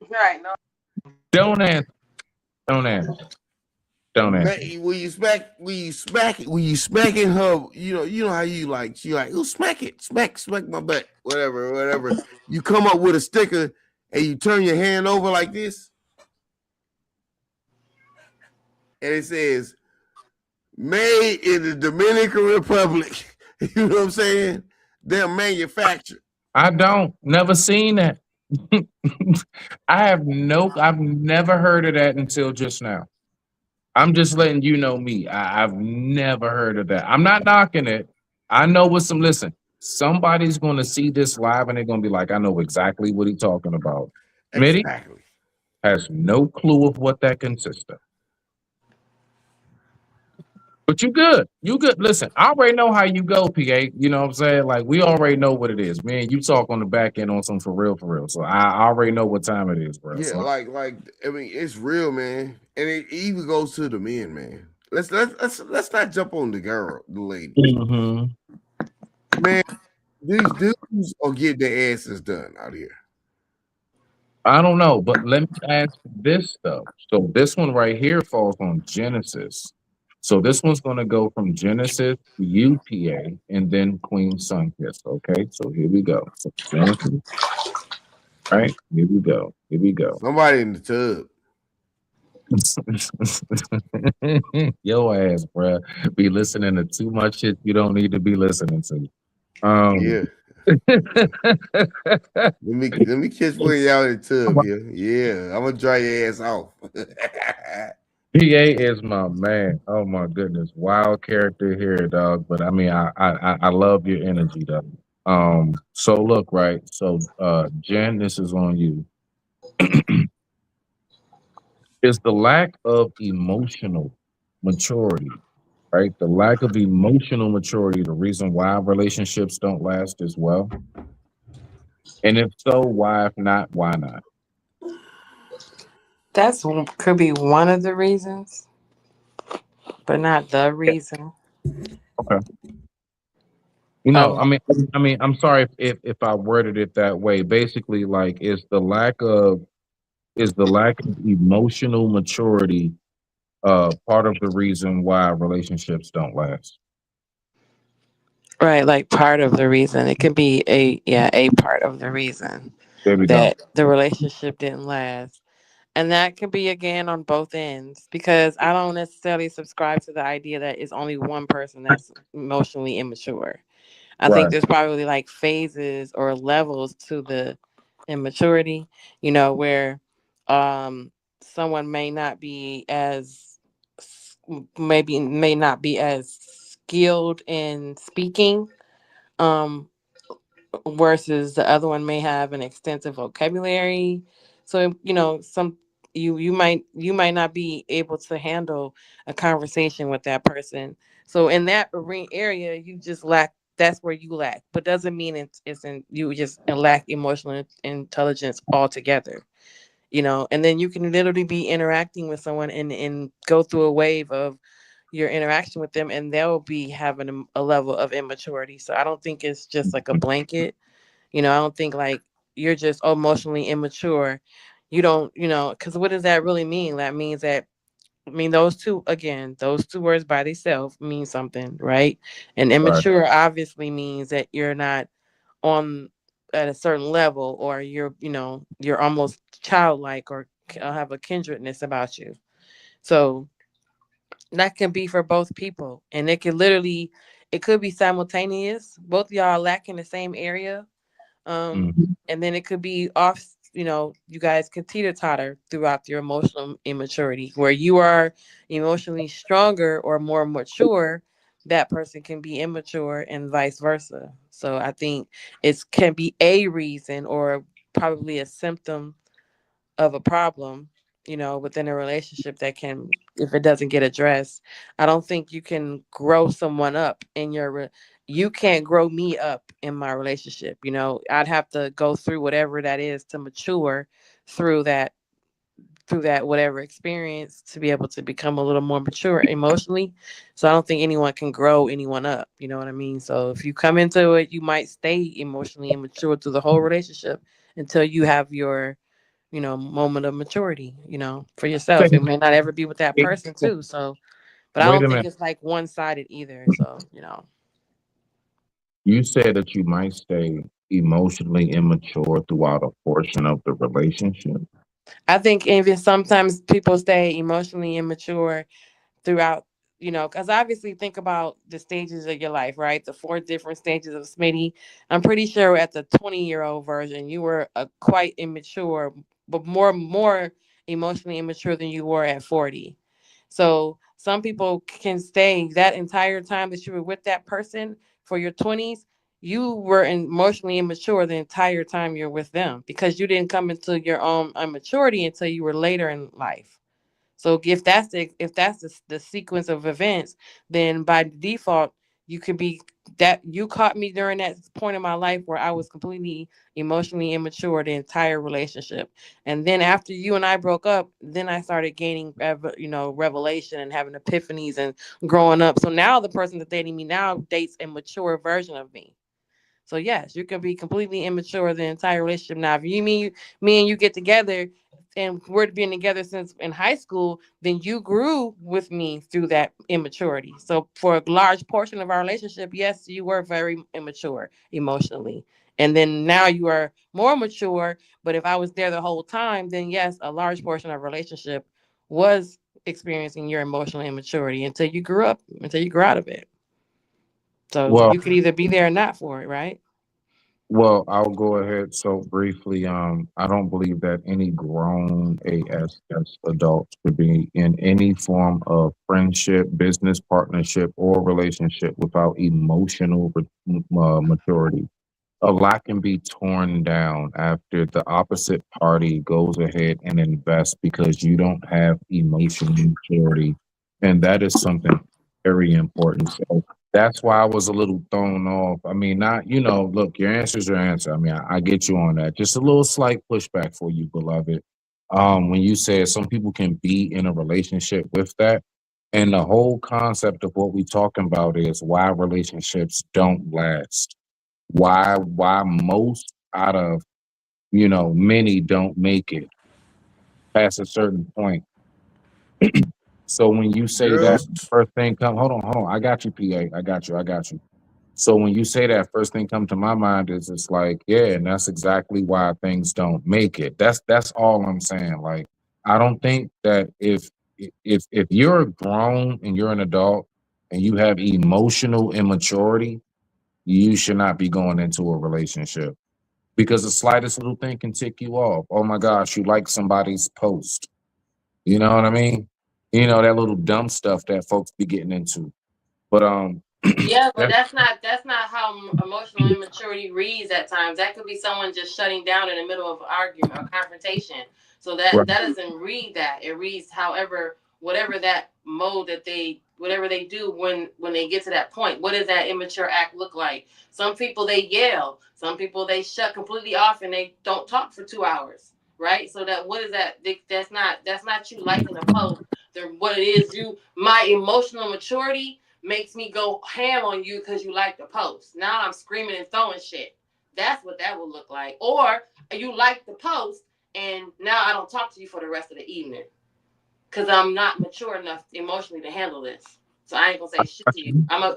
Right. No.
Don't answer. Don't answer. Don't answer.
When you smacking her, you know how you like. She like, oh, smack it, smack my butt, whatever. You come up with a sticker and you turn your hand over like this, and it says, "Made in the Dominican Republic." You know what I'm saying? They're manufactured.
I don't. Never seen that. I've never heard of that until just now. I'm just letting you know me. I've never heard of that. I'm not knocking it. I know what listen, somebody's going to see this live and they're going to be like, I know exactly what he's talking about. Mitty
Exactly.
has no clue of what that consists of. But you good. You good. Listen, I already know how you go, PA. You know what I'm saying? Like, we already know what it is. Man, you talk on the back end on some for real. So I already know what time it is, bro.
Yeah,
So,
like I mean, it's real, man, and it even goes to the men, man. Let's not jump on the lady,
Mhm.
man. These dudes are getting their asses done out here.
I don't know, but let me ask this though. So this one right here falls on Genesis. So this one's going to go from Genesis to UPA and then Queen Sunkiss. Okay, so here we go. So Genesis. All right, here we go.
Somebody in the tub.
Yo ass, bruh. Be listening to too much shit you don't need to be listening to.
Yeah. Let me catch one of y'all in the tub here. Yeah, I'm gonna dry your ass off.
PA is my man. Oh my goodness, wild character here, dog. But I mean, I love your energy, though. So look, right. So, Jen, this is on you. Is the lack of emotional maturity, right? The lack of emotional maturity, the reason why relationships don't last as well. And if so, why? If not, why not?
Could be one of the reasons, but not the reason.
Okay. You know,
Oh,
I mean, I'm sorry if I worded it that way. Basically, like, is the lack of emotional maturity part of the reason why relationships don't last?
right. Like part of the reason. It could be a part of the reason
There we go.
that the relationship didn't last. And that can be again on both ends because I don't necessarily subscribe to the idea that it's only one person that's emotionally immature. I
Right.
think there's probably like phases or levels to the immaturity, where someone may not be as may not be as skilled in speaking, versus the other one may have an extensive vocabulary. So you might not be able to handle a conversation with that person. So in that area, you just lack. That's where you lack, but doesn't mean it's in you just lack emotional intelligence altogether. And then you can literally be interacting with someone and go through a wave of your interaction with them, and they'll be having a level of immaturity. So I don't think it's just like a blanket. I don't think like you're just emotionally immature. You don't, because what does that really mean? That means that, I mean, those two words by themselves mean something, right? And
Right.
immature obviously means that you're not on at a certain level, or you're almost childlike, or have a kindredness about you. So that can be for both people, and it could be simultaneous. Both of y'all are lacking the same area,
Mhm.
and then it could be off. You guys can teeter totter throughout your emotional immaturity, where you are emotionally stronger or more mature. That person can be immature, and vice versa. So I think it can be a reason, or probably a symptom of a problem, within a relationship that can, if it doesn't get addressed. I don't think you can grow someone up you can't grow me up in my relationship. I'd have to go through whatever that is to mature through that whatever experience to be able to become a little more mature emotionally. So I don't think anyone can grow anyone up. You know what I mean? So if you come into it, you might stay emotionally immature through the whole relationship until you have your moment of maturity, for yourself. It may not ever be with that person too. So, but I
Wait
don't
a
think
minute.
it's like one sided either. So,
You said that you might stay emotionally immature throughout a portion of the relationship.
I think even sometimes people stay emotionally immature throughout, because obviously think about the stages of your life, right? The four different stages of Smitty. I'm pretty sure at the 20-year-old version, you were quite immature, but more emotionally immature than you were at 40. So some people can stay that entire time that you were with that person for your 20s. You were emotionally immature the entire time you're with them because you didn't come into your own immaturity until you were later in life. So if that's the sequence of events, then by default you could be that you caught me during that point in my life where I was completely emotionally immature the entire relationship. And then after you and I broke up, then I started gaining revelation and having epiphanies and growing up. So now the person that's dating me now dates a mature version of me. So yes, you can be completely immature the entire relationship. Now, if me and you get together and we're being together since in high school, then you grew with me through that immaturity. So for a large portion of our relationship, yes, you were very immature emotionally. And then now you are more mature. But if I was there the whole time, then yes, a large portion of our relationship was experiencing your emotional immaturity until you grew out of it. So
Well,
you could either be there or not for it, right?
I'll go ahead. So briefly, I don't believe that any grown AS adults should be in any form of friendship, business partnership, or relationship without emotional maturity. A lot can be torn down after the opposite party goes ahead and invests because you don't have emotional maturity. And that is something very important. So that's why I was a little thrown off. I mean, not, look, your answer's your answer. I mean, I get you on that. Just a little slight pushback for you, beloved. When you said some people can be in a relationship with that. And the whole concept of what we're talking about is why relationships don't last, why most out of many don't make it past a certain point. So when you say that
Girls,
first thing come, hold on, I got you, I got you. So when you say that, first thing come to my mind is it's like, yeah, and that's exactly why things don't make it. That's all I'm saying. Like, I don't think that if you're grown and you're an adult and you have emotional immaturity, you should not be going into a relationship because the slightest little thing can tick you off. Oh my gosh, you like somebody's post. You know what I mean? That little dumb stuff that folks be getting into. But
Yeah, but
that,
that's not how emotional immaturity reads at times. That could be someone just shutting down in the middle of an argument or confrontation. So that
right.
that doesn't read that. It reads however whatever that mode whatever they do when they get to that point. What does that immature act look like? Some people they yell. Some people they shut completely off and they don't talk for 2 hours. Right? So that what is that? That's not you liking a post. What it is, my emotional maturity makes me go ham on you because you like the post. Now I'm screaming and throwing shit. That's what that would look like. Or you like the post, and now I don't talk to you for the rest of the evening because I'm not mature enough emotionally to handle this. So I ain't gonna say shit to you. I'm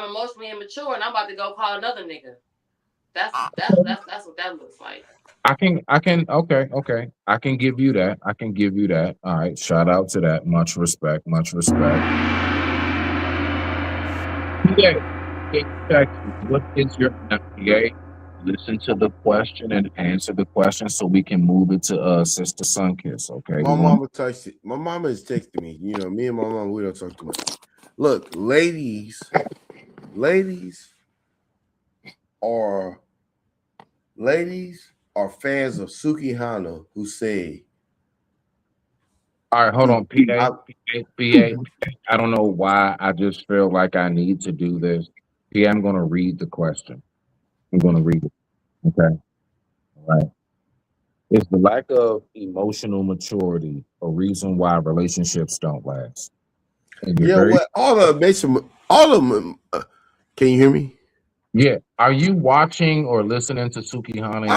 emotionally immature, and I'm about to go call another nigga. That's what that looks like.
Okay. I can give you that. I can give you that. All right. Shout out to that. Much respect. Much respect. What is your PA? Listen to the question and answer the question so we can move it to Sister Sunkiss. Okay.
My mama touched it. My mama is texting me. You know, me and my mama, we don't talk too much. Look, ladies are fans of Suki Hana who say,
all right, hold on, PA. I don't know why I just feel like I need to do this. PA, I'm going to read the question. I'm going to read it. Okay. All right. Is the lack of emotional maturity a reason why relationships don't last? And
yeah,
very,
well, all of them. Can you hear me?
yeah. Are you watching or listening to Suki Hana?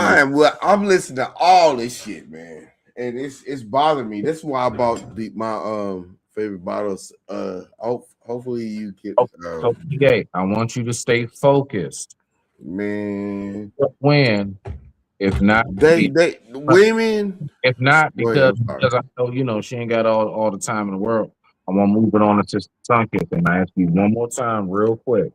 I'm listening to all this shit, man, and it's bothering me. That's why I bought my favorite bottles. Hopefully you get.
So PA, I want you to stay focused.
Man,
when, if not,
women.
If not, because I know she ain't got all the time in the world. I'm gonna move it on to Sister Sunkiss and I ask you one more time, real quick.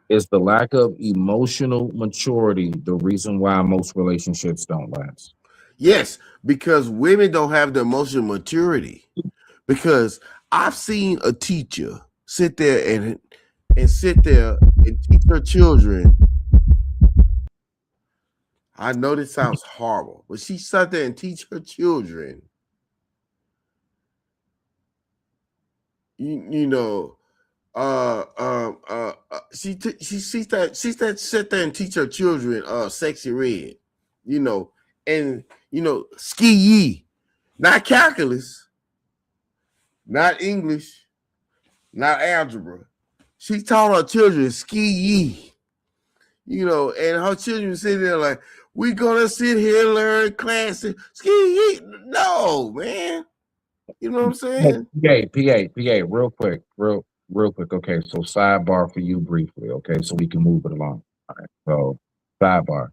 Is the lack of emotional maturity the reason why most relationships don't last?
Yes, because women don't have the emotional maturity. Because I've seen a teacher sit there and teach her children. I know this sounds horrible, but she sat there and teach her children. She sat there and teach her children Sexy Red, and ski yee, not calculus, not English, not algebra. She taught her children ski yee, and her children sitting there like, we gonna sit here and learn classes. Ski yee. No, man. You know what I'm saying?
PA, real quick. Okay, so sidebar for you briefly, okay, so we can move it along. All right, so sidebar.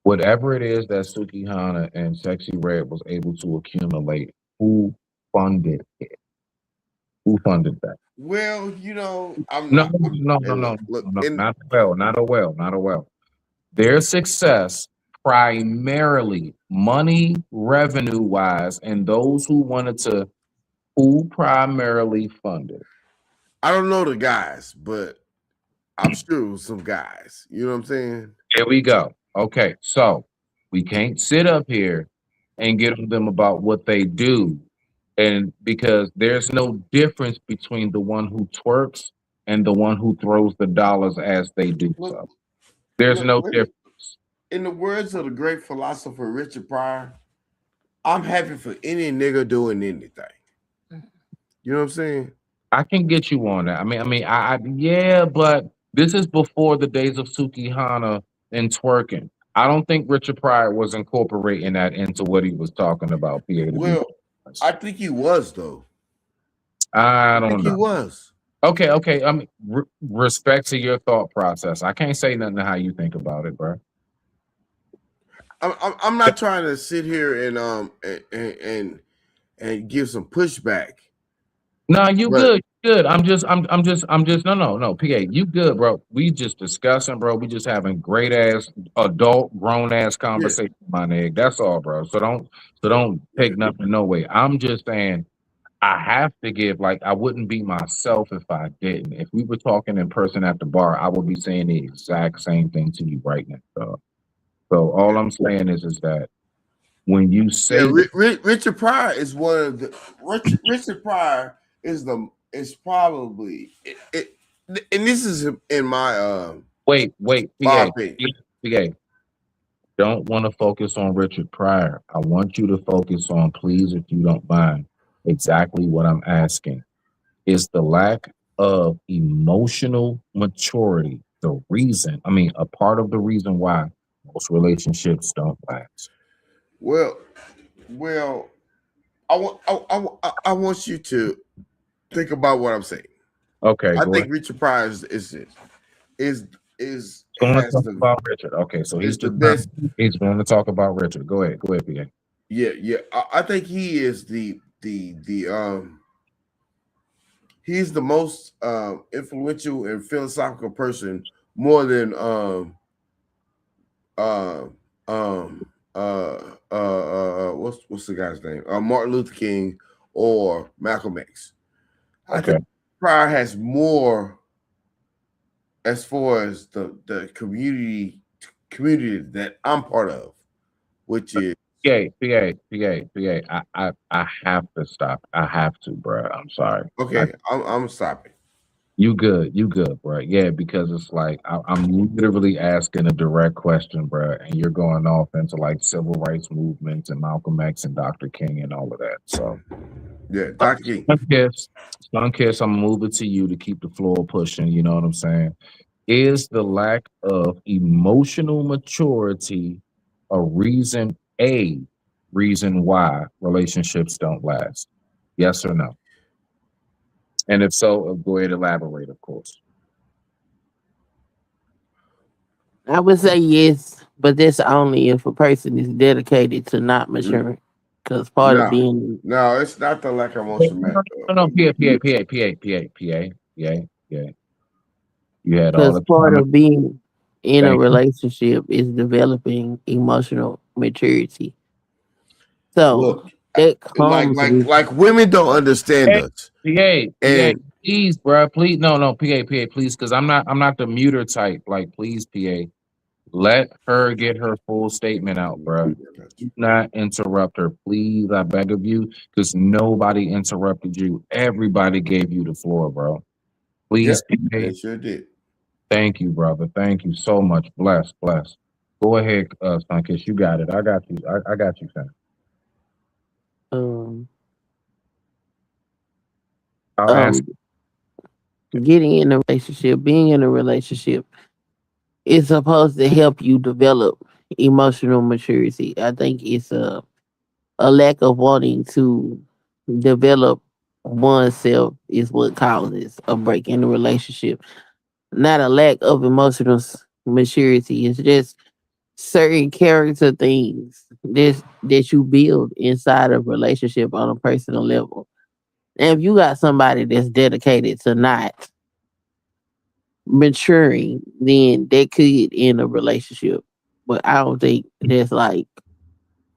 Whatever it is that Suki Hana and Sexy Red was able to accumulate, who funded it? Who funded that?
Well,
not a well. Their success primarily money revenue wise, and those who wanted to, who primarily funded?
I don't know the guys, but I'm sure it was some guys. You know what I'm saying?
Here we go. Okay, so we can't sit up here and get on them about what they do, and because there's no difference between the one who twerks and the one who throws the dollars as they do so. There's no difference.
In the words of the great philosopher Richard Pryor, I'm happy for any nigga doing anything. You know what I'm saying?
I can get you on that. I mean, yeah, but this is before the days of Suki Hana and twerking. I don't think Richard Pryor was incorporating that into what he was talking about.
Well, I think he was though.
I don't know.
He was.
Okay. I mean, respect to your thought process. I can't say nothing to how you think about it, bro.
I'm not trying to sit here and give some pushback.
No, you good. I'm just no, PA, you good, bro. We just discussing, bro. We just having great ass adult grown ass conversation, my nigga. That's all, bro. So don't take nothing no way. I'm just saying I have to give, like, I wouldn't be myself if I didn't. If we were talking in person at the bar, I would be saying the exact same thing to you right now. So all I'm saying is that when you say
Richard Pryor is one of the Richard Pryor is probably it, and this is in my
wait, PA. Don't want to focus on Richard Pryor. I want you to focus on, please, if you don't mind, exactly what I'm asking. Is the lack of emotional maturity the reason. I mean, a part of the reason why most relationships don't last.
Well, well, I want you to think about what I'm saying.
Okay,
I
go
think
ahead.
Richard Pryor is
Going to
has
talk
the
about Richard. Okay, so
is
he's
the
just
best.
he's going to talk about Richard. Go ahead, PA.
Yeah. I think he is he's the most influential and philosophical person, more than what's the guy's name? Martin Luther King or Malcolm X. I
Okay.
think Pryor has more as far as the community that I'm part of, which is
PA. I have to stop. I have to, bro. I'm sorry.
okay. I'm stopping.
You good, bro. Yeah, because it's like I'm literally asking a direct question, bro, and you're going off into like civil rights movements and Malcolm X and Dr. King and all of that. So,
Yeah, Dr. King.
Sunkiss, I'm gonna move it to you to keep the floor pushing. You know what I'm saying? Is the lack of emotional maturity a reason why relationships don't last? Yes or no? And if so, go ahead and elaborate, of course.
I would say yes, but that's only if a person is dedicated to not
Mm.
maturing. Because part of being
No, it's not the lack of emotion, man.
No, PA. You had all
because
the
part
time.
of being in a
Thank you.
relationship is developing emotional maturity. So
Look,
it comes with
like women don't understand us.
PA,
And
please, bro, please, no, PA, please, because I'm not the muter type. Like, please, PA, let her get her full statement out, bro. Do not interrupt her, please. I beg of you, because nobody interrupted you. Everybody gave you the floor, bro. Please, PA.
they sure did.
Thank you, brother. Thank you so much. Bless. Go ahead, Sunkiss. You got it. I got you. I got you, son. I'll ask.
getting in a relationship, being in a relationship is supposed to help you develop emotional maturity. I think it's a lack of wanting to develop oneself is what causes a break in the relationship. Not a lack of emotional maturity. It's just certain character things that you build inside of a relationship on a personal level. And if you got somebody that's dedicated to not maturing, then they could end a relationship. But I don't think that's like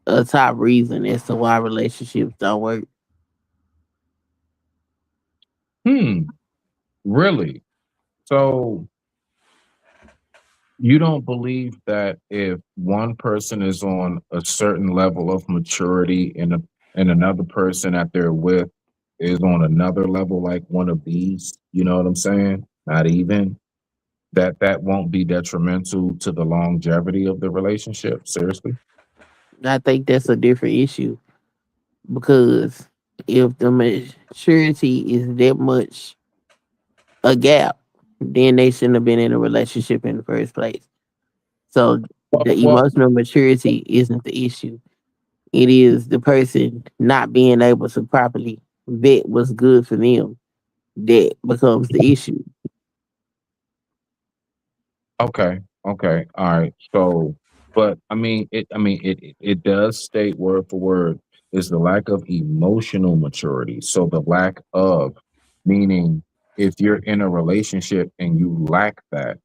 a top reason as to why relationships don't work.
Really? So you don't believe that if one person is on a certain level of maturity and another person that they're with is on another level, like one of these, you know what I'm saying? Not even that won't be detrimental to the longevity of the relationship. Seriously?
I think that's a different issue because if the maturity is that much a gap, then they shouldn't have been in a relationship in the first place. So the
Well,
emotional maturity isn't the issue. It is the person not being able to properly vet what's good for them that becomes the issue.
okay, all right. So, but it does state word for word is the lack of emotional maturity. So the lack of meaning if you're in a relationship and you lack that.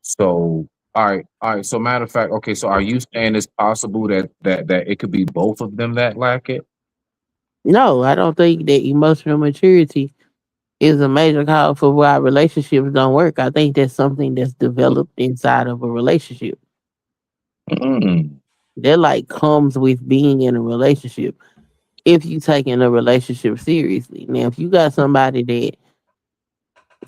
So all right. So matter of fact, okay. So are you saying it's possible that it could be both of them that lack it?
No, I don't think that emotional maturity is a major cause for why relationships don't work. I think that's something that's developed inside of a relationship.
Mm.
That like comes with being in a relationship. If you taking a relationship seriously. Now, if you got somebody that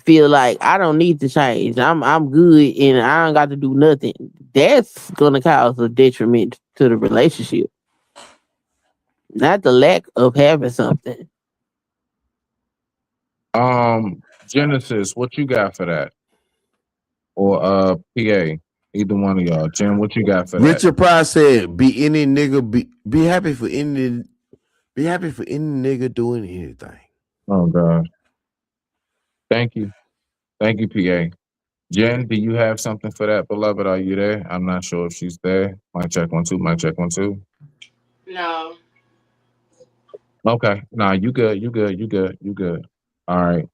feel like I don't need to change, I'm good and I don't got to do nothing, that's gonna cause a detriment to the relationship. Not the lack of having something.
Genesis, what you got for that? or PA. Either one of y'all. Jen, what you got for that?
Richard Pryor said, "Be any nigga, be happy for any nigga doing anything."
Oh God. Thank you. Thank you, PA. Jen, do you have something for that, beloved? Are you there? I'm not sure if she's there. Mic check 1 2. Mic check 1 2.
No.
Okay. Nah, you good. You good. You good. You good. All right.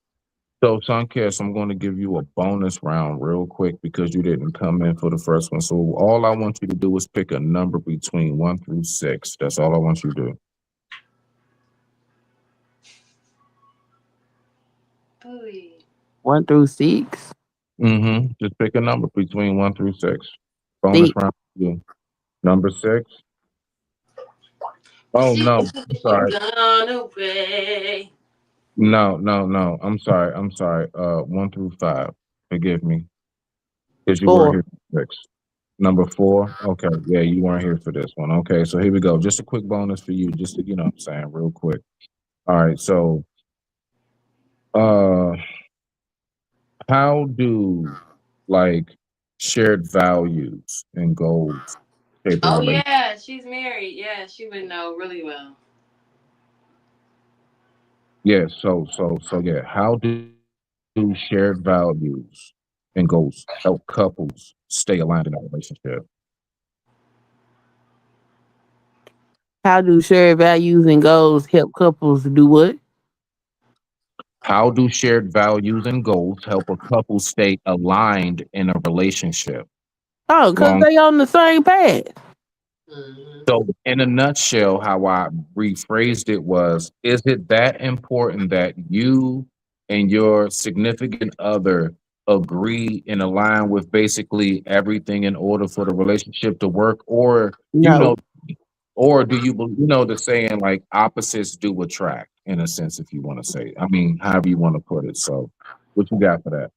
So, Sunkiss, I'm going to give you a bonus round real quick because you didn't come in for the first one. So, all I want you to do is pick a number between 1 through 6. That's all I want you to do.
1 through 6.
Just pick a number between 1 through 6. Bonus
6.
round for you. Number 6. Oh, no. I'm sorry.
Gone away.
No. I'm sorry. 1 through 5. Forgive me. Because you
4.
weren't here for 6. Number 4. Okay. Yeah, you weren't here for this one. Okay, so here we go. Just a quick bonus for you, just to, you know what I'm saying, real quick. All right, so how do like shared values and goals shape a
Oh
relationship?
yeah, she's married. Yeah, she would know really well.
Yeah, so yeah, how do shared values and goals help couples stay aligned in a relationship?
How do shared values and goals help couples do what?
How do shared values and goals help a couple stay aligned in a relationship?
Oh, because
Long
they on the same path.
So, in a nutshell, how I rephrased it was, is it that important that you and your significant other agree and align with basically everything in order for the relationship to work? Or,
No.
or do you, the saying like opposites do attract, in a sense, if you want to say, I mean, however you want to put it. So, what you got for that?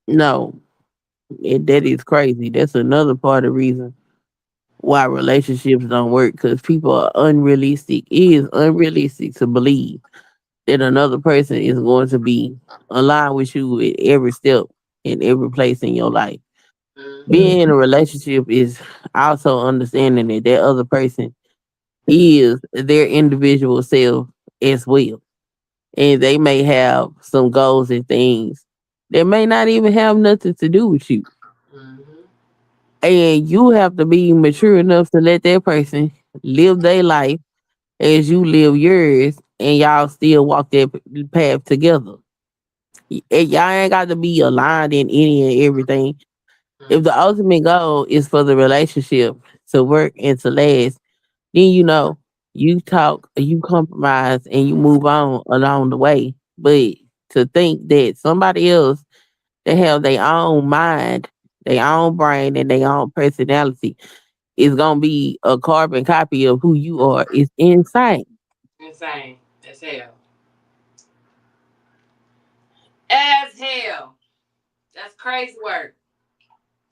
No. That is crazy. That's another part of the reason why relationships don't work, because people are unrealistic. It is unrealistic to believe that another person is going to be aligned with you at every step in every place in your life. Being in a relationship is also understanding that that other person is their individual self as well. And they may have some goals and things that may not even have nothing to do with you. And you have to be mature enough to let that person live their life as you live yours, and y'all still walk that path together. And y'all ain't got to be aligned in any and everything. If the ultimate goal is for the relationship to work and to last, then you talk, you compromise, and you move on along the way. But to think that somebody else that have their own mind, their own brain, and their own personality is gonna be a carbon copy of who you are is insane.
Insane as hell. As hell. That's crazy work.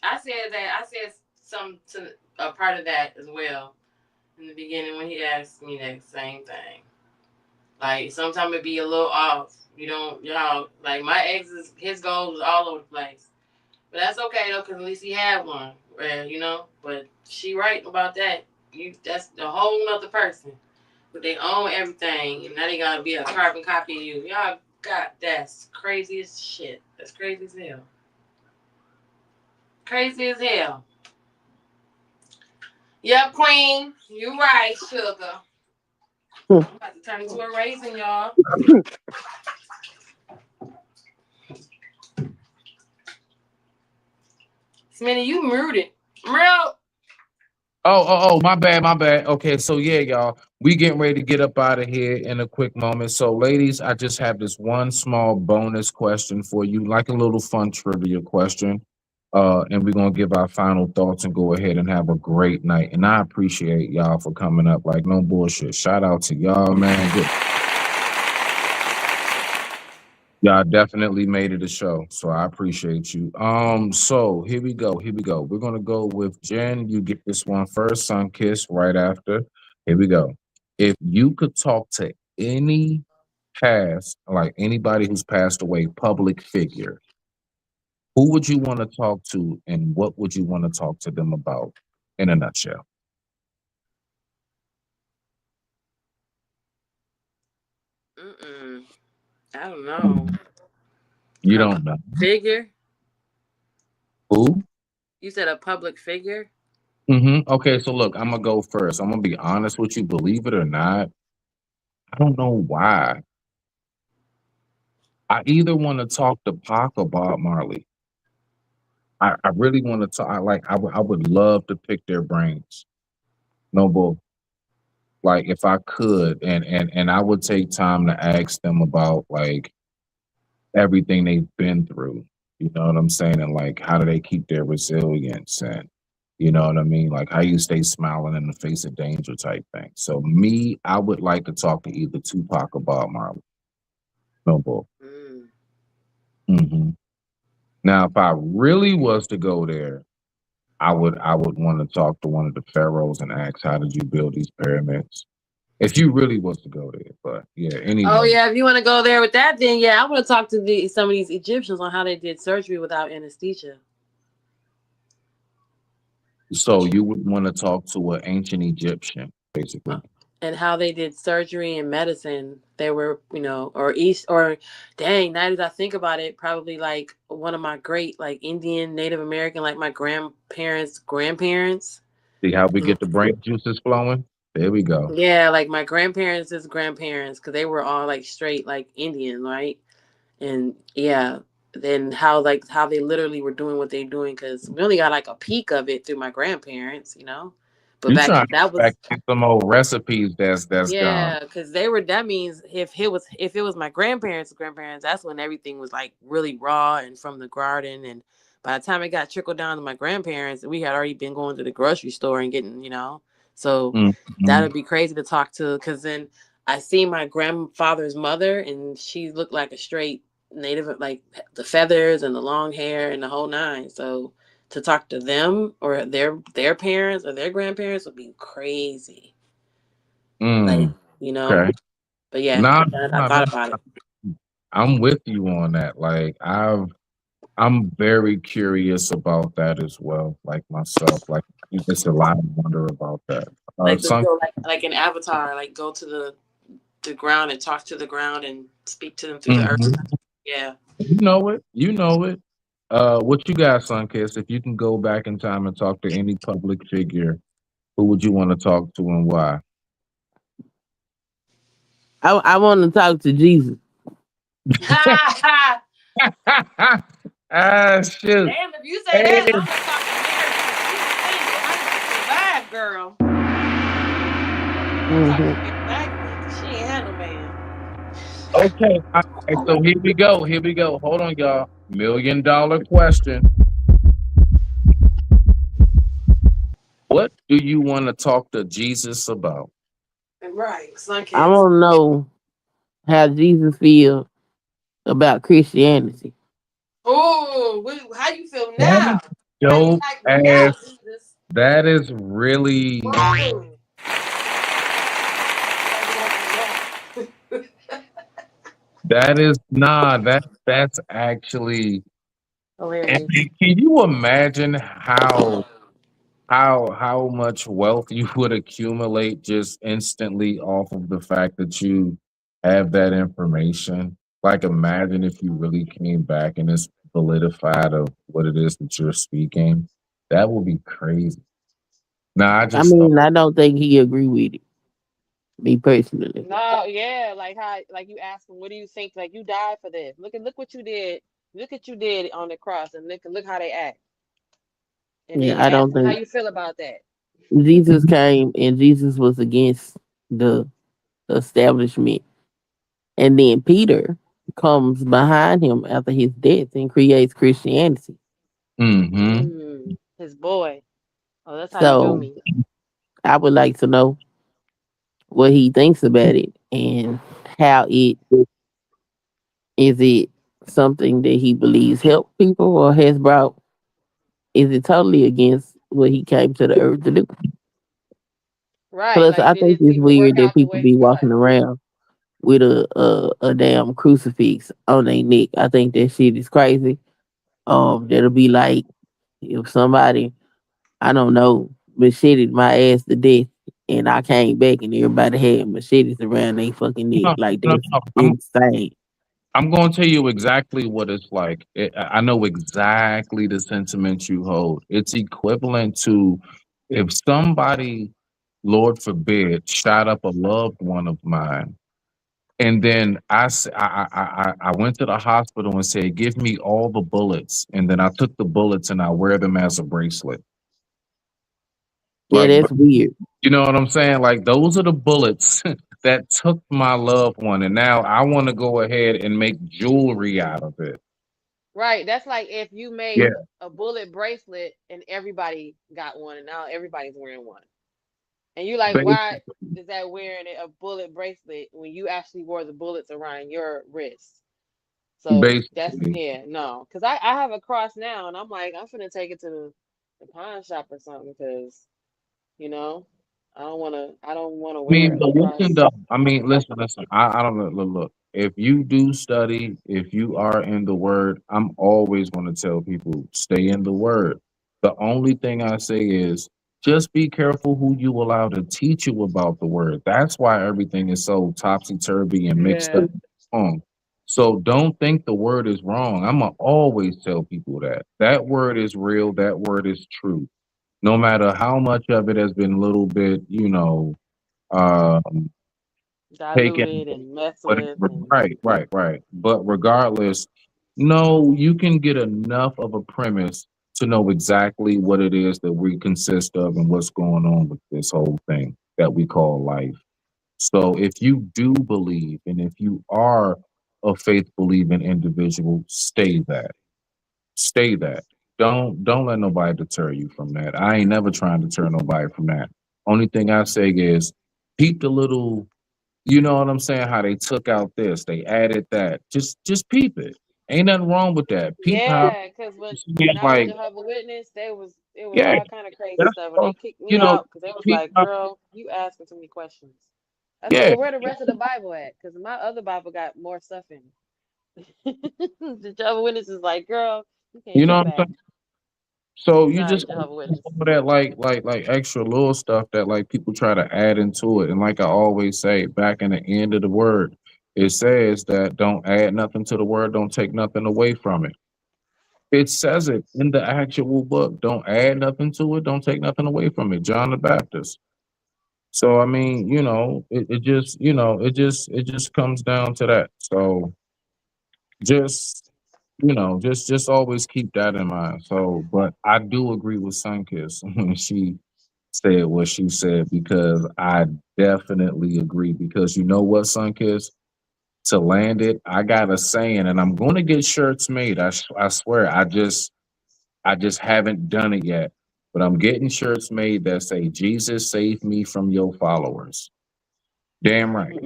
I said some to a part of that as well in the beginning when he asked me that same thing. Like sometimes it be a little off. Y'all like my ex's his goals was all over the place. But that's okay though, because at least he had one. But she right about that. That's a whole nother person. But they own everything and now they gotta be a carbon copy of you. Y'all got that's crazy as shit. That's crazy as hell. Crazy as hell. Yep, Queen. You right, sugar. I'm about to turn into a raisin, y'all. Smitty, you muted. Real.
Oh, my bad. Okay, so yeah, y'all, we getting ready to get up out of here in a quick moment. So, ladies, I just have this one small bonus question for you, like a little fun trivia question. And we're gonna give our final thoughts and go ahead and have a great night. And I appreciate y'all for coming up, like no bullshit. Shout out to y'all, man. Y'all definitely made it a show, so I appreciate you. So here we go. We're gonna go with Jen. You get this one first, Sunkiss right after. Here we go. If you could talk to any past, like anybody who's passed away, public figure, Who would you want to talk to, and what would you want to talk to them about in a nutshell?
Mm-mm. I don't know.
You
A
don't
public
know.
figure?
Who?
You said a public figure?
Okay, so look, I'm gonna go first. I'm gonna be honest with you. Believe it or not, I don't know why. I either want to talk to Pac or Bob Marley. I really want to talk. I would love to pick their brains. No bull. Like if I could, and I would take time to ask them about like everything they've been through. You know what I'm saying? And like how do they keep their resilience, and you know what I mean? Like how you stay smiling in the face of danger type thing. So me, I would like to talk to either Tupac or Bob Marley. No bull.
Mm.
hmm Now, if I really was to go there, I would want to talk to one of the pharaohs and ask, how did you build these pyramids? If you really was to go there, but yeah,
Oh
anyway.
yeah, if you want to go there with that, then yeah, I want to talk to some of these Egyptians on how they did surgery without anesthesia.
So you would want to talk to an ancient Egyptian, basically.
And how they did surgery and medicine. They were, or East, or dang, now that I think about it, probably like one of my great, like Indian, Native American, like my grandparents.
See how we get the brain juices flowing? There we go.
Yeah, like my grandparents' grandparents, because they were all like straight, like Indian, right? And yeah, then how they literally were doing what they're doing, because we only got like a peek of it through my grandparents, But
You
back
trying to
that
get back
was
to some old recipes that's gone.
yeah, because that means if it was my grandparents' grandparents, that's when everything was like really raw and from the garden. And by the time it got trickled down to my grandparents, we had already been going to the grocery store and getting, So
Mhm.
that would be crazy to talk to, because then I see my grandfather's mother, and she looked like a straight native, like the feathers and the long hair and the whole nine. So to talk to them or their parents or their grandparents would be crazy. Like,
Okay.
but yeah,
Nah,
I
nah,
thought
nah.
about it.
I'm with you on that. Like I'm very curious about that as well. Like myself, like it's a lot of wonder about that.
Like to
Some
go like an avatar, like go to the ground and talk to the ground and speak to them through the earth.
Mhm.
Yeah.
You know it. You know it. What you got, Sunkiss? If you can go back in time and talk to any public figure, who would you want to talk to and why?
I want to talk to Jesus.
Damn,
Shoot.
if you say
Hey.
that, I'm gonna talk to Mary. 'Cause she ain't- I ain't survived, girl.
Mhm.
She ain't had no man.
Okay. All right, so here we go. Here we go. Hold on, y'all. $1 million question. What do you want to talk to Jesus about?
Right, Sun
I
Kids.
want to know how Jesus feels about Christianity.
Oh, how you feel
That
now?
is
How you
dope
like me now,
ass.
Jesus?
That is really
Whoa.
that is that's actually.
Hilarious.
Can you imagine how much wealth you would accumulate just instantly off of the fact that you have that information? Like imagine if you really came back and it's solidified of what it is that you're speaking. That would be crazy. Nah, I
I
just thought
mean, I don't think he agree with it. Me personally.
No, yeah, like how, like you ask him, what do you think? Like you died for this. Look what you did. Look what you did on the cross, and look how they act. And then
Yeah,
you
I
ask
don't
them how
think
you feel about that.
Jesus came and Jesus was against the establishment. And then Peter comes behind him after his death and creates Christianity.
His boy. Oh, that's how you do
So
me.
I would like to know what he thinks about it and how it something that he believes help people or has brought, is it totally against what he came to the earth to do?
Right.
Plus
Like,
I
did
think
it
it's
seem to
weird
work
that
out the
people
way
be
for
walking
God?
around with a damn crucifix on their neck. I think that shit is crazy. That'll be like if somebody, I don't know, macheted my ass to death and I came back and everybody had machetes around their fucking neck.
No,
Like
no,
that's
no.
insane.
I'm going to tell you exactly what it's like. I know exactly the sentiment you hold. It's equivalent to if somebody, Lord forbid, shot up a loved one of mine, and then I went to the hospital and said, "Give me all the bullets," and then I took the bullets and I wear them as a bracelet.
Yeah,
Like,
that's weird.
you know what I'm saying? Like those are the bullets that took my loved one, and now I want to go ahead and make jewelry out of it.
Right. That's like if you
Yeah,
made a bullet bracelet and everybody got one and now everybody's wearing one. And you like, why
basically,
is that wearing a bullet bracelet when you actually wore the bullets around your wrist? So that's,
basically.
yeah, no. Because I have a cross now and I'm like, I'm finna take it to the pawn shop or something because, you know, I don't wanna
I mean,
wear a
but listen
cross.
though. I mean, listen. I don't know. Look. If you do study, if you are in the word, I'm always going to tell people stay in the word. The only thing I say is just be careful who you allow to teach you about the word. That's why everything is so topsy turvy and mixed up
Yeah.
and wrong. So don't think the word is wrong. I'm gonna always tell people that word is real. That word is true. No matter how much of it has been a little bit, um, taken,
Diluted and messed
but
with and
right. But regardless, no, you can get enough of a premise to know exactly what it is that we consist of and what's going on with this whole thing that we call life. So if you do believe and if you are a faith believing individual, stay that. Stay that. Don't let nobody deter you from that. I ain't never trying to deter nobody from that. Only thing I say is peep the little, you know what I'm saying? How they took out this, they added that. Just peep it. Ain't nothing wrong with that. Peep how
yeah, because when
it's
I was
like,
Jehovah Witness, it was
yeah,
all kind of crazy
that's
stuff, and they
all,
kicked me
you know,
out because they was
peep
like,
how,
"Girl, you asking too many questions." I said,
yeah,
"Well, where the rest of the Bible at? Because my other Bible got more stuff in it." The Jehovah Witness is like, "Girl, you can't
you know
come
what I'm
back."
saying? So you
Sorry,
just
Jehovah
some
Witness.
of that like extra little stuff that like people try to add into it. And like I always say, back in the end of the word, it says that don't add nothing to the word, don't take nothing away from it. It says it in the actual book. Don't add nothing to it, don't take nothing away from it. John the Baptist. So I mean, it just comes down to that. So just just always keep that in mind. So, but I do agree with Sunkiss when she said what she said because I definitely agree. Because you know what, Sunkiss, to land it, I got a saying, and I'm going to get shirts made. I swear, I just haven't done it yet. But I'm getting shirts made that say Jesus save me from your followers. Damn right.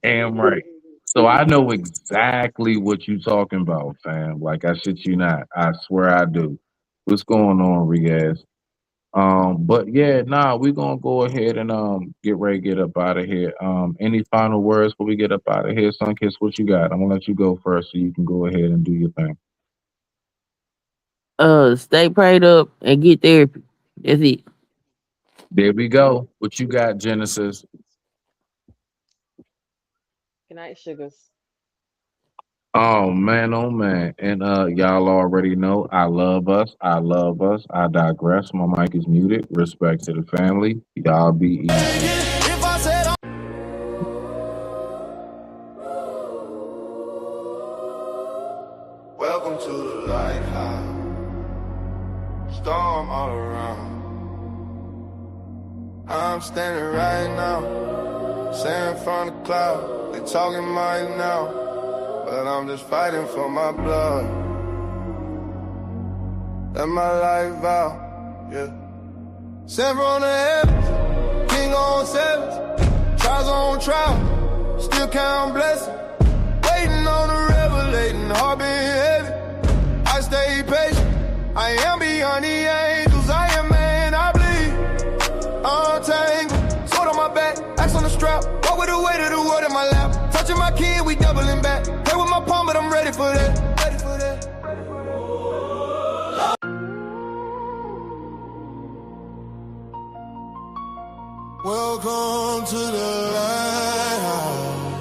Damn right. So I know exactly what you talking about, fam. Like I shit you not. I swear I do. What's going on, Riaz? But yeah, nah, we're gonna go ahead and get ready to get up out of here. Any final words before we get up out of here? Sunkiss, what you got? I'm gonna let you go first so you can go ahead and do your thing.
Stay prayed up and get therapy. That's it.
There we go. What you got, Genesis?
Good night, sugars.
Oh man, oh man. And y'all already know I love us. I love us. I digress. My mic is muted. Respect to the family. Y'all be easy.
If I said
Welcome to the lighthouse. Storm all around. I'm standing right now, sand from the cloud. They talking mighty now, but I'm just fighting for my blood. That's my life vow, yeah. Sent from the heavens, king on sevens, trials on trials, still count blessings. Waiting on the revelating, heart been heavy. I stay patient, I am beyond the angels, I am man, I bleed. Untangled, sword on my back, axe on the strap. Walk with the weight of the world in my lap. Touching my kid, we doubling back. Play with my palm, but I'm ready for that. Ready for that. Welcome to the lighthouse.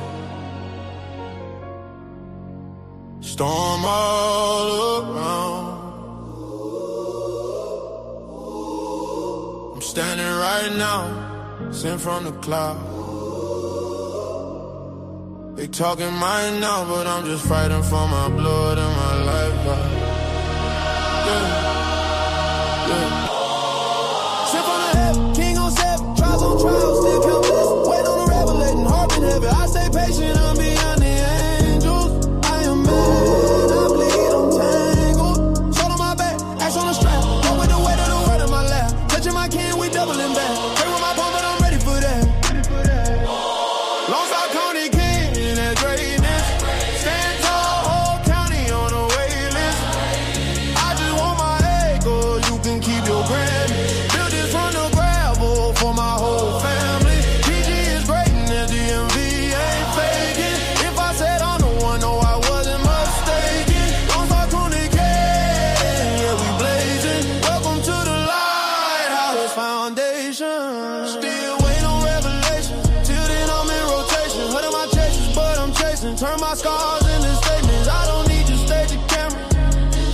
Storm all around. I'm standing right now, sent from the cloud. They talking mine now, but I'm just fighting for my blood and my life. Sent from the heaven, king on seven, trials on trials, still count blessings. Wait on the revelating, heart in heaven. I stay patient, I'm beyond the angels. I am mad, I bleed, I'm tangled. Sword on my back, axe on the strap. Walk with the weight of the world in my lap. Touching my can, we doubling back. Pray with my palm, but I'm ready for that. Long Star County King, that greatness. Stand tall, whole county on the wait list. I just want my acres, you can keep your Grammy. Build this from the gravel for my whole family. PG is greatness, DMV ain't faking. If I said I'm the one, no, I wasn't mistaken. Long Star County King, yeah, we blazing. Welcome to the Lighthouse Foundation. Still waiting on revelation. Till then I'm in rotation. Hurting my chases, but I'm chasing. Turn my scars into statements. I don't need to stage a camera.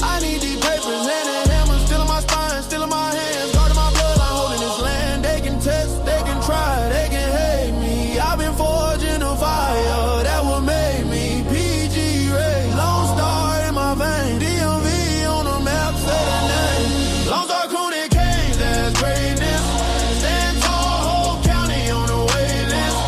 I need these papers, hand and hammer. Still in my spine, still in my hands. Guarding my bloodline, holding this land. They can test, they can try, they can hate me. I've been forging a fire that will make me PG Ray. Lone Star in my vein. DMV on the map, say the name. Lone Star County Kings, that's greatness. Stand tall, whole county on the wait list.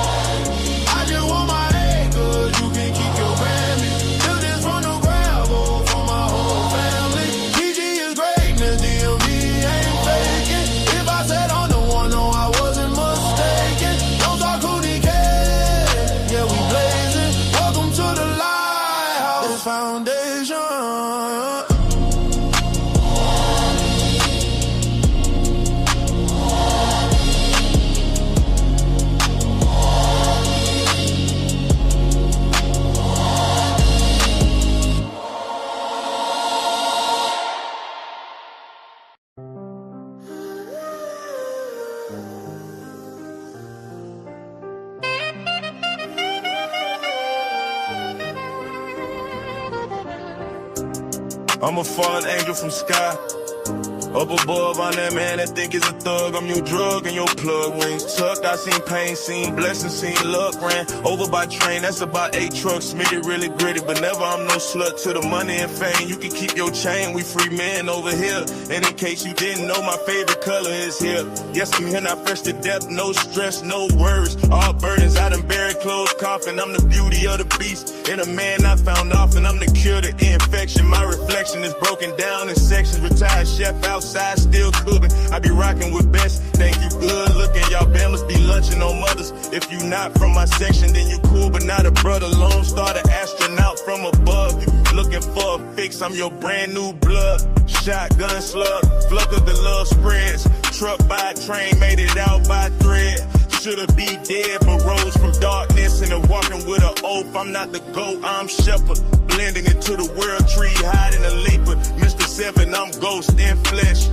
I just want my acres, you can keep your Grammy. Build this from the gravel for my whole family. PG is greatness, DMV ain't faking. If I said I'm the one, no, I wasn't mistaken. Don't talk Cooney Cat, yeah, we blazing. Welcome to the Lighthouse Foundation.
I'm a fallen angel from sky. Up above, I'm that man that think is a thug. I'm your drug and your plug. Wings tucked, I seen pain, seen blessings, seen luck. Ran over by train, that's about 8 trucks. Made it really gritty, but never I'm no slut to the money and fame. You can keep your chain, we free men over here. And in case you didn't know, my favorite color is here. Yes, I'm here, not fresh to death, no stress, no worries. All burdens, I done buried, closed coffin. I'm the beauty of the beast, and a man I found often. I'm the cure to infection, my reflection is broken down in sections. Retired chef outside, still cooking. I be rocking with best, thank you, good looking. Y'all bammas be lunching on mothers. If you not from my section, then you cool, but not a brother. Lone Star, the astronaut from above. You looking for a fix, I'm your brand new blood. Shotgun slug, flood of the love spreads. Truck by train, made it out by thread. Should've be dead, but rose from darkness and walking with an oath. I'm not the goat, I'm shepherd. Blending into the world tree, hiding a leaper. Mr. 7, I'm ghost in flesh.